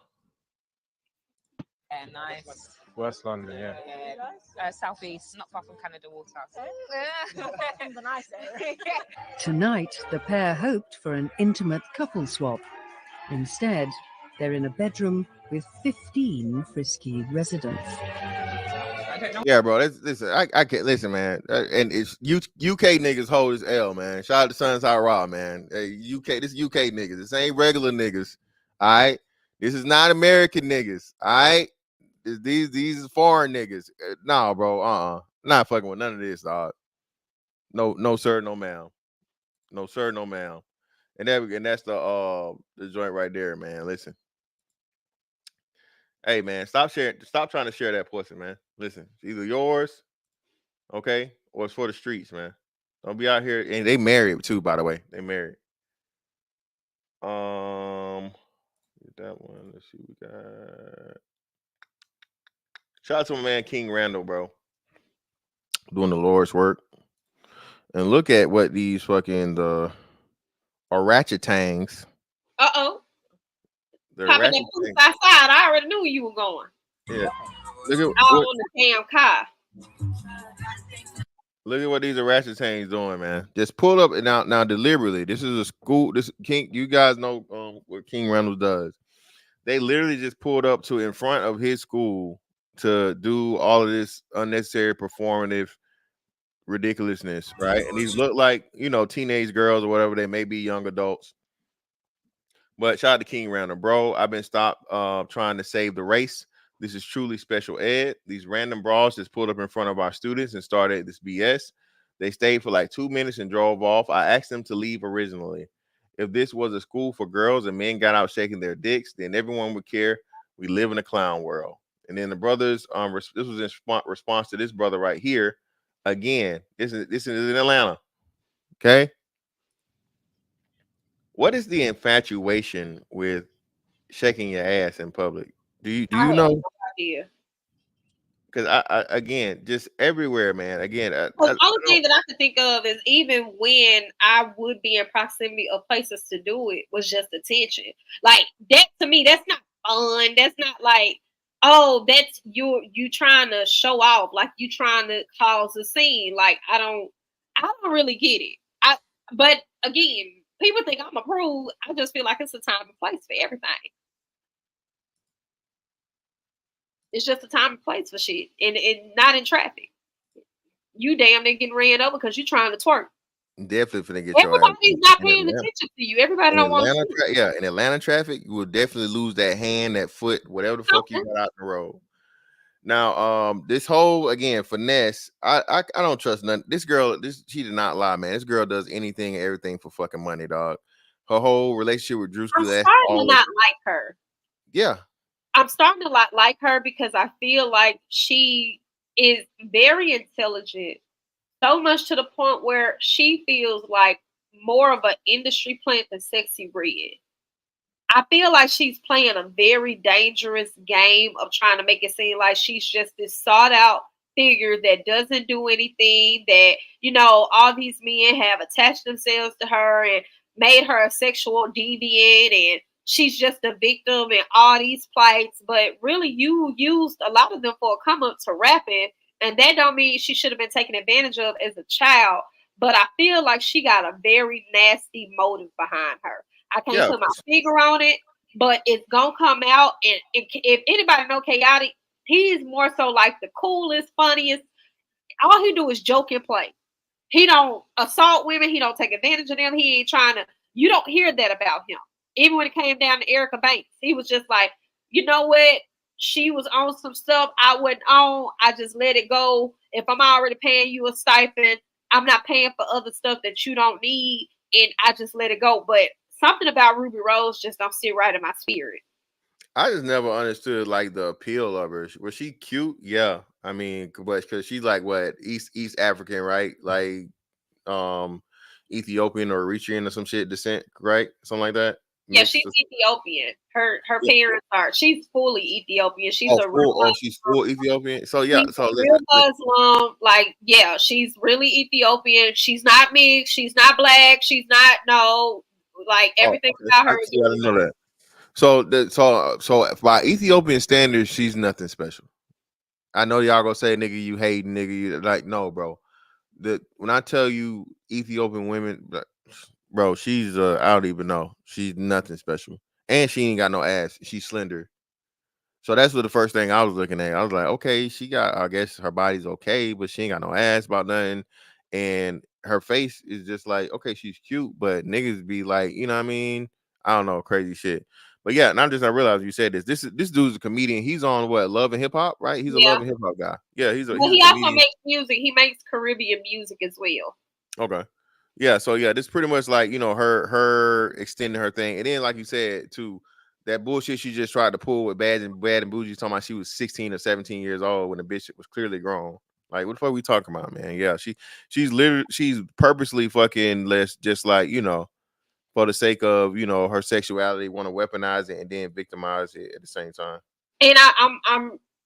nice. West London, yeah. Southeast, not far from Canada Water. The nice area. Tonight, the pair hoped for an intimate couple swap. Instead, they're in a bedroom with 15 frisky residents. Yeah, bro. Listen, I can't listen, man. And it's UK niggas hold as L, man. Shout out to Sunside Raw, man. Hey, this UK niggas. This ain't regular niggas. All right. This is not American niggas. All right. These is foreign niggas. Nah, bro. Not fucking with none of this, dog. No, sir, no ma'am. No, sir, no ma'am. And that's the joint right there, man. Listen. Hey, man, stop trying to share that pussy, man. Listen, it's either yours, okay, or it's for the streets, man. Don't be out here. And they married too, by the way. They married. That one. Let's see what we got. Shout out to my man King Randall, bro. Doing the Lord's work. And look at what these fucking orangutans. Uh-oh. They're Popping that boots outside. I already knew where you were going. Yeah. Look at on the damn car. Look at what these orangutans doing, man. Just pull up and now deliberately. This is a school. This King, you guys know what King Reynolds does. They literally just pulled up to in front of his school to do all of this unnecessary performative ridiculousness, right? And these look like, teenage girls or whatever. They may be young adults. But shout out to King Randall, bro. I've been stopped trying to save the race. This is truly special ed. These random bras just pulled up in front of our students and started this BS. They stayed for like 2 minutes and drove off. I asked them to leave originally. If this was a school for girls and men got out shaking their dicks, then everyone would care. We live in a clown world. And then the brothers, this was in response to this brother right here. Again, this is in Atlanta. Okay. What is the infatuation with shaking your ass in public? Do you know? No idea. Because I again, just everywhere, man. Again, the only thing that I could think of is even when I would be in proximity of places to do it was just attention. Like that to me, that's not fun. That's not like, oh, that's you trying to show off, like you trying to cause a scene. Like I don't really get it. But again, people think I'm a prude. I just feel like it's a time and place for everything. It's just a time and place for shit, and not in traffic. You damn near getting ran over because you're trying to twerk. Definitely finna get Everybody's not paying attention to you. Everybody don't want to. Yeah, in Atlanta traffic, you will definitely lose that hand, that foot, whatever the fuck you got out the road. Now, this whole again finesse, I don't trust none. This girl, she did not lie, man. This girl does anything and everything for fucking money, dog. Her whole relationship with Drewski. I'm starting to not like her. Yeah. I'm starting to like her because I feel like she is very intelligent, so much to the point where she feels like more of an industry plant than Sexy Red. I feel like she's playing a very dangerous game of trying to make it seem like she's just this sought out figure that doesn't do anything, that, all these men have attached themselves to her and made her a sexual deviant, and she's just a victim in all these plights. But really, you used a lot of them for a come up to rapping, and that don't mean she should have been taken advantage of as a child. But I feel like she got a very nasty motive behind her. I can't put my finger on it, but it's gonna come out. And if anybody know Chaotic, he's more so like the coolest, funniest. All he do is joke and play. He don't assault women. He don't take advantage of them. He ain't trying to. You don't hear that about him. Even when it came down to Erica Banks, he was just like, you know what? She was on some stuff I wasn't on. I just let it go. If I'm already paying you a stipend, I'm not paying for other stuff that you don't need, and I just let it go. But something about Ruby Rose just don't sit right in my spirit. I just never understood like the appeal of her. Was she cute? Yeah. I mean, because she's like what East African, right? Like Ethiopian or Eritrean or some shit descent, right? Something like that. Yeah, Mixed she's or- Ethiopian. Her Yeah. parents are. She's fully Ethiopian. She's Oh, a real full. Oh, she's full Ethiopian. So yeah. She's So a real listen. Muslim. Like, yeah, she's really Ethiopian. She's not mixed. She's not black. She's not like everything about her. See, I didn't know that. So by Ethiopian standards, she's nothing special. I know y'all gonna say, nigga, you hate, nigga, you like, no, bro. When I tell you Ethiopian women, bro, she's I don't even know. She's nothing special, and she ain't got no ass. She's slender. So that's what the first thing I was looking at. I was like, okay, she got, I guess her body's okay, but she ain't got no ass about nothing. And her face is just like, okay, she's cute, but niggas be like, you know what I mean? I don't know, crazy shit. But yeah, and I realized you said this. This dude's a comedian. He's on what, Love and Hip Hop, right? He's a Yeah. Love and Hip Hop guy. Yeah, he's a Well, he comedian. also makes music. He makes Caribbean music as well. Okay. Yeah, so yeah, this pretty much like, her extending her thing. And then like you said too, that bullshit she just tried to pull with Bad and Bougie, talking about she was 16 or 17 years old when the bitch was clearly grown. Like, what the fuck we talking about, man? Yeah, she's purposely fucking just like, for the sake of, her sexuality, want to weaponize it and then victimize it at the same time. And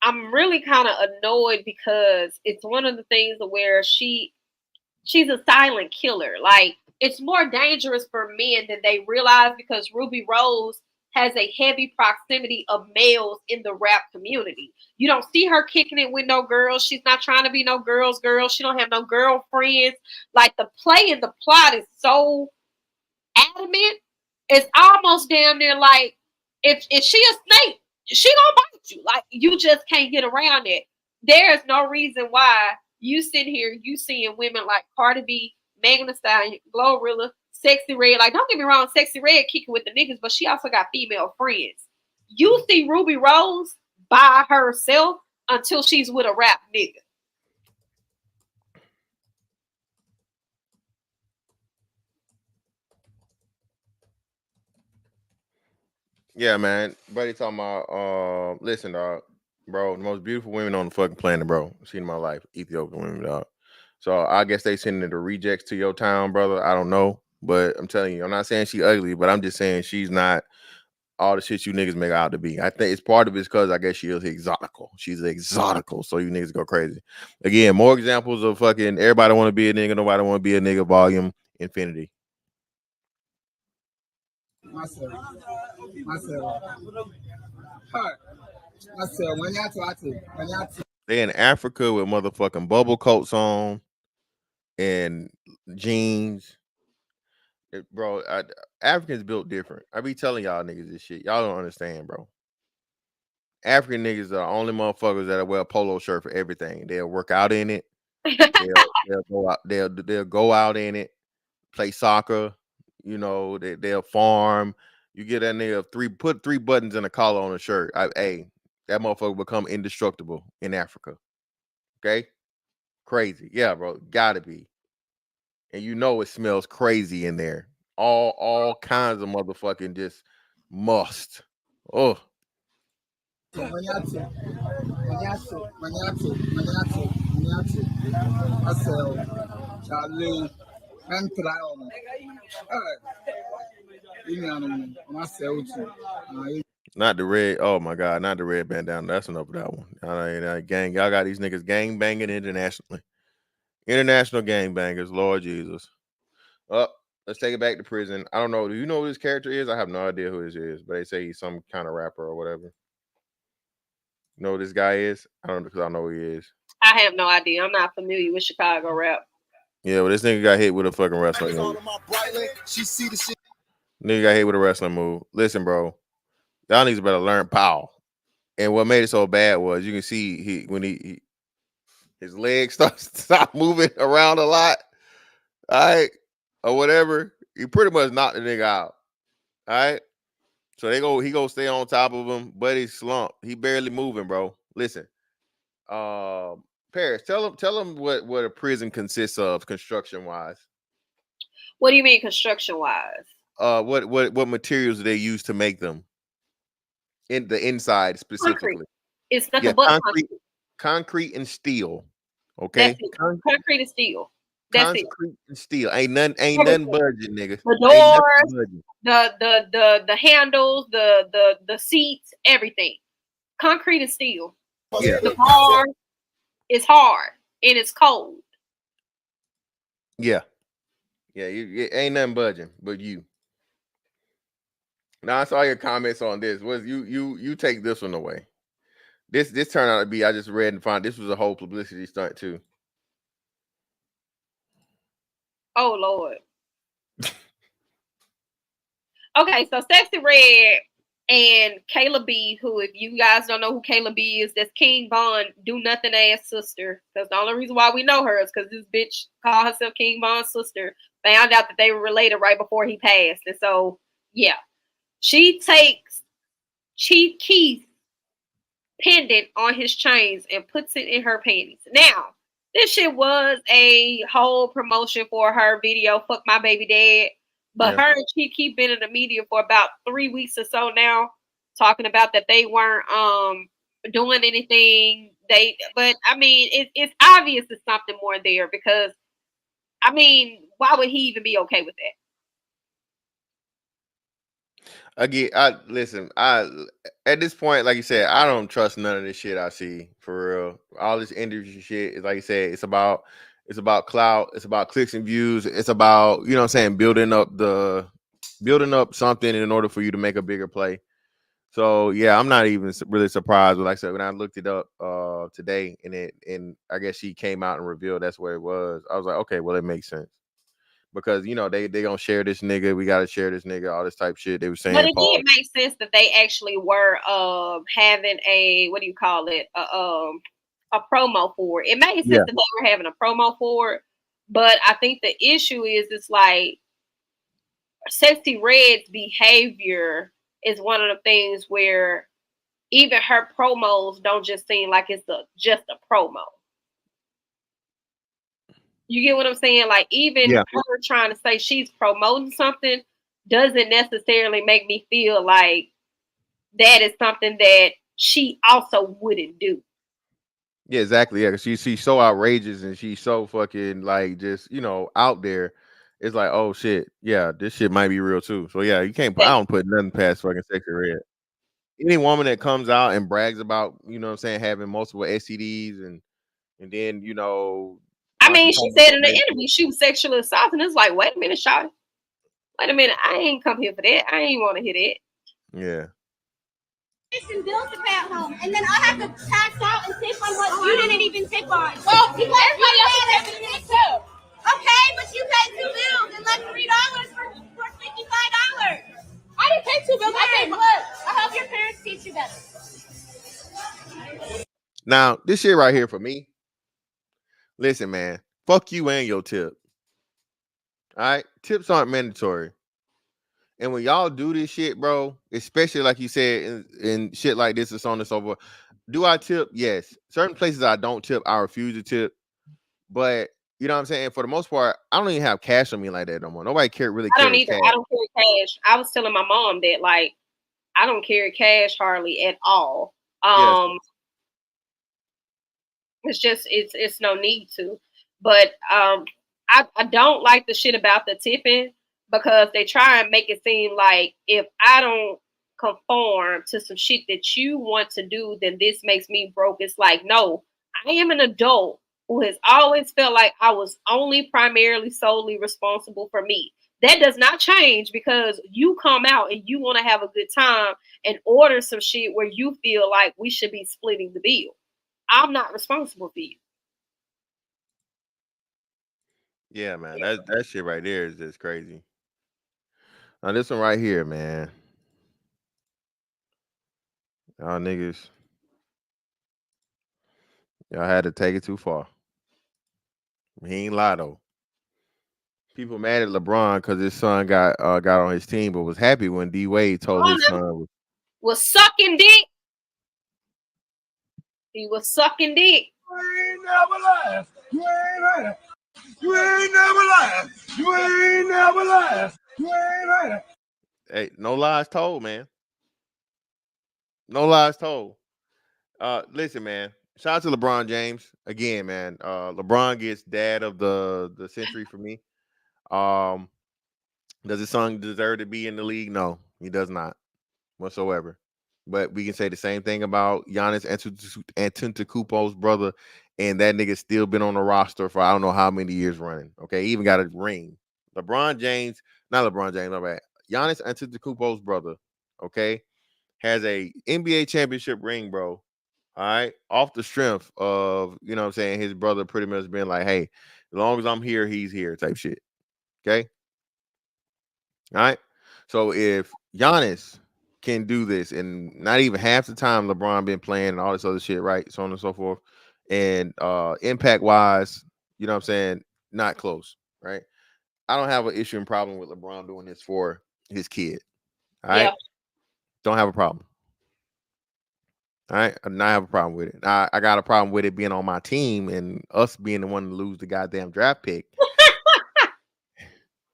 I'm really kind of annoyed because it's one of the things where she's a silent killer. Like, it's more dangerous for men than they realize because Ruby Rose has a heavy proximity of males in the rap community. You don't see her kicking it with no girls. She's not trying to be no girl's girl. She don't have no girlfriends. Like, the play and the plot is so adamant. It's almost damn near like if she a snake, she gonna bite you. Like, you just can't get around it. There's no reason why you sit here, you seeing women like Cardi B, Megan Thee Stallion, Glorilla, Sexy Red. Like, don't get me wrong, Sexy Red kicking with the niggas, but she also got female friends. You see Ruby Rose by herself until she's with a rap nigga. Yeah, man. Buddy talking about listen, dog, bro, the most beautiful women on the fucking planet, bro. Seen in my life, Ethiopian women, dog. So I guess they sending the rejects to your town, brother. I don't know. But I'm telling you, I'm not saying she ugly, but I'm just saying she's not all the shit you niggas make her out to be. I think it's part of it because I guess she is exotical. She's exotical, so you niggas go crazy. Again, more examples of fucking everybody want to be a nigga, nobody want to be a nigga. Volume infinity. Marcel, They in Africa with motherfucking bubble coats on and jeans. Bro, Africans built different. I be telling y'all niggas this shit. Y'all don't understand, bro. African niggas are the only motherfuckers that wear a polo shirt for everything. They'll work out in it. They'll go out. They'll go out in it. Play soccer. They'll farm. You get that nigga put 3 buttons in a collar on a shirt. That motherfucker become indestructible in Africa. Okay, crazy. Yeah, bro, gotta be. And it smells crazy in there. All kinds of motherfucking just must. Oh. Not the red. Oh my God, not the red bandana. That's enough of that one. Gang, y'all got these niggas gang banging internationally. International gang bangers, Lord Jesus. Let's take it back to prison. I don't know. Do you know who this character is? I have no idea who this is, but they say he's some kind of rapper or whatever. You know who this guy is? I don't know because I know who he is. I have no idea. I'm not familiar with Chicago rap. Yeah, but this nigga got hit with a fucking wrestling move. Nigga got hit with a wrestling move. Listen, bro. Y'all niggas better learn pow. And what made it so bad was you can see when his legs stop moving around a lot. All right. Or whatever. He pretty much knocked the nigga out. All right. So he go stay on top of him, but he's slumped. He barely moving, bro. Listen. Paris, tell him what a prison consists of construction wise. What do you mean construction wise? What materials do they use to make them? In the inside specifically. Concrete. It's nothing but concrete. concrete and steel. Okay, That's it. Concrete and steel. That's it. concrete and steel. Ain't nothing Everything. budging, nigga. The Ain't nothing doors, budging. the handles, the seats, everything. Concrete and steel. Yeah. The bar is hard and it's cold. Yeah. Yeah, you ain't nothing budging but you. Now I saw your comments on this. Was you take this one away? This turned out to be, I just read and found this was a whole publicity stunt too. Oh Lord. Okay, so Sexy Red and Kayla B, who, if you guys don't know who Kayla B is, that's King Von do nothing ass sister. Because the only reason why we know her is because this bitch called herself King Von's sister. Found out that they were related right before he passed. And so, yeah. She takes Chief Keith's pendant on his chains and puts it in her panties. Now, this shit was a whole promotion for her video, Fuck My Baby Dad. But her and Chief Keith been in the media for about 3 weeks or so now, talking about that they weren't doing anything. But I mean, it's obvious there's something more there, because I mean, why would he even be okay with that? Again, listen, at this point, like you said, I don't trust none of this shit I see, for real. All this industry shit is, like you said, it's about clout, it's about clicks and views, it's about, you know what I'm saying, building up something in order for you to make a bigger play. So yeah, I'm not even really surprised. But like I said, when I looked it up today, and I guess she came out and revealed that's what it was, I was like, okay, well, it makes sense. Because, you know, they gonna share this nigga, we gotta share this nigga, all this type shit they were saying. But it did make sense that they actually were having a, what do you call it, a promo for it. It made sense that they were having a promo for it, but I think the issue is, it's like Sexy Red's behavior is one of the things where even her promos don't just seem like it's just a promo. You get what I'm saying? Like, even her trying to say she's promoting something doesn't necessarily make me feel like that is something that she also wouldn't do. Yeah, exactly. Yeah, she's so outrageous and she's so fucking, like, just, you know, out there. It's like, oh shit, yeah, this shit might be real too. So yeah, you can't put, I don't put nothing past fucking Sexy Red. Any woman that comes out and brags about, you know what I'm saying, having multiple STDs and then, you know, I mean, she said in the interview she was sexually assaulted. It's like, wait a minute, shawty. Wait a minute, I ain't come here for that. I ain't want to hear that. Yeah. And bills to pay at home, and then I have to tax out and tip on what you didn't even tip on. Well, everybody else has to tip too. Okay, but you paid 2 bills and left $3 for $55. I didn't pay 2 bills. I paid. Look, I hope your parents teach you better. Now, this shit right here for me. Listen, man, fuck you and your tip. All right, tips aren't mandatory. And when y'all do this shit, bro, especially like you said in shit like this and so on and so forth, do I tip? Yes. Certain places I don't tip, I refuse to tip. But you know what I'm saying? For the most part, I don't even have cash on me like that no more. Nobody really I don't carries either. cash. I don't carry cash. I was telling my mom that, like, I don't carry cash hardly at all. It's just it's no need to. But I don't like the shit about the tipping, because they try and make it seem like if I don't conform to some shit that you want to do, then this makes me broke. It's like, no, I am an adult who has always felt like I was only primarily solely responsible for me. That does not change because you come out and you want to have a good time and order some shit where you feel like we should be splitting the bill. I'm not responsible for you. Yeah, man. That shit right there is just crazy. Now this one right here, man. Y'all niggas, y'all had to take it too far. He ain't lie though. People mad at LeBron because his son got on his team, but was happy when D Wade told his son was sucking dick. He was sucking dick. You ain't never lied. You ain't lied. You ain't never lied. You ain't never lied. You ain't lied. Hey, no lies told, man. No lies told. Listen, man. Shout out to LeBron James again, man. LeBron gets dad of the century for me. Does his son deserve to be in the league? No, he does not whatsoever. But we can say the same thing about Giannis Antetokounmpo's brother, and that nigga still been on the roster for I don't know how many years running. Okay, he even got a ring. Not LeBron James, my bad. Giannis Antetokounmpo's brother, okay, has a NBA championship ring, bro. All right, off the strength of what I'm saying, his brother pretty much been like, hey, as long as I'm here, he's here, type shit. Okay. All right. So if Giannis can do this, and not even half the time LeBron been playing and all this other shit, right? So on and so forth. And impact wise, you know what I'm saying, not close, right? I don't have an issue and problem with LeBron doing this for his kid. All right. Yeah. Don't have a problem. All right. I do not have a problem with it. I got a problem with it being on my team and us being the one to lose the goddamn draft pick.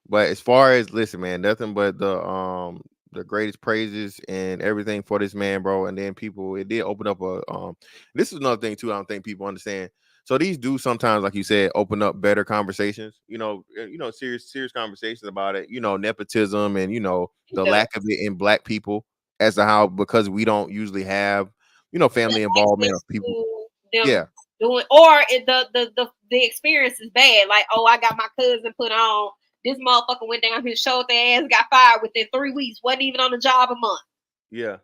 But as far as listen, man, nothing but the greatest praises and everything for this man, bro. And then people, it did open up a this is another thing too. I don't think people understand. So these do sometimes, like you said, open up better conversations. Serious conversations about it. Nepotism and the lack of it in Black people as to how because we don't usually have family involvement of people. Them doing or the experience is bad. Like, oh, I got my cousin put on. This motherfucker went down his shoulder, ass got fired within 3 weeks. Wasn't even on the job a month. Yeah.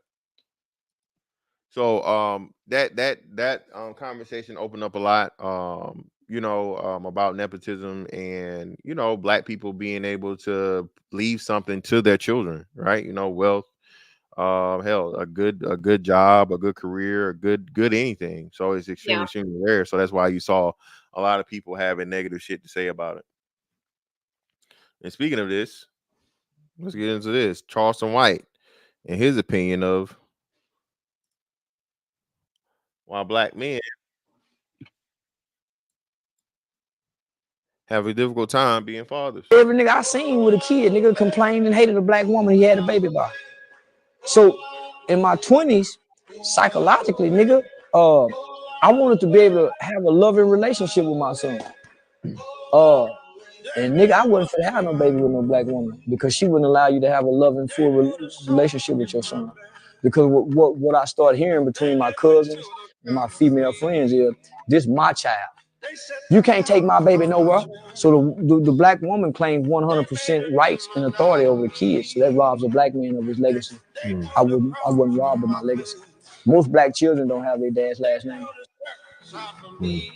So that conversation opened up a lot. About nepotism and Black people being able to leave something to their children, right? Wealth, hell, a good job, a good career, a good anything. So it's extremely rare. So that's why you saw a lot of people having negative shit to say about it. And speaking of this, let's get into this. Charleston White and his opinion of why Black men have a difficult time being fathers. Every nigga I seen with a kid, nigga complained and hated a Black woman he had a baby by. So in my 20s, psychologically, nigga, I wanted to be able to have a loving relationship with my son. And nigga, I wasn't finna have no baby with no Black woman because she wouldn't allow you to have a loving, full relationship with your son. Because what I started hearing between my cousins and my female friends is, this my child. You can't take my baby nowhere. So the Black woman claims 100% rights and authority over the kids. So that robs a Black man of his legacy. I wouldn't rob of my legacy. Most Black children don't have their dad's last name.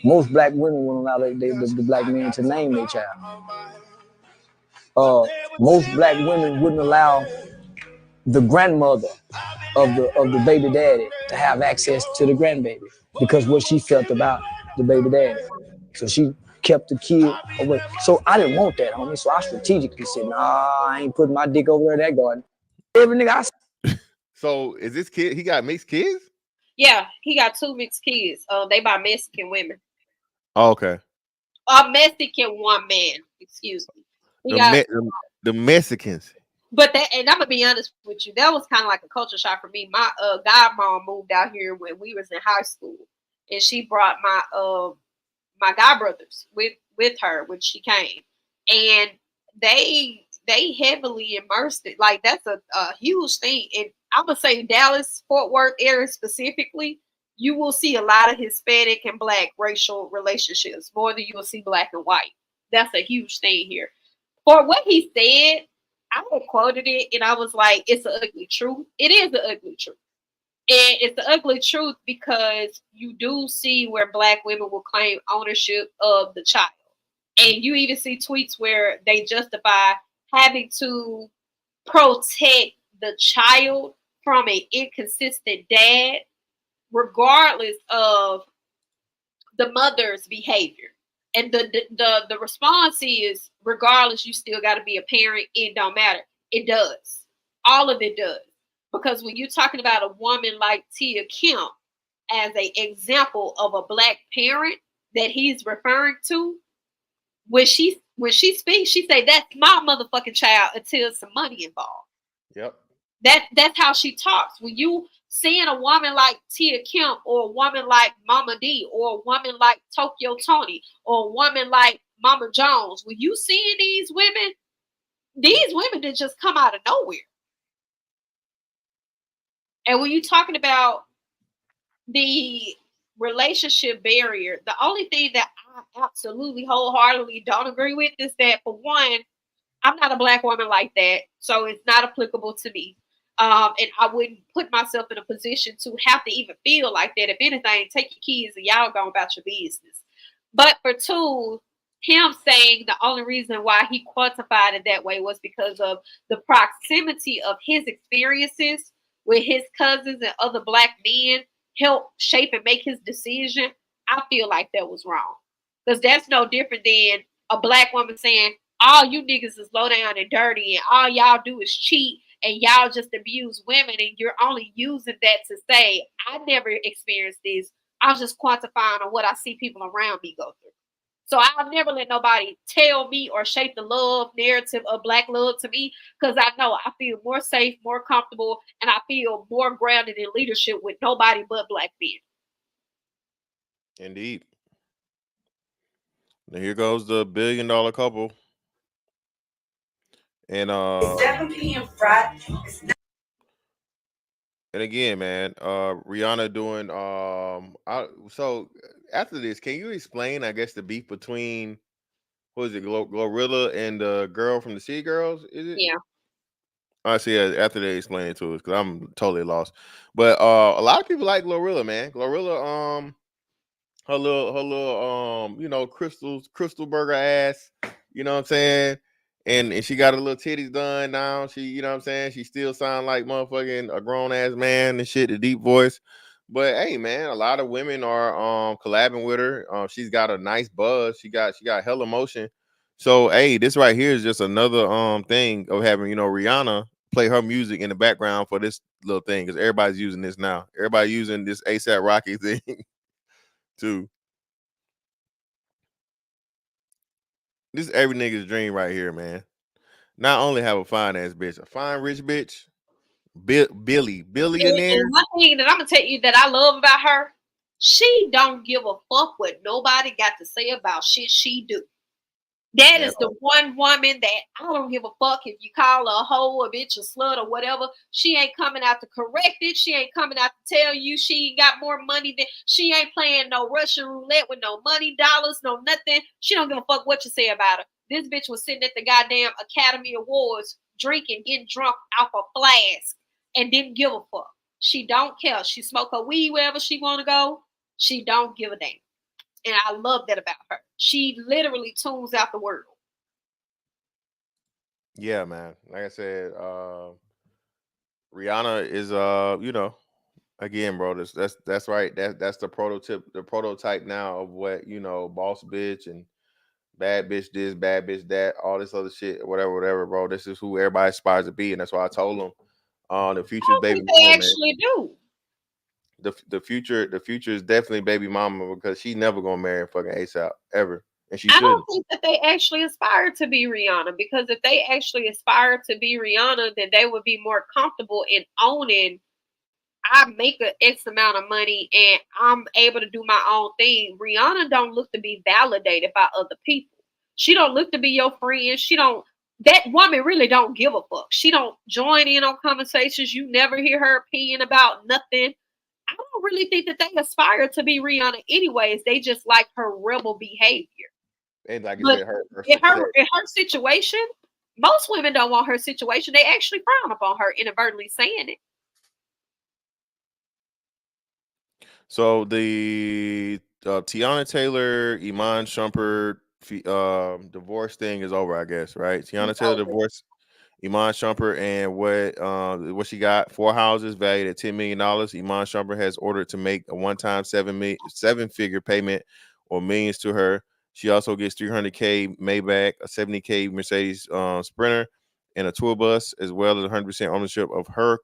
Most Black women won't allow the Black man to name their child. Most Black women wouldn't allow the grandmother of the baby daddy to have access to the grandbaby because what she felt about the baby daddy. So she kept the kid away. So I didn't want that, homie. So I strategically said, nah, I ain't putting my dick over there in that garden. Every nigga So is this kid, he got mixed kids? Yeah, he got 2 mixed kids. They by Mexican women. Oh, okay. A Mexican one man, excuse me. The Mexicans. But and I'm gonna be honest with you, that was kind of like a culture shock for me. My godmom moved out here when we was in high school, and she brought my god brothers with her when she came, and they heavily immersed it. Like that's a huge thing, and I'm gonna say Dallas, Fort Worth area specifically, you will see a lot of Hispanic and Black racial relationships more than you will see Black and white. That's a huge thing here. For what he said, I had quoted it and I was like, it's an ugly truth. It is an ugly truth. And it's the ugly truth because you do see where Black women will claim ownership of the child. And you even see tweets where they justify having to protect the child from an inconsistent dad, regardless of the mother's behavior. And the response is, regardless, you still got to be a parent. It don't matter. It does. All of it does. Because when you're talking about a woman like Tia Kemp as an example of a Black parent that he's referring to, when she speaks, she say, that's my motherfucking child until some money involved. Yep. That's how she talks. When you seeing a woman like Tia Kemp, or a woman like Mama D, or a woman like Tokyo Tony, or a woman like Mama Jones, when you seeing these women that just come out of nowhere. And when you're talking about the relationship barrier, the only thing that I absolutely wholeheartedly don't agree with is that, for one, I'm not a black woman like that, so it's not applicable to me. And I wouldn't put myself in a position to have to even feel like that. If anything, take your kids and y'all go about your business. But for two, him saying the only reason why he quantified it that way was because of the proximity of his experiences with his cousins and other black men help shape and make his decision. I feel like that was wrong, because that's no different than a black woman saying, all you niggas is low down and dirty, and all y'all do is cheat, and y'all just abuse women, and you're only using that to say, I never experienced this. I'm just quantifying on what I see people around me go through. So I'll never let nobody tell me or shape the love narrative of black love to me, because I know I feel more safe, more comfortable, and I feel more grounded in leadership with nobody but black men. Indeed. Now here goes the $1 billion couple. And 7 p.m. Friday. and again, man, Rihanna doing so after this, can you explain, I guess, the beef between, what is it, Glorilla and the girl from the Sea Girls? Is it? Yeah. I see. After they explain it to us, because I'm totally lost. But a lot of people like Glorilla, man. Glorilla, her little crystal burger ass, you know what I'm saying? And she got her little titties done now. She, you know what I'm saying? She still sound like motherfucking a grown ass man and shit, the deep voice. But hey, man, a lot of women are collabing with her. She's got a nice buzz. She got hella motion. So hey, this right here is just another thing of having, Rihanna play her music in the background for this little thing, because everybody's using this now. Everybody using this ASAP Rocky thing too. This is every nigga's dream right here, man. Not only have a fine ass bitch, a fine rich bitch, billionaire. And one thing that I'm gonna tell you that I love about her, she don't give a fuck what nobody got to say about shit she do. That is the one woman that I don't give a fuck if you call her a hoe, a bitch, a slut, or whatever. She ain't coming out to correct it. She ain't coming out to tell you she ain't got more money than, she ain't playing no Russian roulette with no money, dollars, no nothing. She don't give a fuck what you say about her. This bitch was sitting at the goddamn Academy Awards drinking, getting drunk off a flask, and didn't give a fuck. She don't care. She smoke her weed wherever she want to go. She don't give a damn. And I love that about her. She literally tunes out the world. Yeah, man. Like I said, Rihanna is again, bro. That's right. That's the prototype now of what, boss bitch and bad bitch this, bad bitch that, all this other shit, whatever, bro. This is who everybody aspires to be, and that's why I told them, the future's baby They mama, actually do. The future is definitely baby mama, because she's never gonna marry fucking ASAP ever, and she I shouldn't. don't think that they actually aspire to be Rihanna, because if they actually aspire to be Rihanna, then they would be more comfortable in owning, I make an X amount of money and I'm able to do my own thing. Rihanna don't look to be validated by other people. She don't look to be your friend. That woman really don't give a fuck. She don't join in on conversations. You never hear her opinion about nothing. I don't really think that they aspire to be Rihanna anyways. They just like her rebel behavior. And like you But said, her in success. her situation, most women don't want her situation. They actually frown upon her, inadvertently saying it. So the Tiana Taylor, Iman Shumpert divorce thing is over, I guess, right? Tiana Taylor divorced Iman Shumpert, and what she got? 4 houses valued at $10 million. Iman Shumpert has ordered to make a one-time seven-figure payment or millions to her. She also gets $300K Maybach, a $70K Mercedes Sprinter, and a tour bus, as well as 100% ownership of her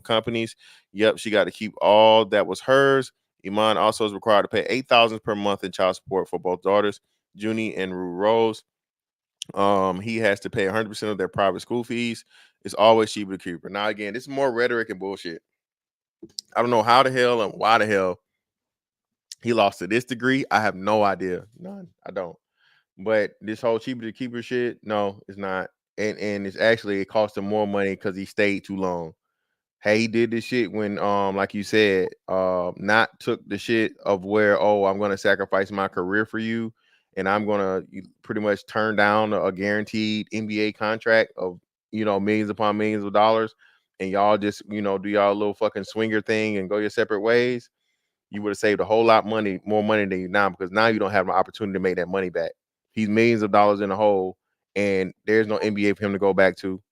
companies. Yep, she got to keep all that was hers. Iman also is required to pay $8,000 per month in child support for both daughters, Junie and Rue Rose. He has to pay 100% of their private school fees. It's always cheaper to keep her. Now, again, this is more rhetoric and bullshit. I don't know how the hell and why the hell he lost to this degree. I have no idea. None. I don't. But this whole cheaper to keep her shit, no, it's not. And it's actually, it cost him more money because he stayed too long. Hey, he did this shit when, like you said, not took the shit of where, oh, I'm gonna sacrifice my career for you, and I'm gonna pretty much turn down a guaranteed NBA contract of millions upon millions of dollars, and y'all just do y'all little fucking swinger thing and go your separate ways. You would have saved a whole lot more money than you now, because now you don't have an opportunity to make that money back. He's millions of dollars in the hole, and there's no NBA for him to go back to.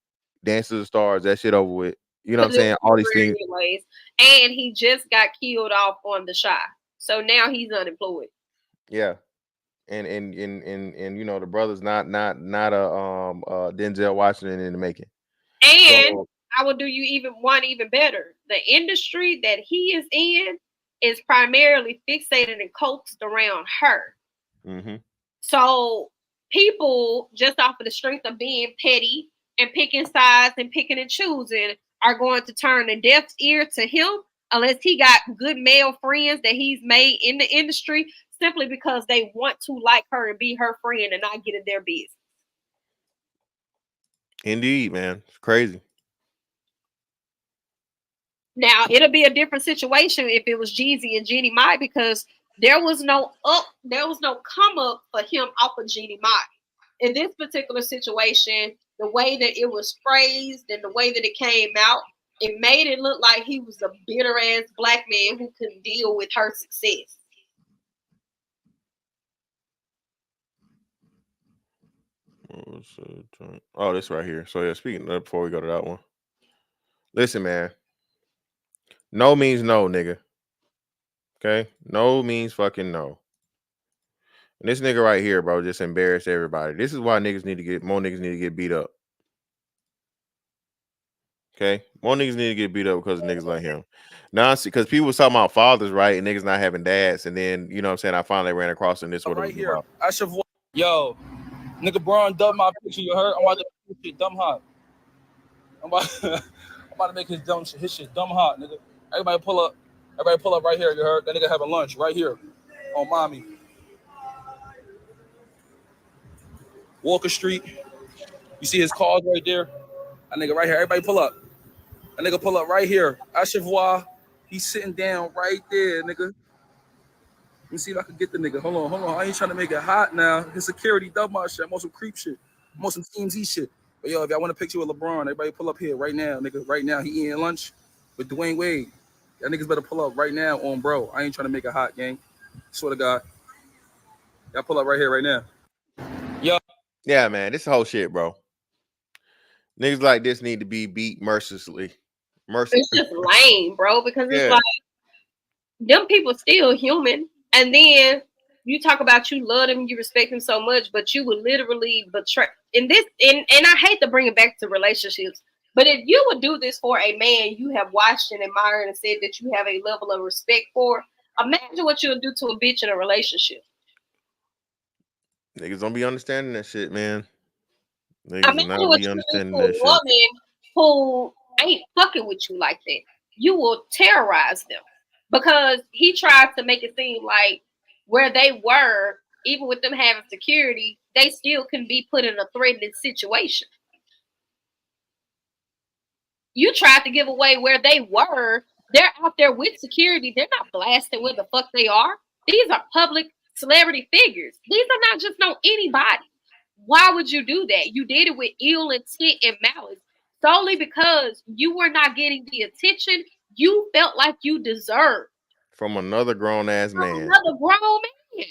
Dance to the Stars, that shit over with. You know what I'm saying? All these things. Anyways, and he just got killed off on The Shy, so now he's unemployed. Yeah, and the brother's not a Denzel Washington in the making. And so, I will do you even better. The industry that he is in is primarily fixated and coaxed around her. Mm-hmm. So people, just off of the strength of being petty and picking sides and picking and choosing, are going to turn a deaf ear to him unless he got good male friends that he's made in the industry, simply because they want to like her and be her friend and not get in their business. Indeed, man. It's crazy. Now, it'll be a different situation if it was Jeezy and Jeannie Mai, because there was no come up for him off of Jeannie Mai. In this particular situation, the way that it was phrased and the way that it came out, it made it look like he was a bitter ass black man who couldn't deal with her success. Oh, this right here. So yeah, speaking of that, before we go to that one, listen, man. No means no, nigga. Okay, no means fucking no. And this nigga right here, bro, just embarrassed everybody. This is why more niggas need to get beat up. Okay, more niggas need to get beat up because of niggas like him. Now, because people was talking about fathers, right, and niggas not having dads, and then you know what I'm saying, I finally ran across and this what right it was here. about. I should yo, nigga Braun dubbed my picture. You heard? I'm about to make his shit dumb hot. I'm about to make his shit dumb hot, nigga. Everybody pull up. Everybody pull up right here. You heard? That nigga having lunch right here on mommy. Walker Street. You see his cars right there? That nigga right here. Everybody pull up. That nigga pull up right here. Ashevois. He's sitting down right there, nigga. Let me see if I can get the nigga. Hold on. I ain't trying to make it hot now. His security dub my shit. I'm on some creep shit. I'm on some TMZ shit. But yo, if y'all want a picture with LeBron, everybody pull up here right now, nigga. Right now, he eating lunch with Dwayne Wade. Y'all niggas better pull up right now on bro. I ain't trying to make it hot, gang. Swear to God. Y'all pull up right here right now. Yo. Yeah, man. This whole shit, bro. Niggas like this need to be beat mercilessly. It's just lame, bro, because it's like them people still human. And then you talk about you love them, you respect them so much, but you would literally betray and I hate to bring it back to relationships, but if you would do this for a man you have watched and admired and said that you have a level of respect for, imagine what you'll do to a bitch in a relationship. Niggas don't be understanding that shit, man. Niggas imagine do not what be understanding that shit. Woman who ain't fucking with you like that, you will terrorize them. Because he tried to make it seem like where they were, even with them having security, they still can be put in a threatening situation. You tried to give away where they were. They're out there with security. They're not blasting where the fuck they are. These are public celebrity figures. These are not just anybody. Why would you do that? You did it with ill intent and malice, solely because you were not getting the attention you felt like you deserved. From another grown ass man. Another grown man.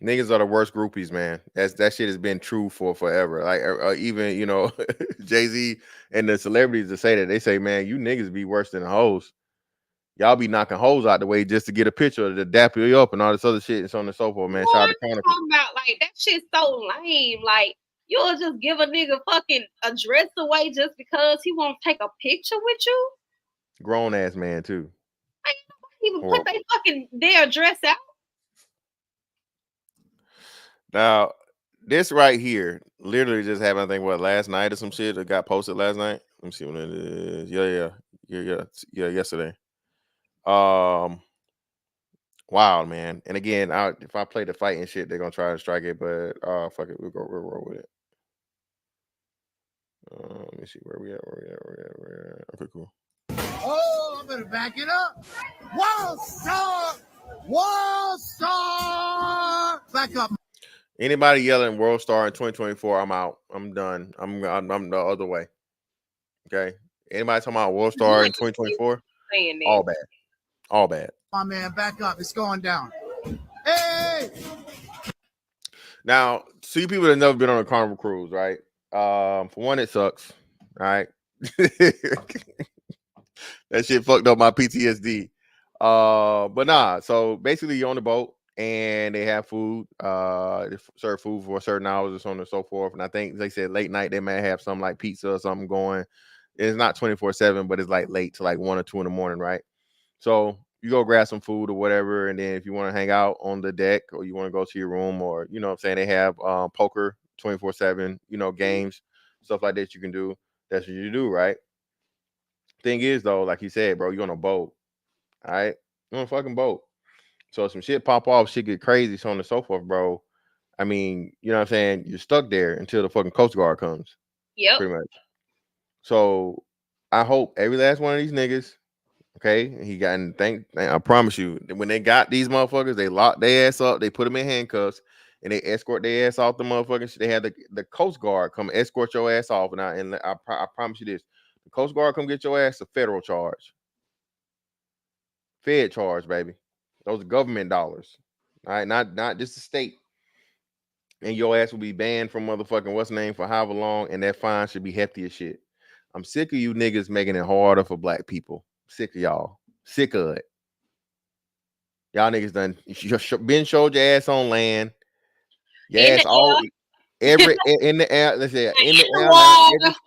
Niggas are the worst groupies, man. That shit has been true for forever. Like even Jay-Z and the celebrities that say that, they say, man, you niggas be worse than the hoes. Y'all be knocking hoes out the way just to get a picture to dap you up and all this other shit and so on and so forth, man. Shout out to Chronicle. About like that shit's so lame. Like you'll just give a nigga fucking address away just because he won't take a picture with you. Grown ass man too. Ain't nobody even put their address out. Now, This right here, literally just happened. I think what last night or some shit that got posted last night. Let me see what it is. Yeah. Yesterday. Wow, man. And again, if I play the fight and shit, they're gonna try to strike it, but fuck it, we'll roll with it. Let me see where we at. Okay, cool. Oh, I better back it up. World star! World star! Back up. Anybody yelling World Star in 2024, I'm out. I'm done. I'm the other way. Okay. Anybody talking about World Star in 2024? All bad. All bad. My man, back up. It's going down. Hey! Now, see people that never been on a Carnival cruise, right? For one, it sucks. Right. That shit fucked up my PTSD. But nah. So basically, you're on the boat and they have food. They serve food for certain hours or so on and so forth. And I think they said late night they may have something like pizza or something going. It's not 24/7, but it's like late to like 1 or 2 in the morning, right? So you go grab some food or whatever, and then if you want to hang out on the deck or you want to go to your room, or you know what I'm saying, they have poker 24/7, games, stuff like that you can do. That's what you do, right? Thing is though, like you said, bro, you're on a boat. All right. You're on a fucking boat. So some shit pop off, shit get crazy, so on and so forth, bro. I mean, you know what I'm saying? You're stuck there until the fucking Coast Guard comes. Yep. Pretty much. So I hope every last one of these niggas, okay, he got, and I promise you, when they got these motherfuckers, they locked their ass up, they put them in handcuffs, and they escort their ass off the motherfuckers. They had the Coast Guard come escort your ass off, and I promise you this: the Coast Guard come get your ass a federal charge, Fed charge, baby. Those are government dollars, all right, not just the state. And your ass will be banned from motherfucking what's name for however long, and that fine should be hefty as shit. I'm sick of you niggas making it harder for black people. Sick of y'all. Sick of it. Y'all niggas done been showed your ass on land. Your ass all every in the air. Let's say in the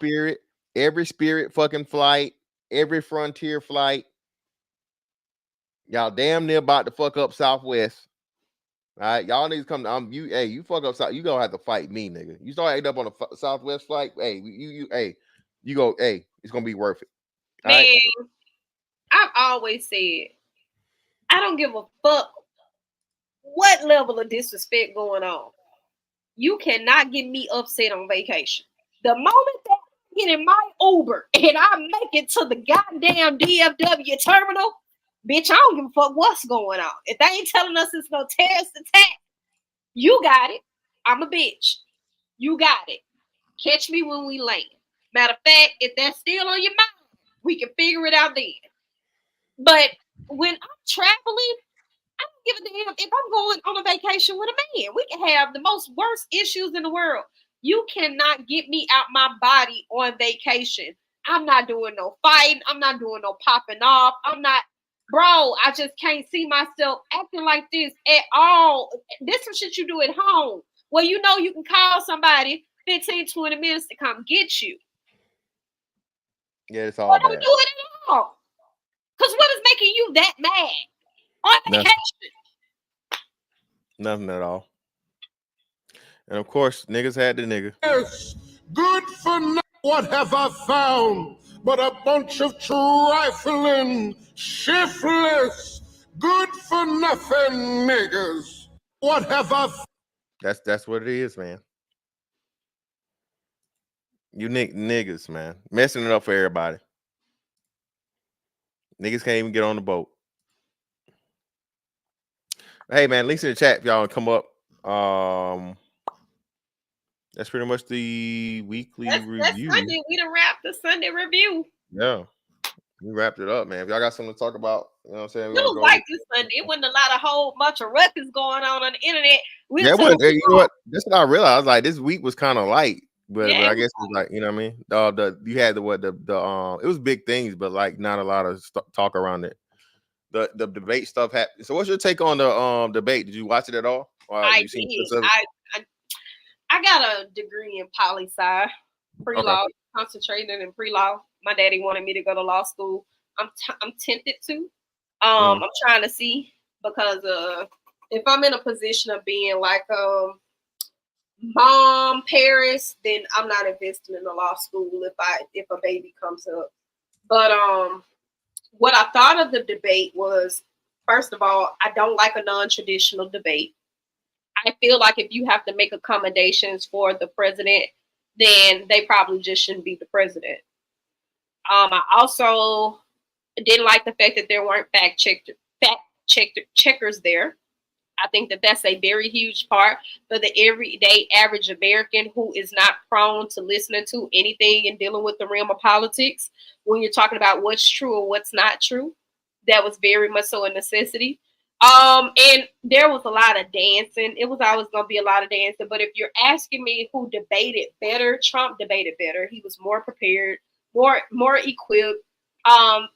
air, every spirit fucking flight, every frontier flight. Y'all damn near about to fuck up Southwest. All right, y'all niggas come. You fuck up South. You gonna have to fight me, nigga. You start acting up on a Southwest flight. Hey, you go. Hey, it's gonna be worth it. All Man, right? I've always said I don't give a fuck what level of disrespect going on. You cannot get me upset on vacation. The moment that I get in my Uber and I make it to the goddamn DFW terminal, bitch, I don't give a fuck what's going on. If they ain't telling us it's no terrorist attack, you got it. I'm a bitch. You got it. Catch me when we land. Matter of fact, if that's still on your mind, we can figure it out then. But when I'm traveling, I don't give a damn if I'm going on a vacation with a man. We can have the most worst issues in the world. You cannot get me out my body on vacation. I'm not doing no fighting. I'm not doing no popping off. Bro, I just can't see myself acting like this at all. This some shit you do at home. Well, you know you can call somebody 15, 20 minutes to come get you. Yeah, it's all bad. Don't do it at all. Because what is making you that mad on vacation? Nothing at all. And of course, niggas had the nigga. Yes, good for nothing. What have I found but a bunch of trifling, shiftless, good for nothing niggas? What have I That's what it is, man. You niggas, man. Messing it up for everybody. Niggas can't even get on the boat. Hey, man, links in the chat if y'all come up. That's pretty much the weekly review. That's Sunday. We done wrapped the Sunday review. Yeah. We wrapped it up, man. If y'all got something to talk about, you know what I'm saying? It was like this Sunday. It wasn't a whole bunch of ruckus going on the internet. You know what? That's what I realized. Like this week was kind of light, but I guess it was like, you know what I mean? You had it was big things, but like not a lot of talk around it. The debate stuff happened. So what's your take on the debate? Did you watch it at all? I did. I got a degree in poli-sci, pre-law, concentrating in pre-law. My daddy wanted me to go to law school. I'm tempted to. I'm trying to see because if I'm in a position of being like mom, Paris, then I'm not investing in a law school if a baby comes up. But what I thought of the debate was, first of all, I don't like a non-traditional debate. I feel like if you have to make accommodations for the president, then they probably just shouldn't be the president. I also didn't like the fact that there weren't fact checkers there. I think that that's a very huge part for the everyday average American who is not prone to listening to anything and dealing with the realm of politics. When you're talking about what's true or what's not true, that was very much so a necessity. And there was a lot of dancing. It was always going to be a lot of dancing. But if you're asking me who debated better, Trump debated better. He was more prepared, more equipped. I'm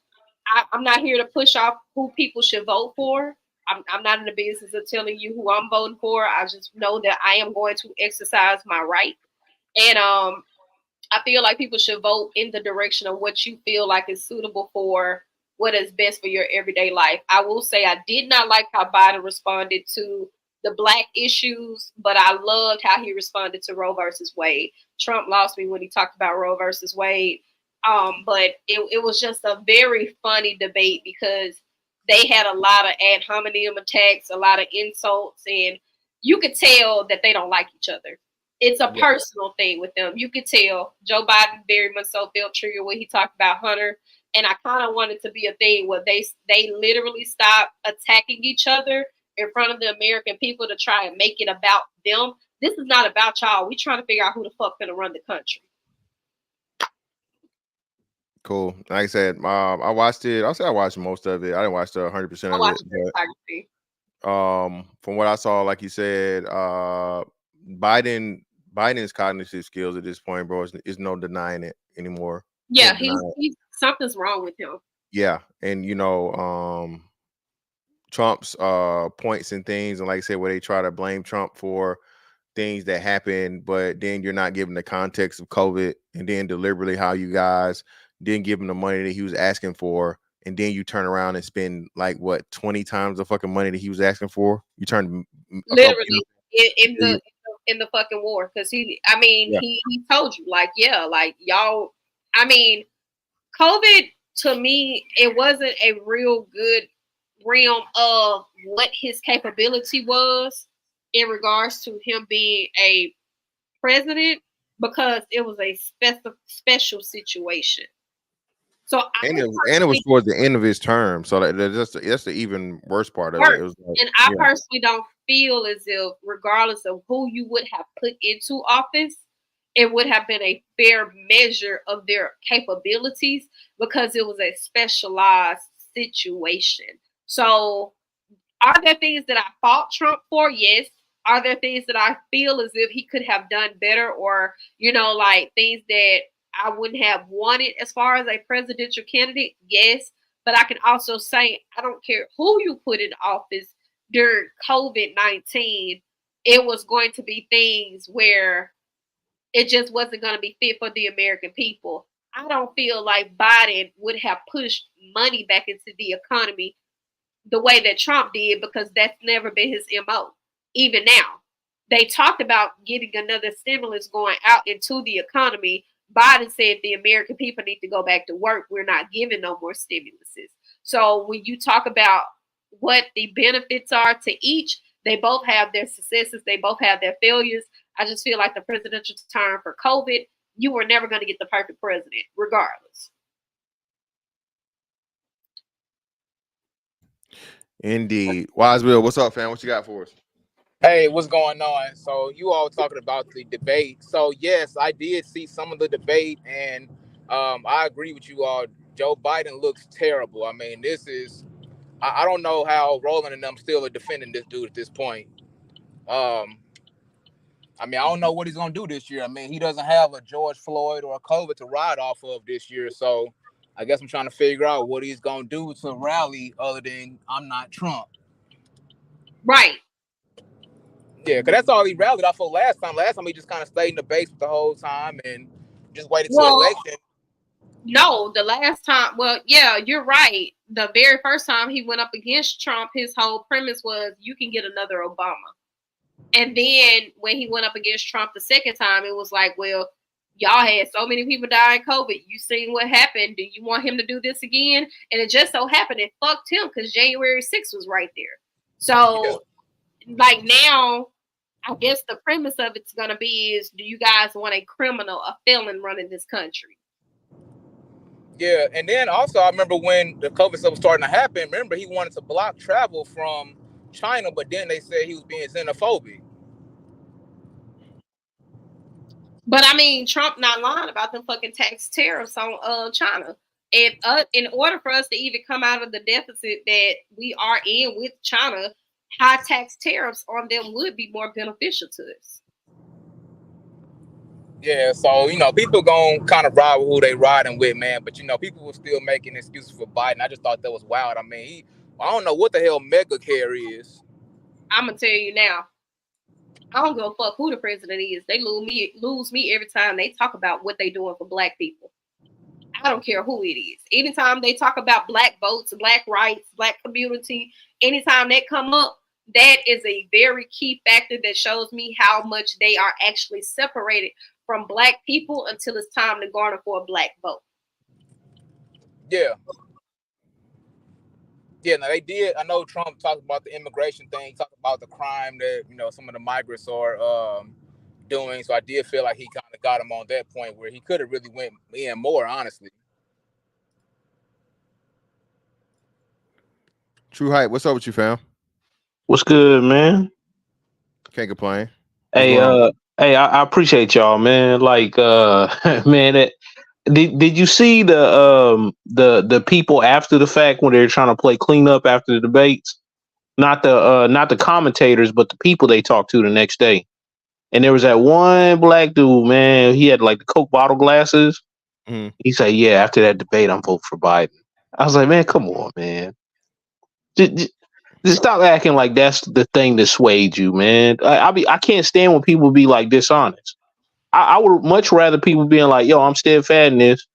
not here to push off who people should vote for. I'm not in the business of telling you who I'm voting for. I just know that I am going to exercise my right. And I feel like people should vote in the direction of what you feel like is suitable for what is best for your everyday life. I will say I did not like how Biden responded to the black issues, but I loved how he responded to Roe versus Wade. Trump lost me when he talked about Roe versus Wade. But it was just a very funny debate because they had a lot of ad hominem attacks, a lot of insults, and you could tell that they don't like each other. It's a personal thing with them. You could tell Joe Biden very much so felt triggered when he talked about Hunter. And I kind of wanted to be a thing where they literally stop attacking each other in front of the American people to try and make it about them. This is not about y'all. We trying to figure out who the fuck gonna run the country. Cool. Like I said, I watched it. I'll say I watched most of it. I didn't watch the 100% I of watched it. the But, from what I saw, like you said, Biden's cognitive skills at this point, bro, is no denying it anymore. Yeah, Can't deny it. he's something's wrong with him. Yeah, and Trump's points and things, and like I said, where they try to blame Trump for things that happen, but then you're not giving the context of COVID, and then deliberately how you guys didn't give him the money that he was asking for, and then you turn around and spend like what 20 times the fucking money that he was asking for. You turn Literally in the fucking war, because he told you like y'all. I mean, COVID to me, it wasn't a real good realm of what his capability was in regards to him being a president, because it was a special situation. So and it was towards the end of his term, so that's the even worse part of it. It was like, and I personally don't feel as if, regardless of who you would have put into office, it would have been a fair measure of their capabilities, because it was a specialized situation. So, are there things that I fought Trump for? Yes. Are there things that I feel as if he could have done better, or like things that I wouldn't have wanted as far as a presidential candidate? Yes. But I can also say, I don't care who you put in office during COVID-19, it was going to be things where it just wasn't going to be fit for the American people. I don't feel like Biden would have pushed money back into the economy the way that Trump did, because that's never been his MO. Even now, they talked about getting another stimulus going out into the economy. Biden said the American people need to go back to work. We're not giving no more stimuluses. So when you talk about what the benefits are to each, they both have their successes. They both have their failures. I just feel like the presidential term for COVID, you were never going to get the perfect president, regardless. Indeed. Wiseville, what's up, fam? What you got for us? Hey, what's going on? So you all talking about the debate. So yes, I did see some of the debate, and I agree with you all. Joe Biden looks terrible. I mean, this is I don't know how Roland and them still are defending this dude at this point. I mean, I don't know what he's gonna do this year. I mean, he doesn't have a George Floyd or a COVID to ride off of this year. So I guess I'm trying to figure out what he's gonna do to rally other than I'm not Trump. Right. Yeah, because that's all he rallied off of last time. Last time he just kind of stayed in the basement the whole time and just waited till election. No, the last time, well, yeah, you're right. The very first time he went up against Trump, his whole premise was you can get another Obama. And then when he went up against Trump the second time, it was like, well, y'all had so many people die in COVID. You seen what happened. Do you want him to do this again? And it just so happened it fucked him because January 6th was right there. So, like now, I guess the premise of it's going to be is, do you guys want a criminal, a felon running this country? Yeah, and then also I remember when the COVID stuff was starting to happen, remember he wanted to block travel from China, but then they said he was being xenophobic. But I mean, Trump not lying about them fucking tax tariffs on China. And in order for us to even come out of the deficit that we are in with China, high tax tariffs on them would be more beneficial to us. Yeah, so people gonna kind of ride with who they riding with, man. But people were still making excuses for Biden. I just thought that was wild. I mean, I don't know what the hell mega care is. I'm gonna tell you now. I don't give a fuck who the president is. They lose me every time they talk about what they doing for black people. I don't care who it is. Anytime they talk about black votes, black rights, black community, anytime that come up, that is a very key factor that shows me how much they are actually separated from black people until it's time to garner for a black vote. Yeah. Yeah, now they did. I know Trump talked about the immigration thing, talked about the crime that, some of the migrants are doing. So I did feel like he kind of got him on that point where he could have really went in more, honestly. True Hype, what's up with you, fam? What's good, man? Can't complain. Hey, I appreciate y'all, man. Like, man, did you see the people after the fact when they're trying to play cleanup after the debates? Not the commentators, but the people they talked to the next day. And there was that one black dude, man. He had like the Coke bottle glasses. Mm-hmm. He said, "Yeah, after that debate, I'm voting for Biden." I was like, "Man, come on, man. Just stop acting like that's the thing that swayed you, man." I can't stand when people be like dishonest. I would much rather people being like, "Yo, I'm steadfast in this,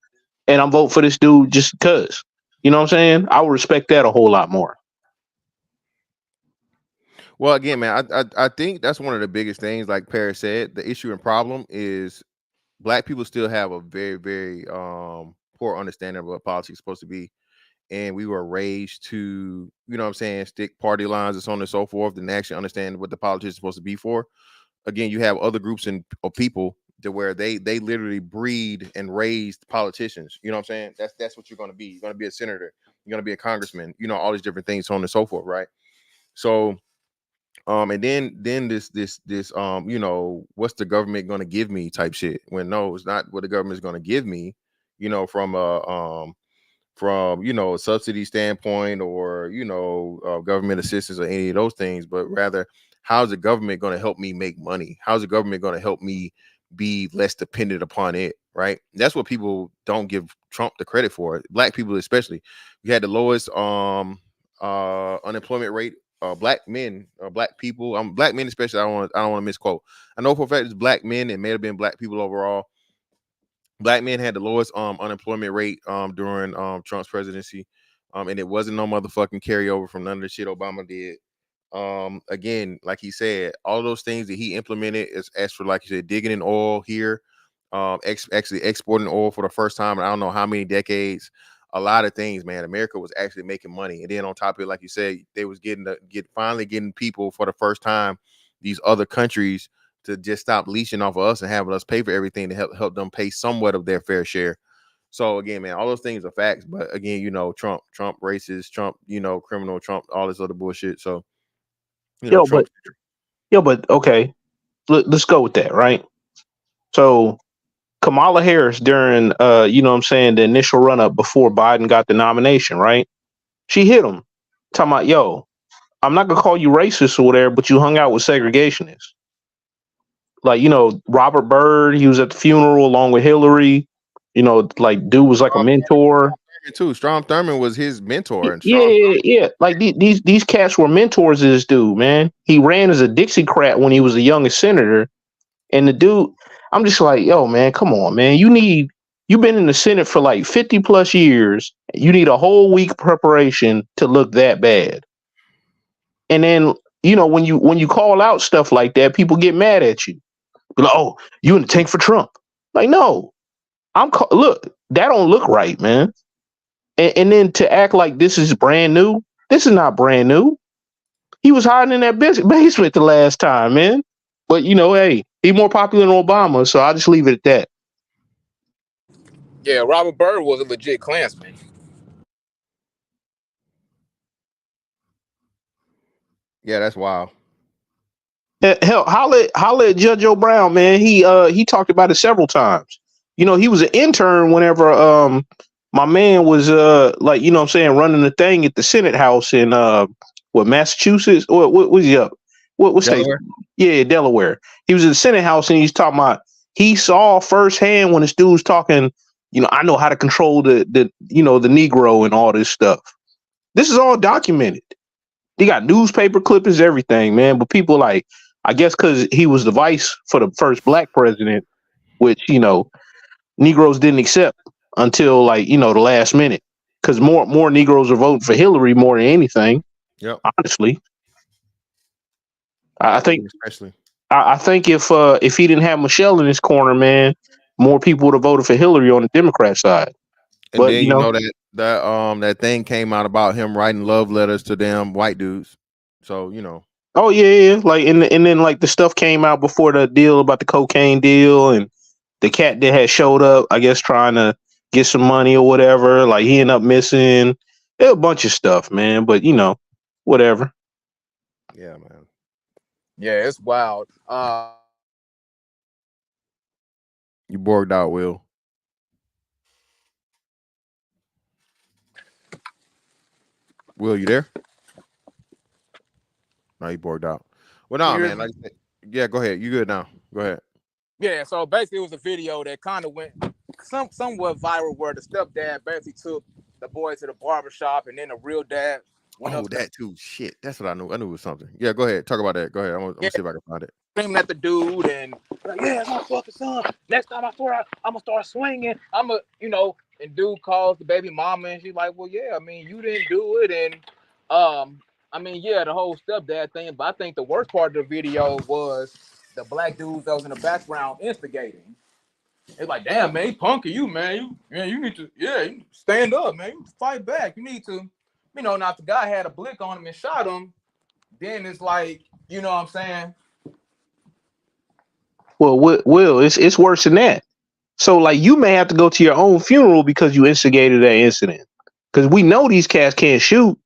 and I'm voting for this dude just because." You know what I'm saying? I would respect that a whole lot more. Well, again, man, I think that's one of the biggest things. Like Paris said, the issue and problem is black people still have a very, very poor understanding of what politics is supposed to be. And we were raised to, stick party lines and so on and so forth, and actually understand what the politics is supposed to be for. Again, you have other groups of people to where they literally breed and raised politicians. You know what I'm saying? That's what you're going to be. You're going to be a senator. You're going to be a congressman. All these different things, so on and so forth, right? So, and then this what's the government going to give me type shit? When no, it's not what the government is going to give me. From a subsidy standpoint or government assistance or any of those things, but rather how's the government going to help me make money? How's the government going to help me be less dependent upon it? Right? That's what people don't give Trump the credit for. Black people especially. We had the lowest unemployment rate. Black men, black people. Black men especially. I don't want to misquote. I know for a fact it's black men. It may have been black people overall. Black men had the lowest unemployment rate during Trump's presidency, and it wasn't no motherfucking carryover from none of the shit Obama did. Again, like he said, all those things that he implemented as for, like you said, digging in oil here, actually exporting oil for the first time in I don't know how many decades. A lot of things, man. America was actually making money, and then on top of it, like you said, they was finally getting people for the first time, these other countries, to just stop leeching off of us and having us pay for everything to help them pay somewhat of their fair share. So again, man, all those things are facts. But again, Trump racist, Trump, criminal, Trump, all this other bullshit. So, Trump. But okay, let's go with that, right? So Kamala Harris during, the initial run up before Biden got the nomination, right? She hit him talking about, "Yo, I'm not gonna call you racist or whatever, but you hung out with segregationists." Like, Robert Byrd, he was at the funeral along with Hillary. Like, dude was like a mentor. Strom Thurmond was his mentor. And yeah. Like these cats were mentors of this dude, man. He ran as a Dixiecrat when he was the youngest senator. And the dude, I'm just like, yo, man, come on, man. You've been in the Senate for like 50 plus years. You need a whole week preparation to look that bad. And then you know, when you call out stuff like that, people get mad at you. Be like, oh, you in the tank for Trump? Like, no, look, that don't look right, man. And then to act like this is brand new, this is not brand new. He was hiding in that basement the last time, man. But you know, hey, he's more popular than Obama, so I'll just leave it at that. Yeah, Robert Byrd was a legit Klansman. Yeah, that's wild. Hell, holla at Judge O'Brown, man. He talked about it several times. You know, he was an intern whenever my man was like, you know what I'm saying, running the thing at the Senate House in Massachusetts? What was he up? What state? Delaware? Yeah, Delaware. He was in the Senate House and he's talking about he saw firsthand when this dude was talking, you know, I know how to control the you know, the Negro and all this stuff. This is all documented. He got newspaper clippings, everything, man. But people like, I guess because he was the vice for the first black president, which, you know, Negroes didn't accept until like, you know, the last minute. Because more Negroes are voting for Hillary more than anything. Yep. Honestly. I think especially. I think if he didn't have Michelle in his corner, man, more people would have voted for Hillary on the Democrat side. And But then you know that thing came out about him writing love letters to them white dudes. So, you know. Oh yeah. Like and then like the stuff came out before the deal about the cocaine deal, and the cat that had showed up, I guess, trying to get some money or whatever. Like he ended up missing. There's a bunch of stuff, man. But you know, whatever. Yeah, man. Yeah, it's wild. You borged out, Will. Will, you there? No, you borged out. Well, no, man. Like, yeah, go ahead. You good now? Go ahead. Yeah, so basically it was a video that kind of went somewhat viral where the stepdad basically took the boy to the barbershop and then the real dad went up that too. Shit. That's what I knew. I knew it was something. Yeah, go ahead. Talk about that. Go ahead. I'm gonna see if I can find it. Screaming at the dude and like, yeah, it's my fucking son. Next time I swear I'm gonna start swinging. And dude calls the baby mama and she's like, well, yeah, I mean, you didn't do it. And the whole stepdad thing. But I think the worst part of the video was the black dudes that was in the background instigating. It's like, damn, man, he punking you, man. You need to, you stand up, man. You fight back. You need to, now if the guy had a blick on him and shot him, then it's like, you know what I'm saying? Well, Will, it's worse than that. So, like, you may have to go to your own funeral because you instigated that incident. Because we know these cats can't shoot.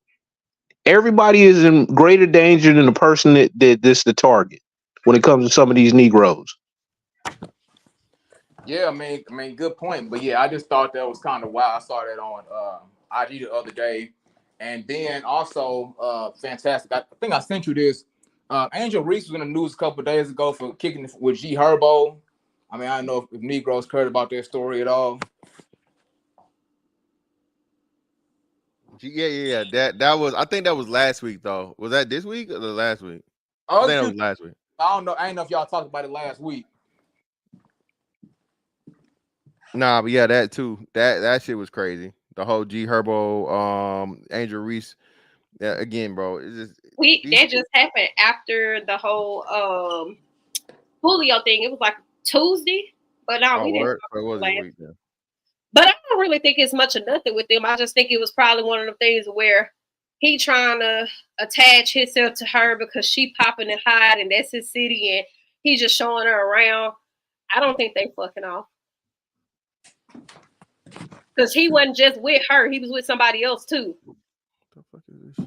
Everybody is in greater danger than the person that did this, the target, when it comes to some of these Negroes. Yeah, I mean, good point. But yeah, I just thought that was kind of wild. I saw that on IG the other day. And then also, fantastic. I think I sent you this. Angel Reese was in the news a couple of days ago for kicking with G Herbo. I mean, I don't know if Negroes heard about their story at all. Yeah. That was. I think that was last week though. Was that this week or the last week? I think that was last week. I don't know. I ain't know if y'all talked about it last week. Nah, but yeah, that too. That shit was crazy. The whole G Herbo, Angel Reese. Yeah, again, bro. It's just that just happened after the whole Julio thing. It was like Tuesday, but no, we didn't. So it was a week then. But I don't really think it's much of nothing with them. I just think it was probably one of the things where he trying to attach himself to her because she popping and hiding. That's his city, and he just showing her around. I don't think they fucking off. Because he wasn't just with her. He was with somebody else, too. What the fuck is this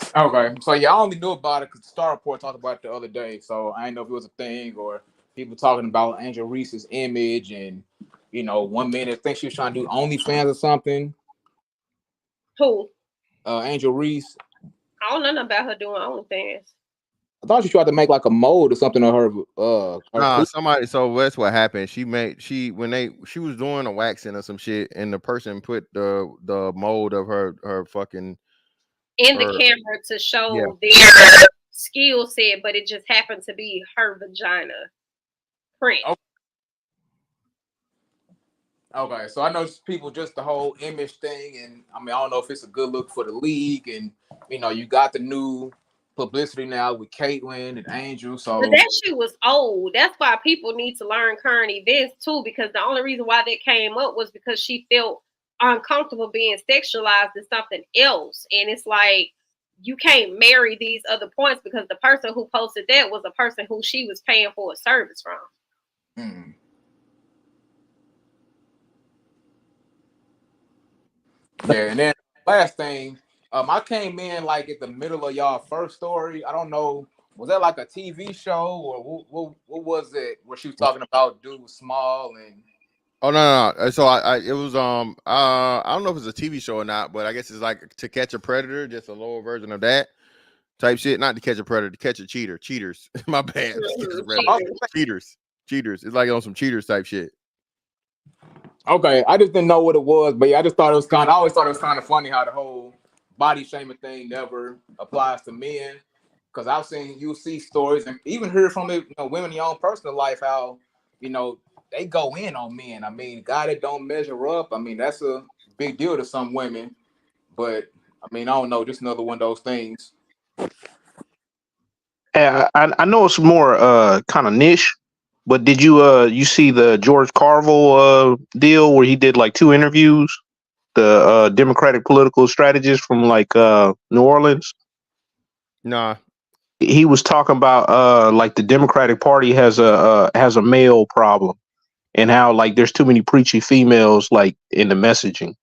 shit? Okay. So, yeah, I only knew about it because the Star Report talked about it the other day. So, I didn't know if it was a thing or people talking about Angel Reese's image and, 1 minute I think she was trying to do OnlyFans or something. Who? Angel Reese. I don't know nothing about her doing OnlyFans. I thought she tried to make like a mold or something of her. Nah, somebody. So that's what happened. She was doing a waxing or some shit, and the person put the mold of her fucking in the camera to show their skill set, but it just happened to be her vagina print. Okay, so I know people just the whole image thing, and I mean I don't know if it's a good look for the league, and you got the new publicity now with Caitlyn and Angel. So But that shit was old. That's why people need to learn current events too, because the only reason why that came up was because she felt uncomfortable being sexualized as something else. And it's like, you can't marry these other points because the person who posted that was a person who she was paying for a service from. Mm. Yeah, and then last thing, I came in like at the middle of y'all first story. I don't know, was that like a TV show or what was it? Where she was talking about dude was small and. Oh no. So it was I don't know if it's a TV show or not, but I guess it's like To Catch a Predator, just a lower version of that type shit. Not To Catch a Predator, To Catch a Cheater. Cheaters. My bad. Cheaters. It's like on some cheaters type shit. Okay, I just didn't know what it was, but yeah, I just thought it was I always thought it was kind of funny how the whole body shaming thing never applies to men. Because I've seen see stories and even heard from women in your own personal life how they go in on men. I mean, guy that don't measure up. I mean, that's a big deal to some women. But I mean, I don't know, just another one of those things. I know it's more kind of niche, but did you see the George Carville deal where he did like 2 interviews? The Democratic political strategist from like New Orleans. Nah. He was talking about like the Democratic Party has a male problem and how like there's too many preachy females like in the messaging.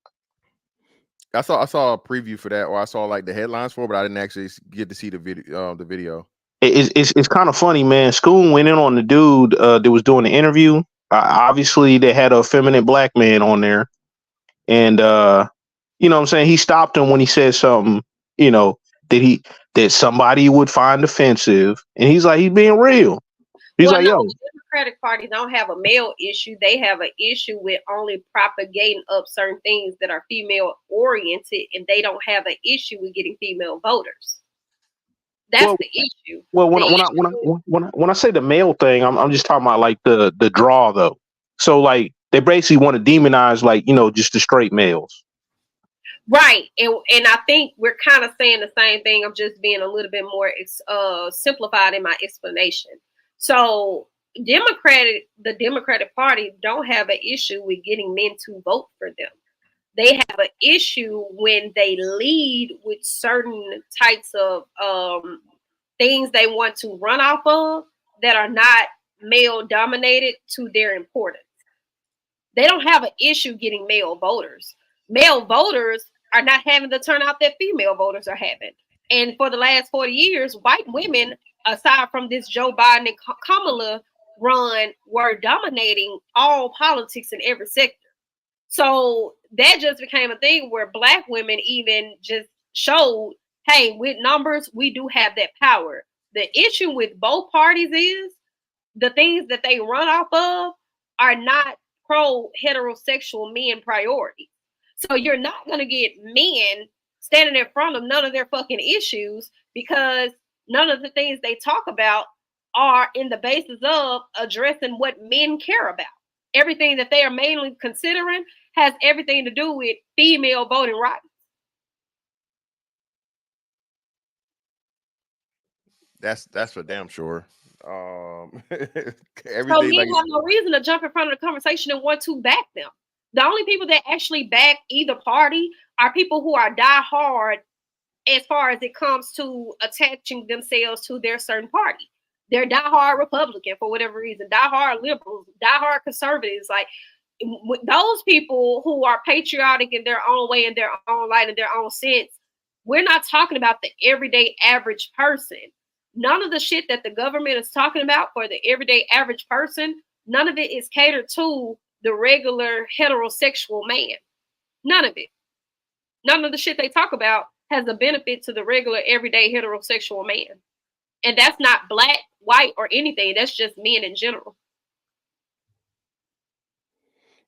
I saw a preview for that, or I saw like the headlines for it, but I didn't actually get to see the video. It's kind of funny, man. School went in on the dude that was doing the interview. Obviously, they had a effeminate black man on there, and you know what I'm saying, he stopped him when he said something, that somebody would find offensive, and he's being real. He's like, yo. The Democratic Party don't have a male issue. They have an issue with only propagating up certain things that are female oriented, and they don't have an issue with getting female voters. That's the issue. Well, when I say the male thing, I'm just talking about like the draw though. So like they basically want to demonize just the straight males. Right, and I think we're kind of saying the same thing. I'm just being a little bit more simplified in my explanation. So the Democratic Party don't have an issue with getting men to vote for them. They have an issue when they lead with certain types of things they want to run off of that are not male dominated to their importance. They don't have an issue getting male voters. Male voters are not having the turnout that female voters are having. And for the last 40 years, white women, aside from this Joe Biden and Kamala run, were dominating all politics in every sector. So that just became a thing where black women even just showed, hey, with numbers, we do have that power. The issue with both parties is the things that they run off of are not pro-heterosexual men priority. So you're not going to get men standing in front of none of their fucking issues because none of the things they talk about are in the basis of addressing what men care about. Everything that they are mainly considering has everything to do with female voting rights. That's for damn sure. So men have no reason to jump in front of the conversation and want to back them. The only people that actually back either party are people who are diehard as far as it comes to attaching themselves to their certain party. They're diehard Republican for whatever reason, diehard liberals, diehard conservatives. Like those people who are patriotic in their own way, in their own light, in their own sense. We're not talking about the everyday average person. None of the shit that the government is talking about for the everyday average person, none of it is catered to the regular heterosexual man. None of it. None of the shit they talk about has a benefit to the regular everyday heterosexual man. And that's not black, white, or anything. That's just men in general.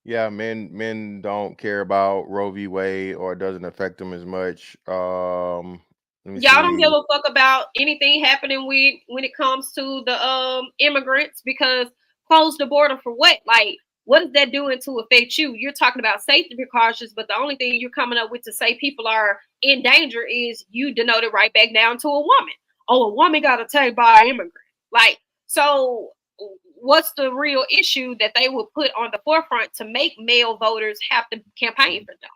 Yeah, men don't care about Roe v. Wade, or it doesn't affect them as much. Y'all don't give a fuck about anything happening when it comes to the immigrants, because close the border for what? Like, what is that doing to affect you? You're talking about safety precautions, but the only thing you're coming up with to say people are in danger is you denoted right back down to a woman. oh, a woman got attacked by an immigrant. Like, so what's the real issue that they would put on the forefront to make male voters have to campaign for them?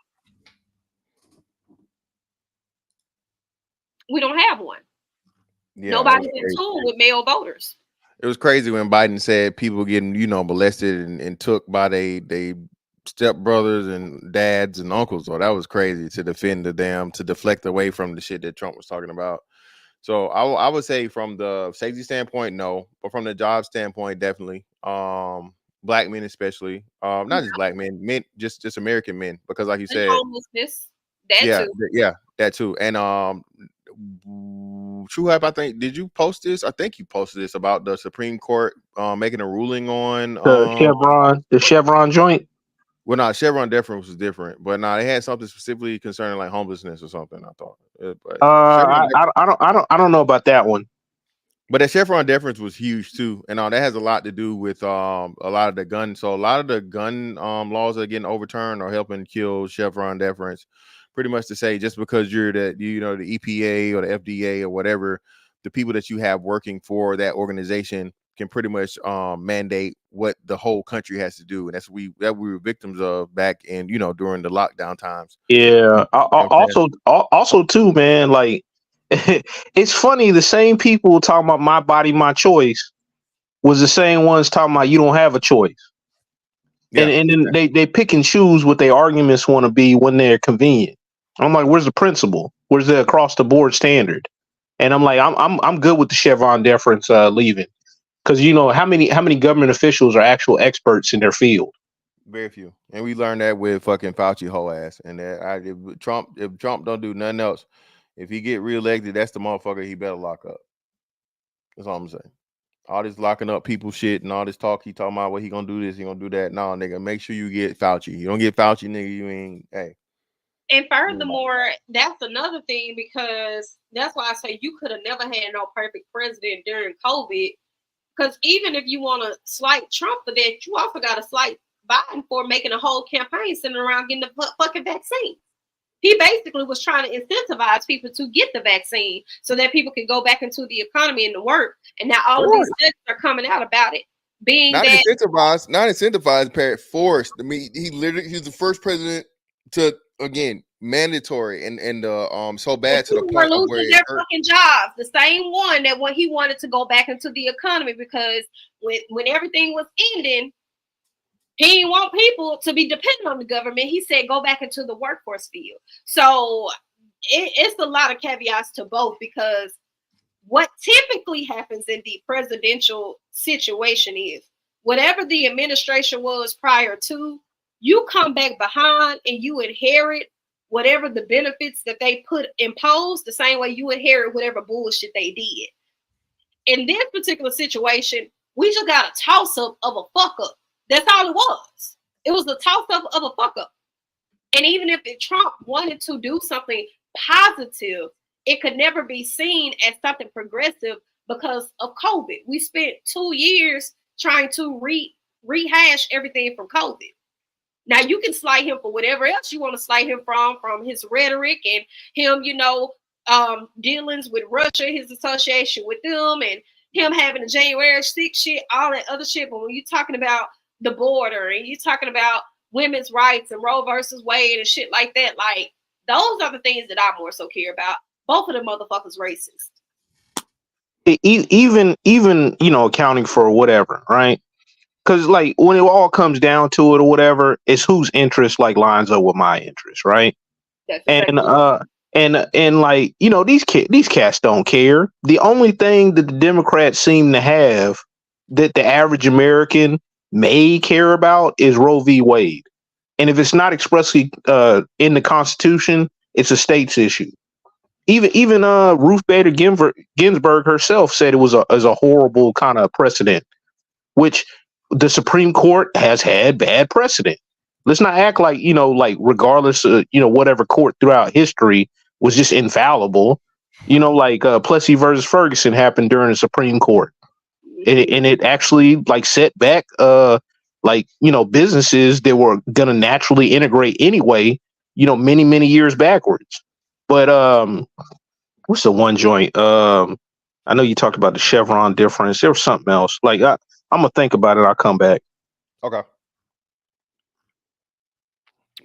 We don't have one. Yeah, Nobody's in tune with male voters. it was crazy when Biden said people getting, you know, molested and took by they stepbrothers and dads and uncles. So that was crazy to defend to deflect away from the shit that Trump was talking about. So I would say from the safety standpoint, no, but from the job standpoint, definitely. Black men especially, not just black men, just American men, because like you said, homelessness, that too. That too. And True Hype, I think, did you post this? I think you posted this about the Supreme Court making a ruling on the Chevron joint. Well, no, Chevron deference was different, but no, they had something specifically concerning like homelessness or something. I thought. But I don't know about that one. But that Chevron deference was huge too, and that has a lot to do with a lot of the gun. So a lot of the gun laws that are getting overturned are helping kill Chevron deference. Pretty much to say, just because you're the EPA or the FDA or whatever, the people that you have working for that organization can pretty much mandate what the whole country has to do, and that's we were victims of back in during the lockdown times. Yeah. Also too, man. Like, it's funny. The same people talking about my body, my choice, was the same ones talking about you don't have a choice. Yeah. And then they pick and choose what their arguments want to be when they're convenient. I'm like, where's the principle? Where's the across the board standard? And I'm like, I'm good with the Chevron deference leaving, because how many government officials are actual experts in their field? Very few, and we learned that with fucking Fauci whole ass. And that if Trump don't do nothing else, if he get reelected, that's the motherfucker he better lock up. That's all I'm saying. All this locking up people shit and all this talk he talking about, what he gonna do this, he gonna do that. No, nigga, make sure you get Fauci. You don't get Fauci, nigga, you ain't. Hey. And furthermore, that's another thing, because that's why I say you could have never had no perfect president during COVID. Because even if you want to slight Trump for that, you also got to slight Biden for making a whole campaign centered around getting the fucking vaccine. He basically was trying to incentivize people to get the vaccine so that people can go back into the economy and to work. And now all of these studies are coming out about it. Being not incentivized, forced. I mean, he's the first president to, again, mandatory and so bad to the point were losing their fucking jobs. The same one that when he wanted to go back into the economy, because when everything was ending, he didn't want people to be dependent on the government. He said, go back into the workforce field. So it's a lot of caveats to both, because what typically happens in the presidential situation is whatever the administration was prior to, you come back behind and you inherit whatever the benefits that they imposed, the same way you inherit whatever bullshit they did. In this particular situation, we just got a toss-up of a fuck-up. That's all it was. It was a toss-up of a fuck-up. And even if Trump wanted to do something positive, it could never be seen as something progressive because of COVID. We spent 2 years trying to rehash everything from COVID. Now you can slight him for whatever else you want to slight him from his rhetoric and him, dealings with Russia, his association with them, and him having the January 6th shit, all that other shit. But when you're talking about the border and you're talking about women's rights and Roe versus Wade and shit like that, like those are the things that I more so care about. Both of them motherfuckers racist. Even accounting for whatever, right? Because like when it all comes down to it or whatever, it's whose interest like lines up with my interest, right? And like these cats don't care. The only thing that the Democrats seem to have that the average American may care about is Roe v. Wade, and if it's not expressly in the Constitution, it's a state's issue. Even Ruth Bader Ginsburg herself said it was a horrible kind of precedent, which the Supreme Court has had bad precedent. Let's not act like, regardless of, whatever court throughout history was just infallible. Plessy versus Ferguson happened during the Supreme Court. And it actually set back, businesses that were going to naturally integrate anyway, many, many years backwards. But what's the one joint? I know you talked about the Chevron difference. There was something else. Like I'm gonna think about it. I'll come back. Okay.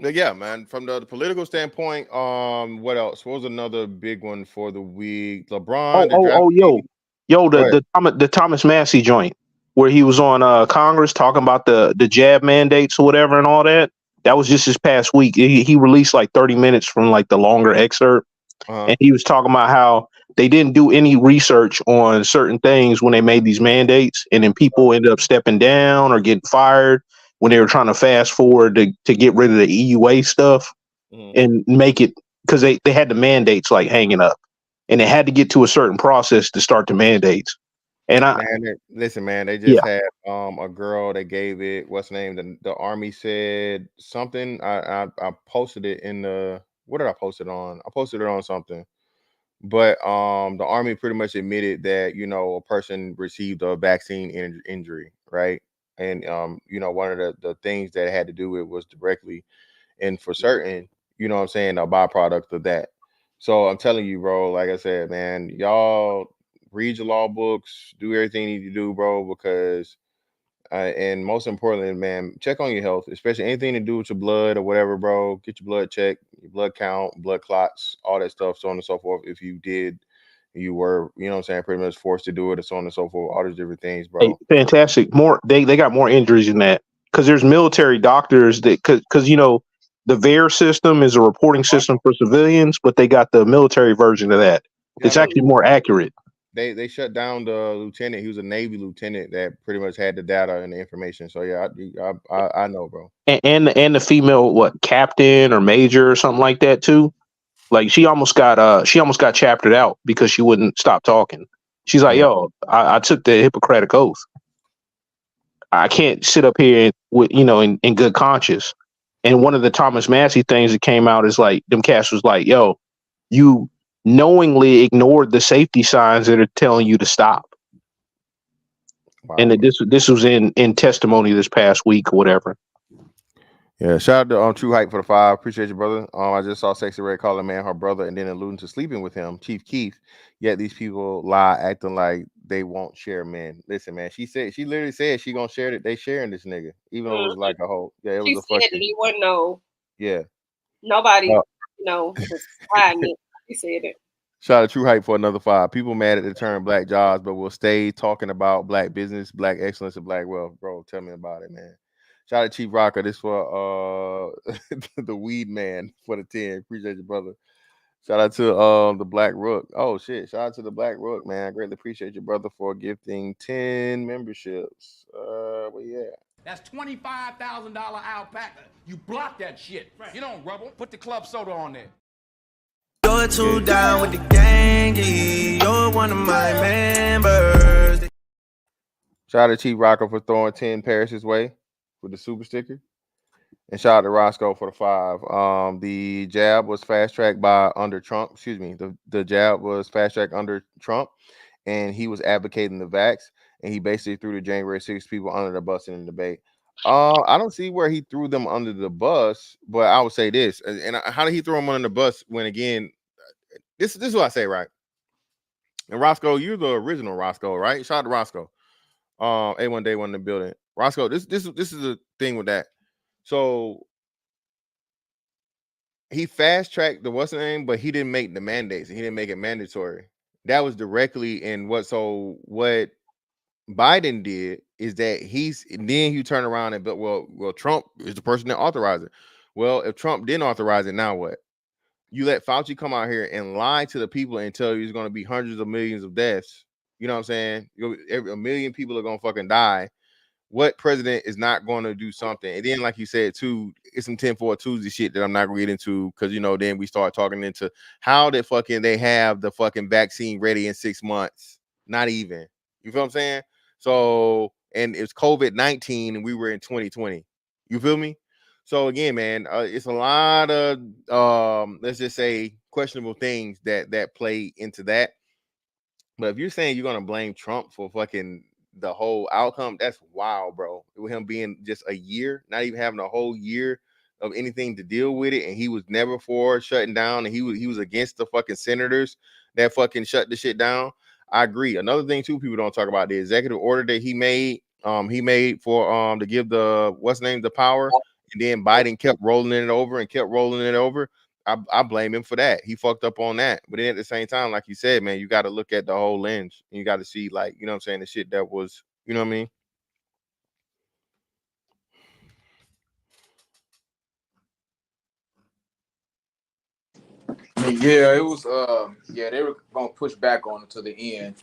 Yeah, man. From the political standpoint, what else? What was another big one for the week? LeBron, the draft. Yo, Go ahead. the Thomas Massey joint where he was on Congress talking about the jab mandates or whatever and all that. That was just this past week. He released like 30 minutes from like the longer excerpt, and he was talking about how they didn't do any research on certain things when they made these mandates, and then people ended up stepping down or getting fired when they were trying to fast forward to get rid of the EUA stuff and make it, because they had the mandates like hanging up, and it had to get to a certain process to start the mandates. And Listen, man, they just Yeah. had a girl that gave it, what's the name? The Army said something. I posted it in the, what did I post it on? I posted it on something. But the Army pretty much admitted that, you know, a person received a vaccine injury, right? And you know, one of the things that it had to do with was directly and for certain, you know what I'm saying, a byproduct of that. So I'm telling you, bro, like I said, man, y'all read your law books, do everything you need to do, bro, because and most importantly, man, check on your health, especially anything to do with your blood or whatever, bro. Get your blood checked, your blood count, blood clots, all that stuff, so on and so forth. If you were, you know what I'm saying, pretty much forced to do it, and so on and so forth, all these different things, bro. Hey, fantastic. More they got more injuries than that because there's military doctors that because you know the VAER system is a reporting system for civilians, but they got the military version of that. It's actually more accurate. They shut down the lieutenant. He was a Navy lieutenant that pretty much had the data and the information. So yeah, I know, bro. And the female captain or major or something like that too. Like she almost got chaptered out because she wouldn't stop talking. She's like, yo, I took the Hippocratic oath. I can't sit up here with in good conscience. And one of the Thomas Massey things that came out is like them cats was like, yo, you knowingly ignored the safety signs that are telling you to stop. Wow, and that this was in testimony this past week or whatever. Yeah, shout out to True Hype for the 5. Appreciate you, brother. I just saw Sexy Red calling man her brother and then alluding to sleeping with him, Chief Keith. Yet these people lie, acting like they won't share men. Listen, man, she literally said she gonna share it. They sharing this nigga, even though it was like a whole. Yeah, it was a fucking. He wouldn't know. Yeah. Nobody, was hiding it. He said it. Shout out to True Hype for another 5. People mad at the term black jobs, but will stay talking about black business, black excellence, and black wealth. Bro, tell me about it, man. Shout out to Chief Rocker. This for the weed man for the 10. Appreciate you, brother. Shout out to the Black Rook. Oh shit. Shout out to the Black Rook, man. I greatly appreciate you, brother, for gifting 10 memberships. Well, yeah. That's $25,000 alpaca. You block that shit. Right. You don't rubble. Put the club soda on there. You're too down with the gangy. You're one of my members. Shout out to Chief Rocker for throwing 10 pairs his way with the super sticker. And shout out to Roscoe for the 5. The jab was fast tracked under Trump. Excuse me. The jab was fast tracked under Trump, and he was advocating the vax, and he basically threw the January 6th people under the bus in the debate. I don't see where he threw them under the bus, but I would say this. And how did he throw them under the bus when, again, this is what I say, right? And Roscoe, you're the original Roscoe, right? Shout out to Roscoe. A1 Day 1 in the building. Roscoe, this is the thing with that. So he fast tracked the what's the name, but he didn't make the mandates and he didn't make it mandatory. That was directly in what Biden did is that then you turn around and well, Trump is the person that authorized it. Well, if Trump didn't authorize it, now what? You let Fauci come out here and lie to the people and tell you there's going to be hundreds of millions of deaths. You know what I'm saying? A million people are going to fucking die. What president is not going to do something? And then, like you said, too, it's some 10-4 Tuesday shit that I'm not going to get into because, then we start talking into how they have the fucking vaccine ready in 6 months. Not even. You feel what I'm saying? So, and it's COVID-19 and we were in 2020. You feel me? So, again, man, it's a lot of, let's just say, questionable things that play into that. But if you're saying you're going to blame Trump for fucking the whole outcome, that's wild, bro. With him being just a year, not even having a whole year of anything to deal with it, and he was never for shutting down, and he was against the fucking senators that fucking shut the shit down. I agree. Another thing too, people don't talk about the executive order that he made. He made for to give the what's name the power, and then Biden kept rolling it over and kept rolling it over. I blame him for that. He fucked up on that. But then at the same time, like you said, man, you got to look at the whole lens. And you got to see, like, you know what I'm saying, the shit that was, you know what I mean? Yeah, it was. Yeah, they were gonna push back on it to the end.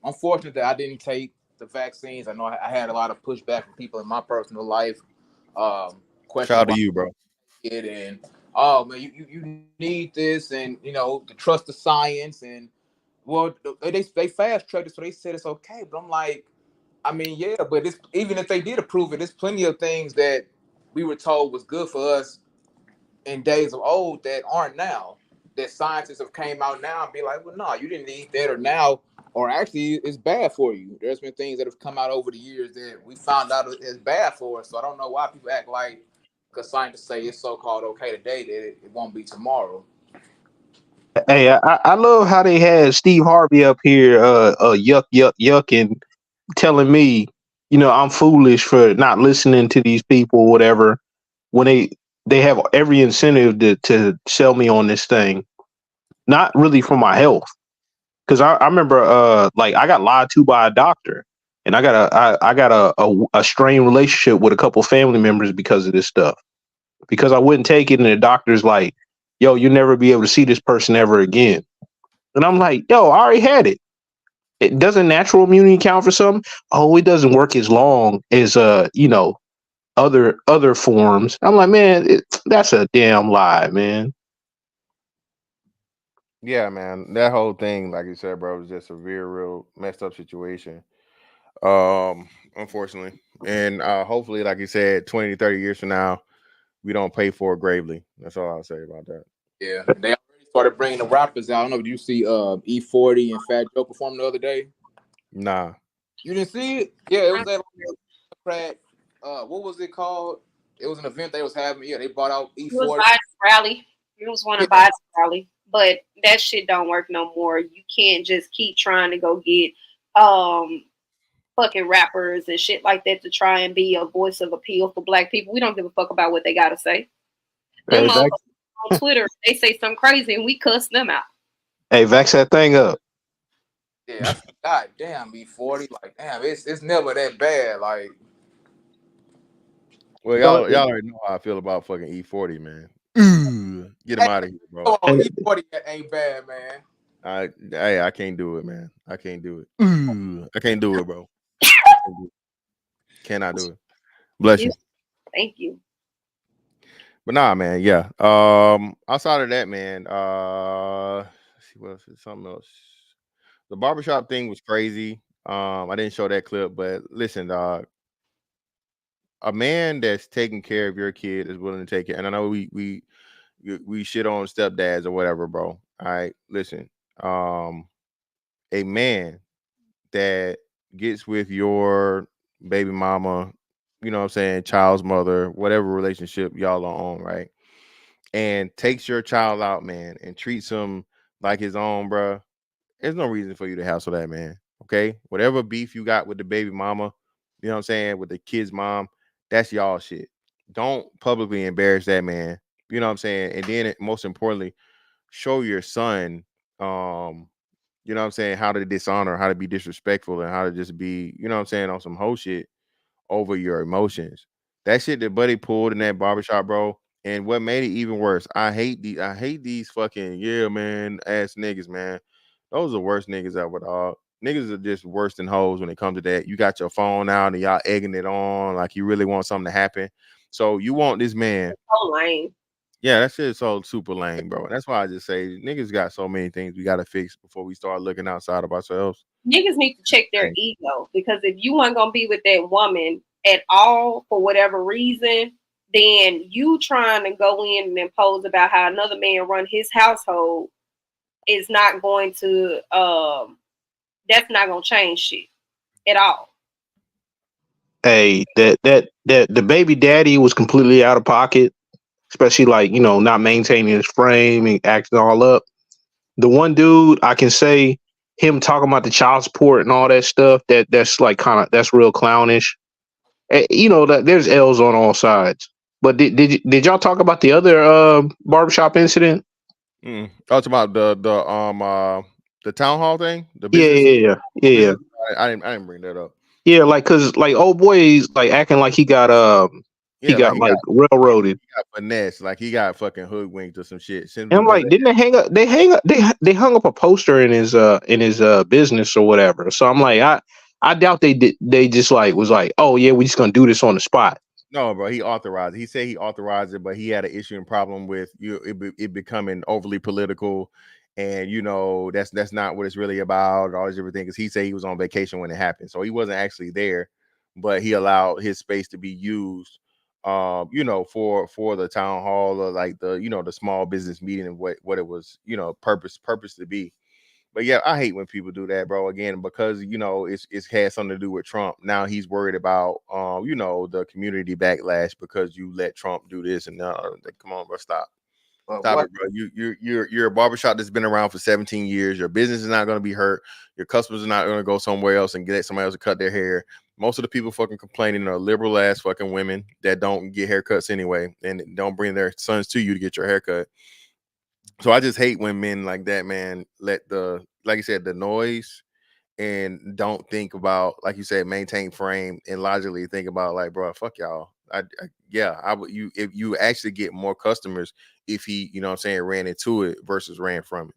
Unfortunately, I didn't take the vaccines. I know I had a lot of pushback from people in my personal life. Shout out to you, bro. It and oh man, you need this, and you know to trust the science, and well they fast tracked it, so they said it's okay. But I'm like, I mean, yeah, but it's, even if they did approve it, there's plenty of things that we were told was good for us in days of old that aren't now. That scientists have came out now and be like, well, no, you didn't need that, or now, or actually, it's bad for you. There's been things that have come out over the years that we found out is bad for us. So I don't know why people act like, because scientists say it's so-called okay today, that it won't be tomorrow. Hey, I love how they had Steve Harvey up here, yuck, and telling me, you know, I'm foolish for not listening to these people, or whatever. When they have every incentive to sell me on this thing, not really for my health. Because I remember, like, I got lied to by a doctor, and I got a strained relationship with a couple family members because of this stuff. Because I wouldn't take it, and the doctor's like, "Yo, you'll never be able to see this person ever again." And I'm like, "Yo, I already had it. It doesn't natural immunity count for something? Oh, it doesn't work as long as you know, other forms." I'm like, man, that's a damn lie, man. Yeah, man. That whole thing, like you said, bro, was just a real messed up situation. Unfortunately. And hopefully, like you said, 20 to 30 years from now, we don't pay for it gravely. That's all I'll say about that. Yeah, they already started bringing the rappers out. I don't know if you see E40 and Fat Joe perform the other day. Nah. You didn't see it? Yeah, it was that what was it called? It was an event they was having. Yeah, they brought out E40. It was Biden's rally. It was one of Biden's rally. But that shit don't work no more. You can't just keep trying to go get fucking rappers and shit like that to try and be a voice of appeal for black people. We don't give a fuck about what they gotta say. Them on Twitter, they say something crazy and we cuss them out. Hey, vax that thing up. Yeah, God damn, E40. Like, damn, it's never that bad. Like, well, y'all already know how I feel about fucking E40, man. Get him out of here, bro. E40 ain't bad, man. I can't do it, man. I can't do it. I can't do it, bro. Cannot do it. Bless you. Thank you. But nah, man, yeah. Outside of that, man, let's see what else is something else. The barbershop thing was crazy. I didn't show that clip, but listen, dog. A man that's taking care of your kid is willing to take it. And I know we shit on stepdads or whatever, bro. All right, listen. A man that gets with your baby mama, you know what I'm saying, child's mother, whatever relationship y'all are on, right? And takes your child out, man, and treats him like his own, bro. There's no reason for you to hassle that, man. Okay? Whatever beef you got with the baby mama, you know what I'm saying, with the kid's mom, that's y'all shit. Don't publicly embarrass that man. You know what I'm saying? And then most importantly, show your son you know what I'm saying, how to dishonor, how to be disrespectful, and how to just be, you know what I'm saying, on some hoe shit over your emotions. That shit that Buddy pulled in that barbershop, bro. And what made it even worse, I hate these fucking yeah, man, ass niggas, man. Those are the worst niggas ever, dog. Niggas are just worse than hoes when it comes to that. You got your phone out and y'all egging it on like you really want something to happen. So you want this man. So lame. Yeah, that shit is so super lame, bro. That's why I just say niggas got so many things we gotta fix before we start looking outside of ourselves. Niggas need to check their ego, because if you weren't gonna be with that woman at all for whatever reason, then you trying to go in and impose about how another man run his household is not going to that's not gonna change shit at all. Hey, that the baby daddy was completely out of pocket, especially like, you know, not maintaining his frame and acting all up. The one dude I can say him talking about the child support and all that stuff, that's like that's real clownish. You know that there's L's on all sides. But did y'all talk about the other barbershop incident? Oh, it's about the town hall thing. The Yeah, business. yeah. I didn't bring that up. Yeah, like cause like old boy's like acting like he got Yeah, like railroaded. He got finesse, like he got fucking hoodwinked or some shit. And I'm like, didn't they hung up a poster in his business or whatever. So I'm like, I doubt they just like was like, oh yeah, we just gonna do this on the spot. No, bro, he authorized it. He said he authorized it, but he had an issue and problem with it becoming overly political. And you know, that's not what it's really about, all these different things. Because he said he was on vacation when it happened. So he wasn't actually there, but he allowed his space to be used you know, for the town hall or like the, you know, the small business meeting and what it was, you know, purpose to be. But yeah, I hate when people do that, bro. Again, because you know it's had something to do with Trump. Now he's worried about you know, the community backlash because you let Trump do this and come on, bro, stop. Stop it, bro. You're a barbershop that's been around for 17 years. Your business is not going to be hurt. Your customers are not going to go somewhere else and get somebody else to cut their hair. Most of the people fucking complaining are liberal ass fucking women that don't get haircuts anyway and don't bring their sons to you to get your haircut. So I just hate when men like that, man, let like you said, the noise and don't think about, like you said, maintain frame and logically think about like, bro, fuck y'all. I would if you actually get more customers if he, you know what I'm saying, ran into it versus ran from it.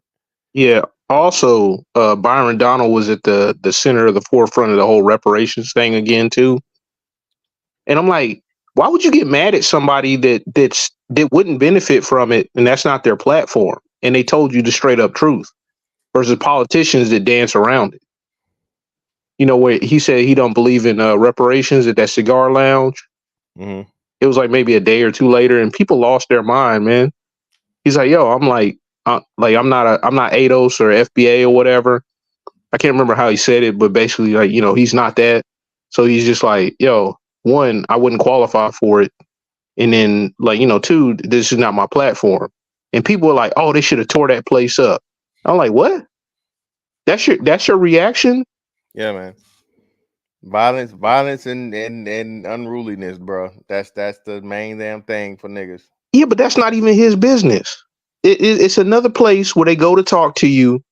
Yeah. Also, Byron Donald was at the center of the forefront of the whole reparations thing again too. And I'm like, why would you get mad at somebody that wouldn't benefit from it and that's not their platform? And they told you the straight up truth versus politicians that dance around it. You know, where he said he don't believe in reparations at that cigar lounge. Mm-hmm. It was like maybe a day or two later, and people lost their mind, man. He's like, yo, I'm not ADOS or FBA or whatever. I can't remember how he said it, but basically, like, you know, he's not that. So he's just like, yo, one, I wouldn't qualify for it. And then, like, you know, two, this is not my platform. And people are like, oh, they should have tore that place up. I'm like, what? That's your reaction? Yeah, man. Violence and unruliness, bro. That's the main damn thing for niggas. Yeah, but that's not even his business. It's another place where they go to talk to you.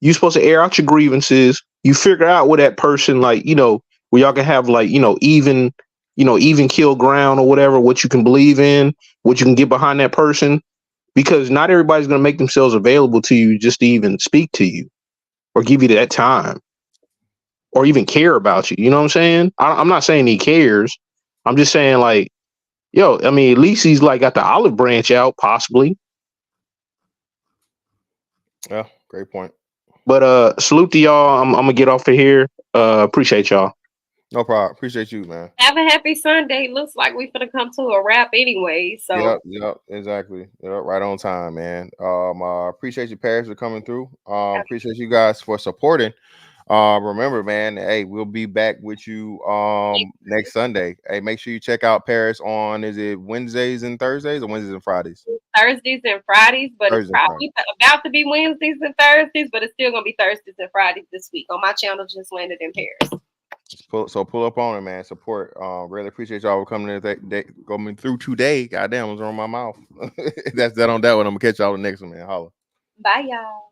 You're supposed to air out your grievances. You figure out where that person, like, you know, where y'all can have like, even kill ground or whatever, what you can believe in, what you can get behind that person. Because not everybody's going to make themselves available to you just to even speak to you or give you that time or even care about you. You know what I'm saying? I'm not saying he cares. I'm just saying, like, yo, I mean, at least he's like got the olive branch out, possibly. Yeah, great point. But salute to y'all. I'm gonna get off of here. Appreciate y'all. No problem. Appreciate you, man. Have a happy Sunday. Looks like we're gonna come to a wrap anyway. So Yep, exactly. Yep, right on time, man. Appreciate you, Paris, for coming through. Appreciate you guys for supporting. Remember, man, hey, we'll be back with you next Sunday. Hey, make sure you check out Paris on, is it Wednesdays and Thursdays or Wednesdays and Fridays? Thursdays and Fridays, but Thursdays it's probably about to be Wednesdays and Thursdays, but it's still gonna be Thursdays and Fridays this week on my channel. Just landed in Paris. Pull up on it, man. Support. Really appreciate y'all for coming going through today. Goddamn, what's wrong with my mouth? That's that on that one. I'm gonna catch y'all the next one, man. Holla. Bye, y'all.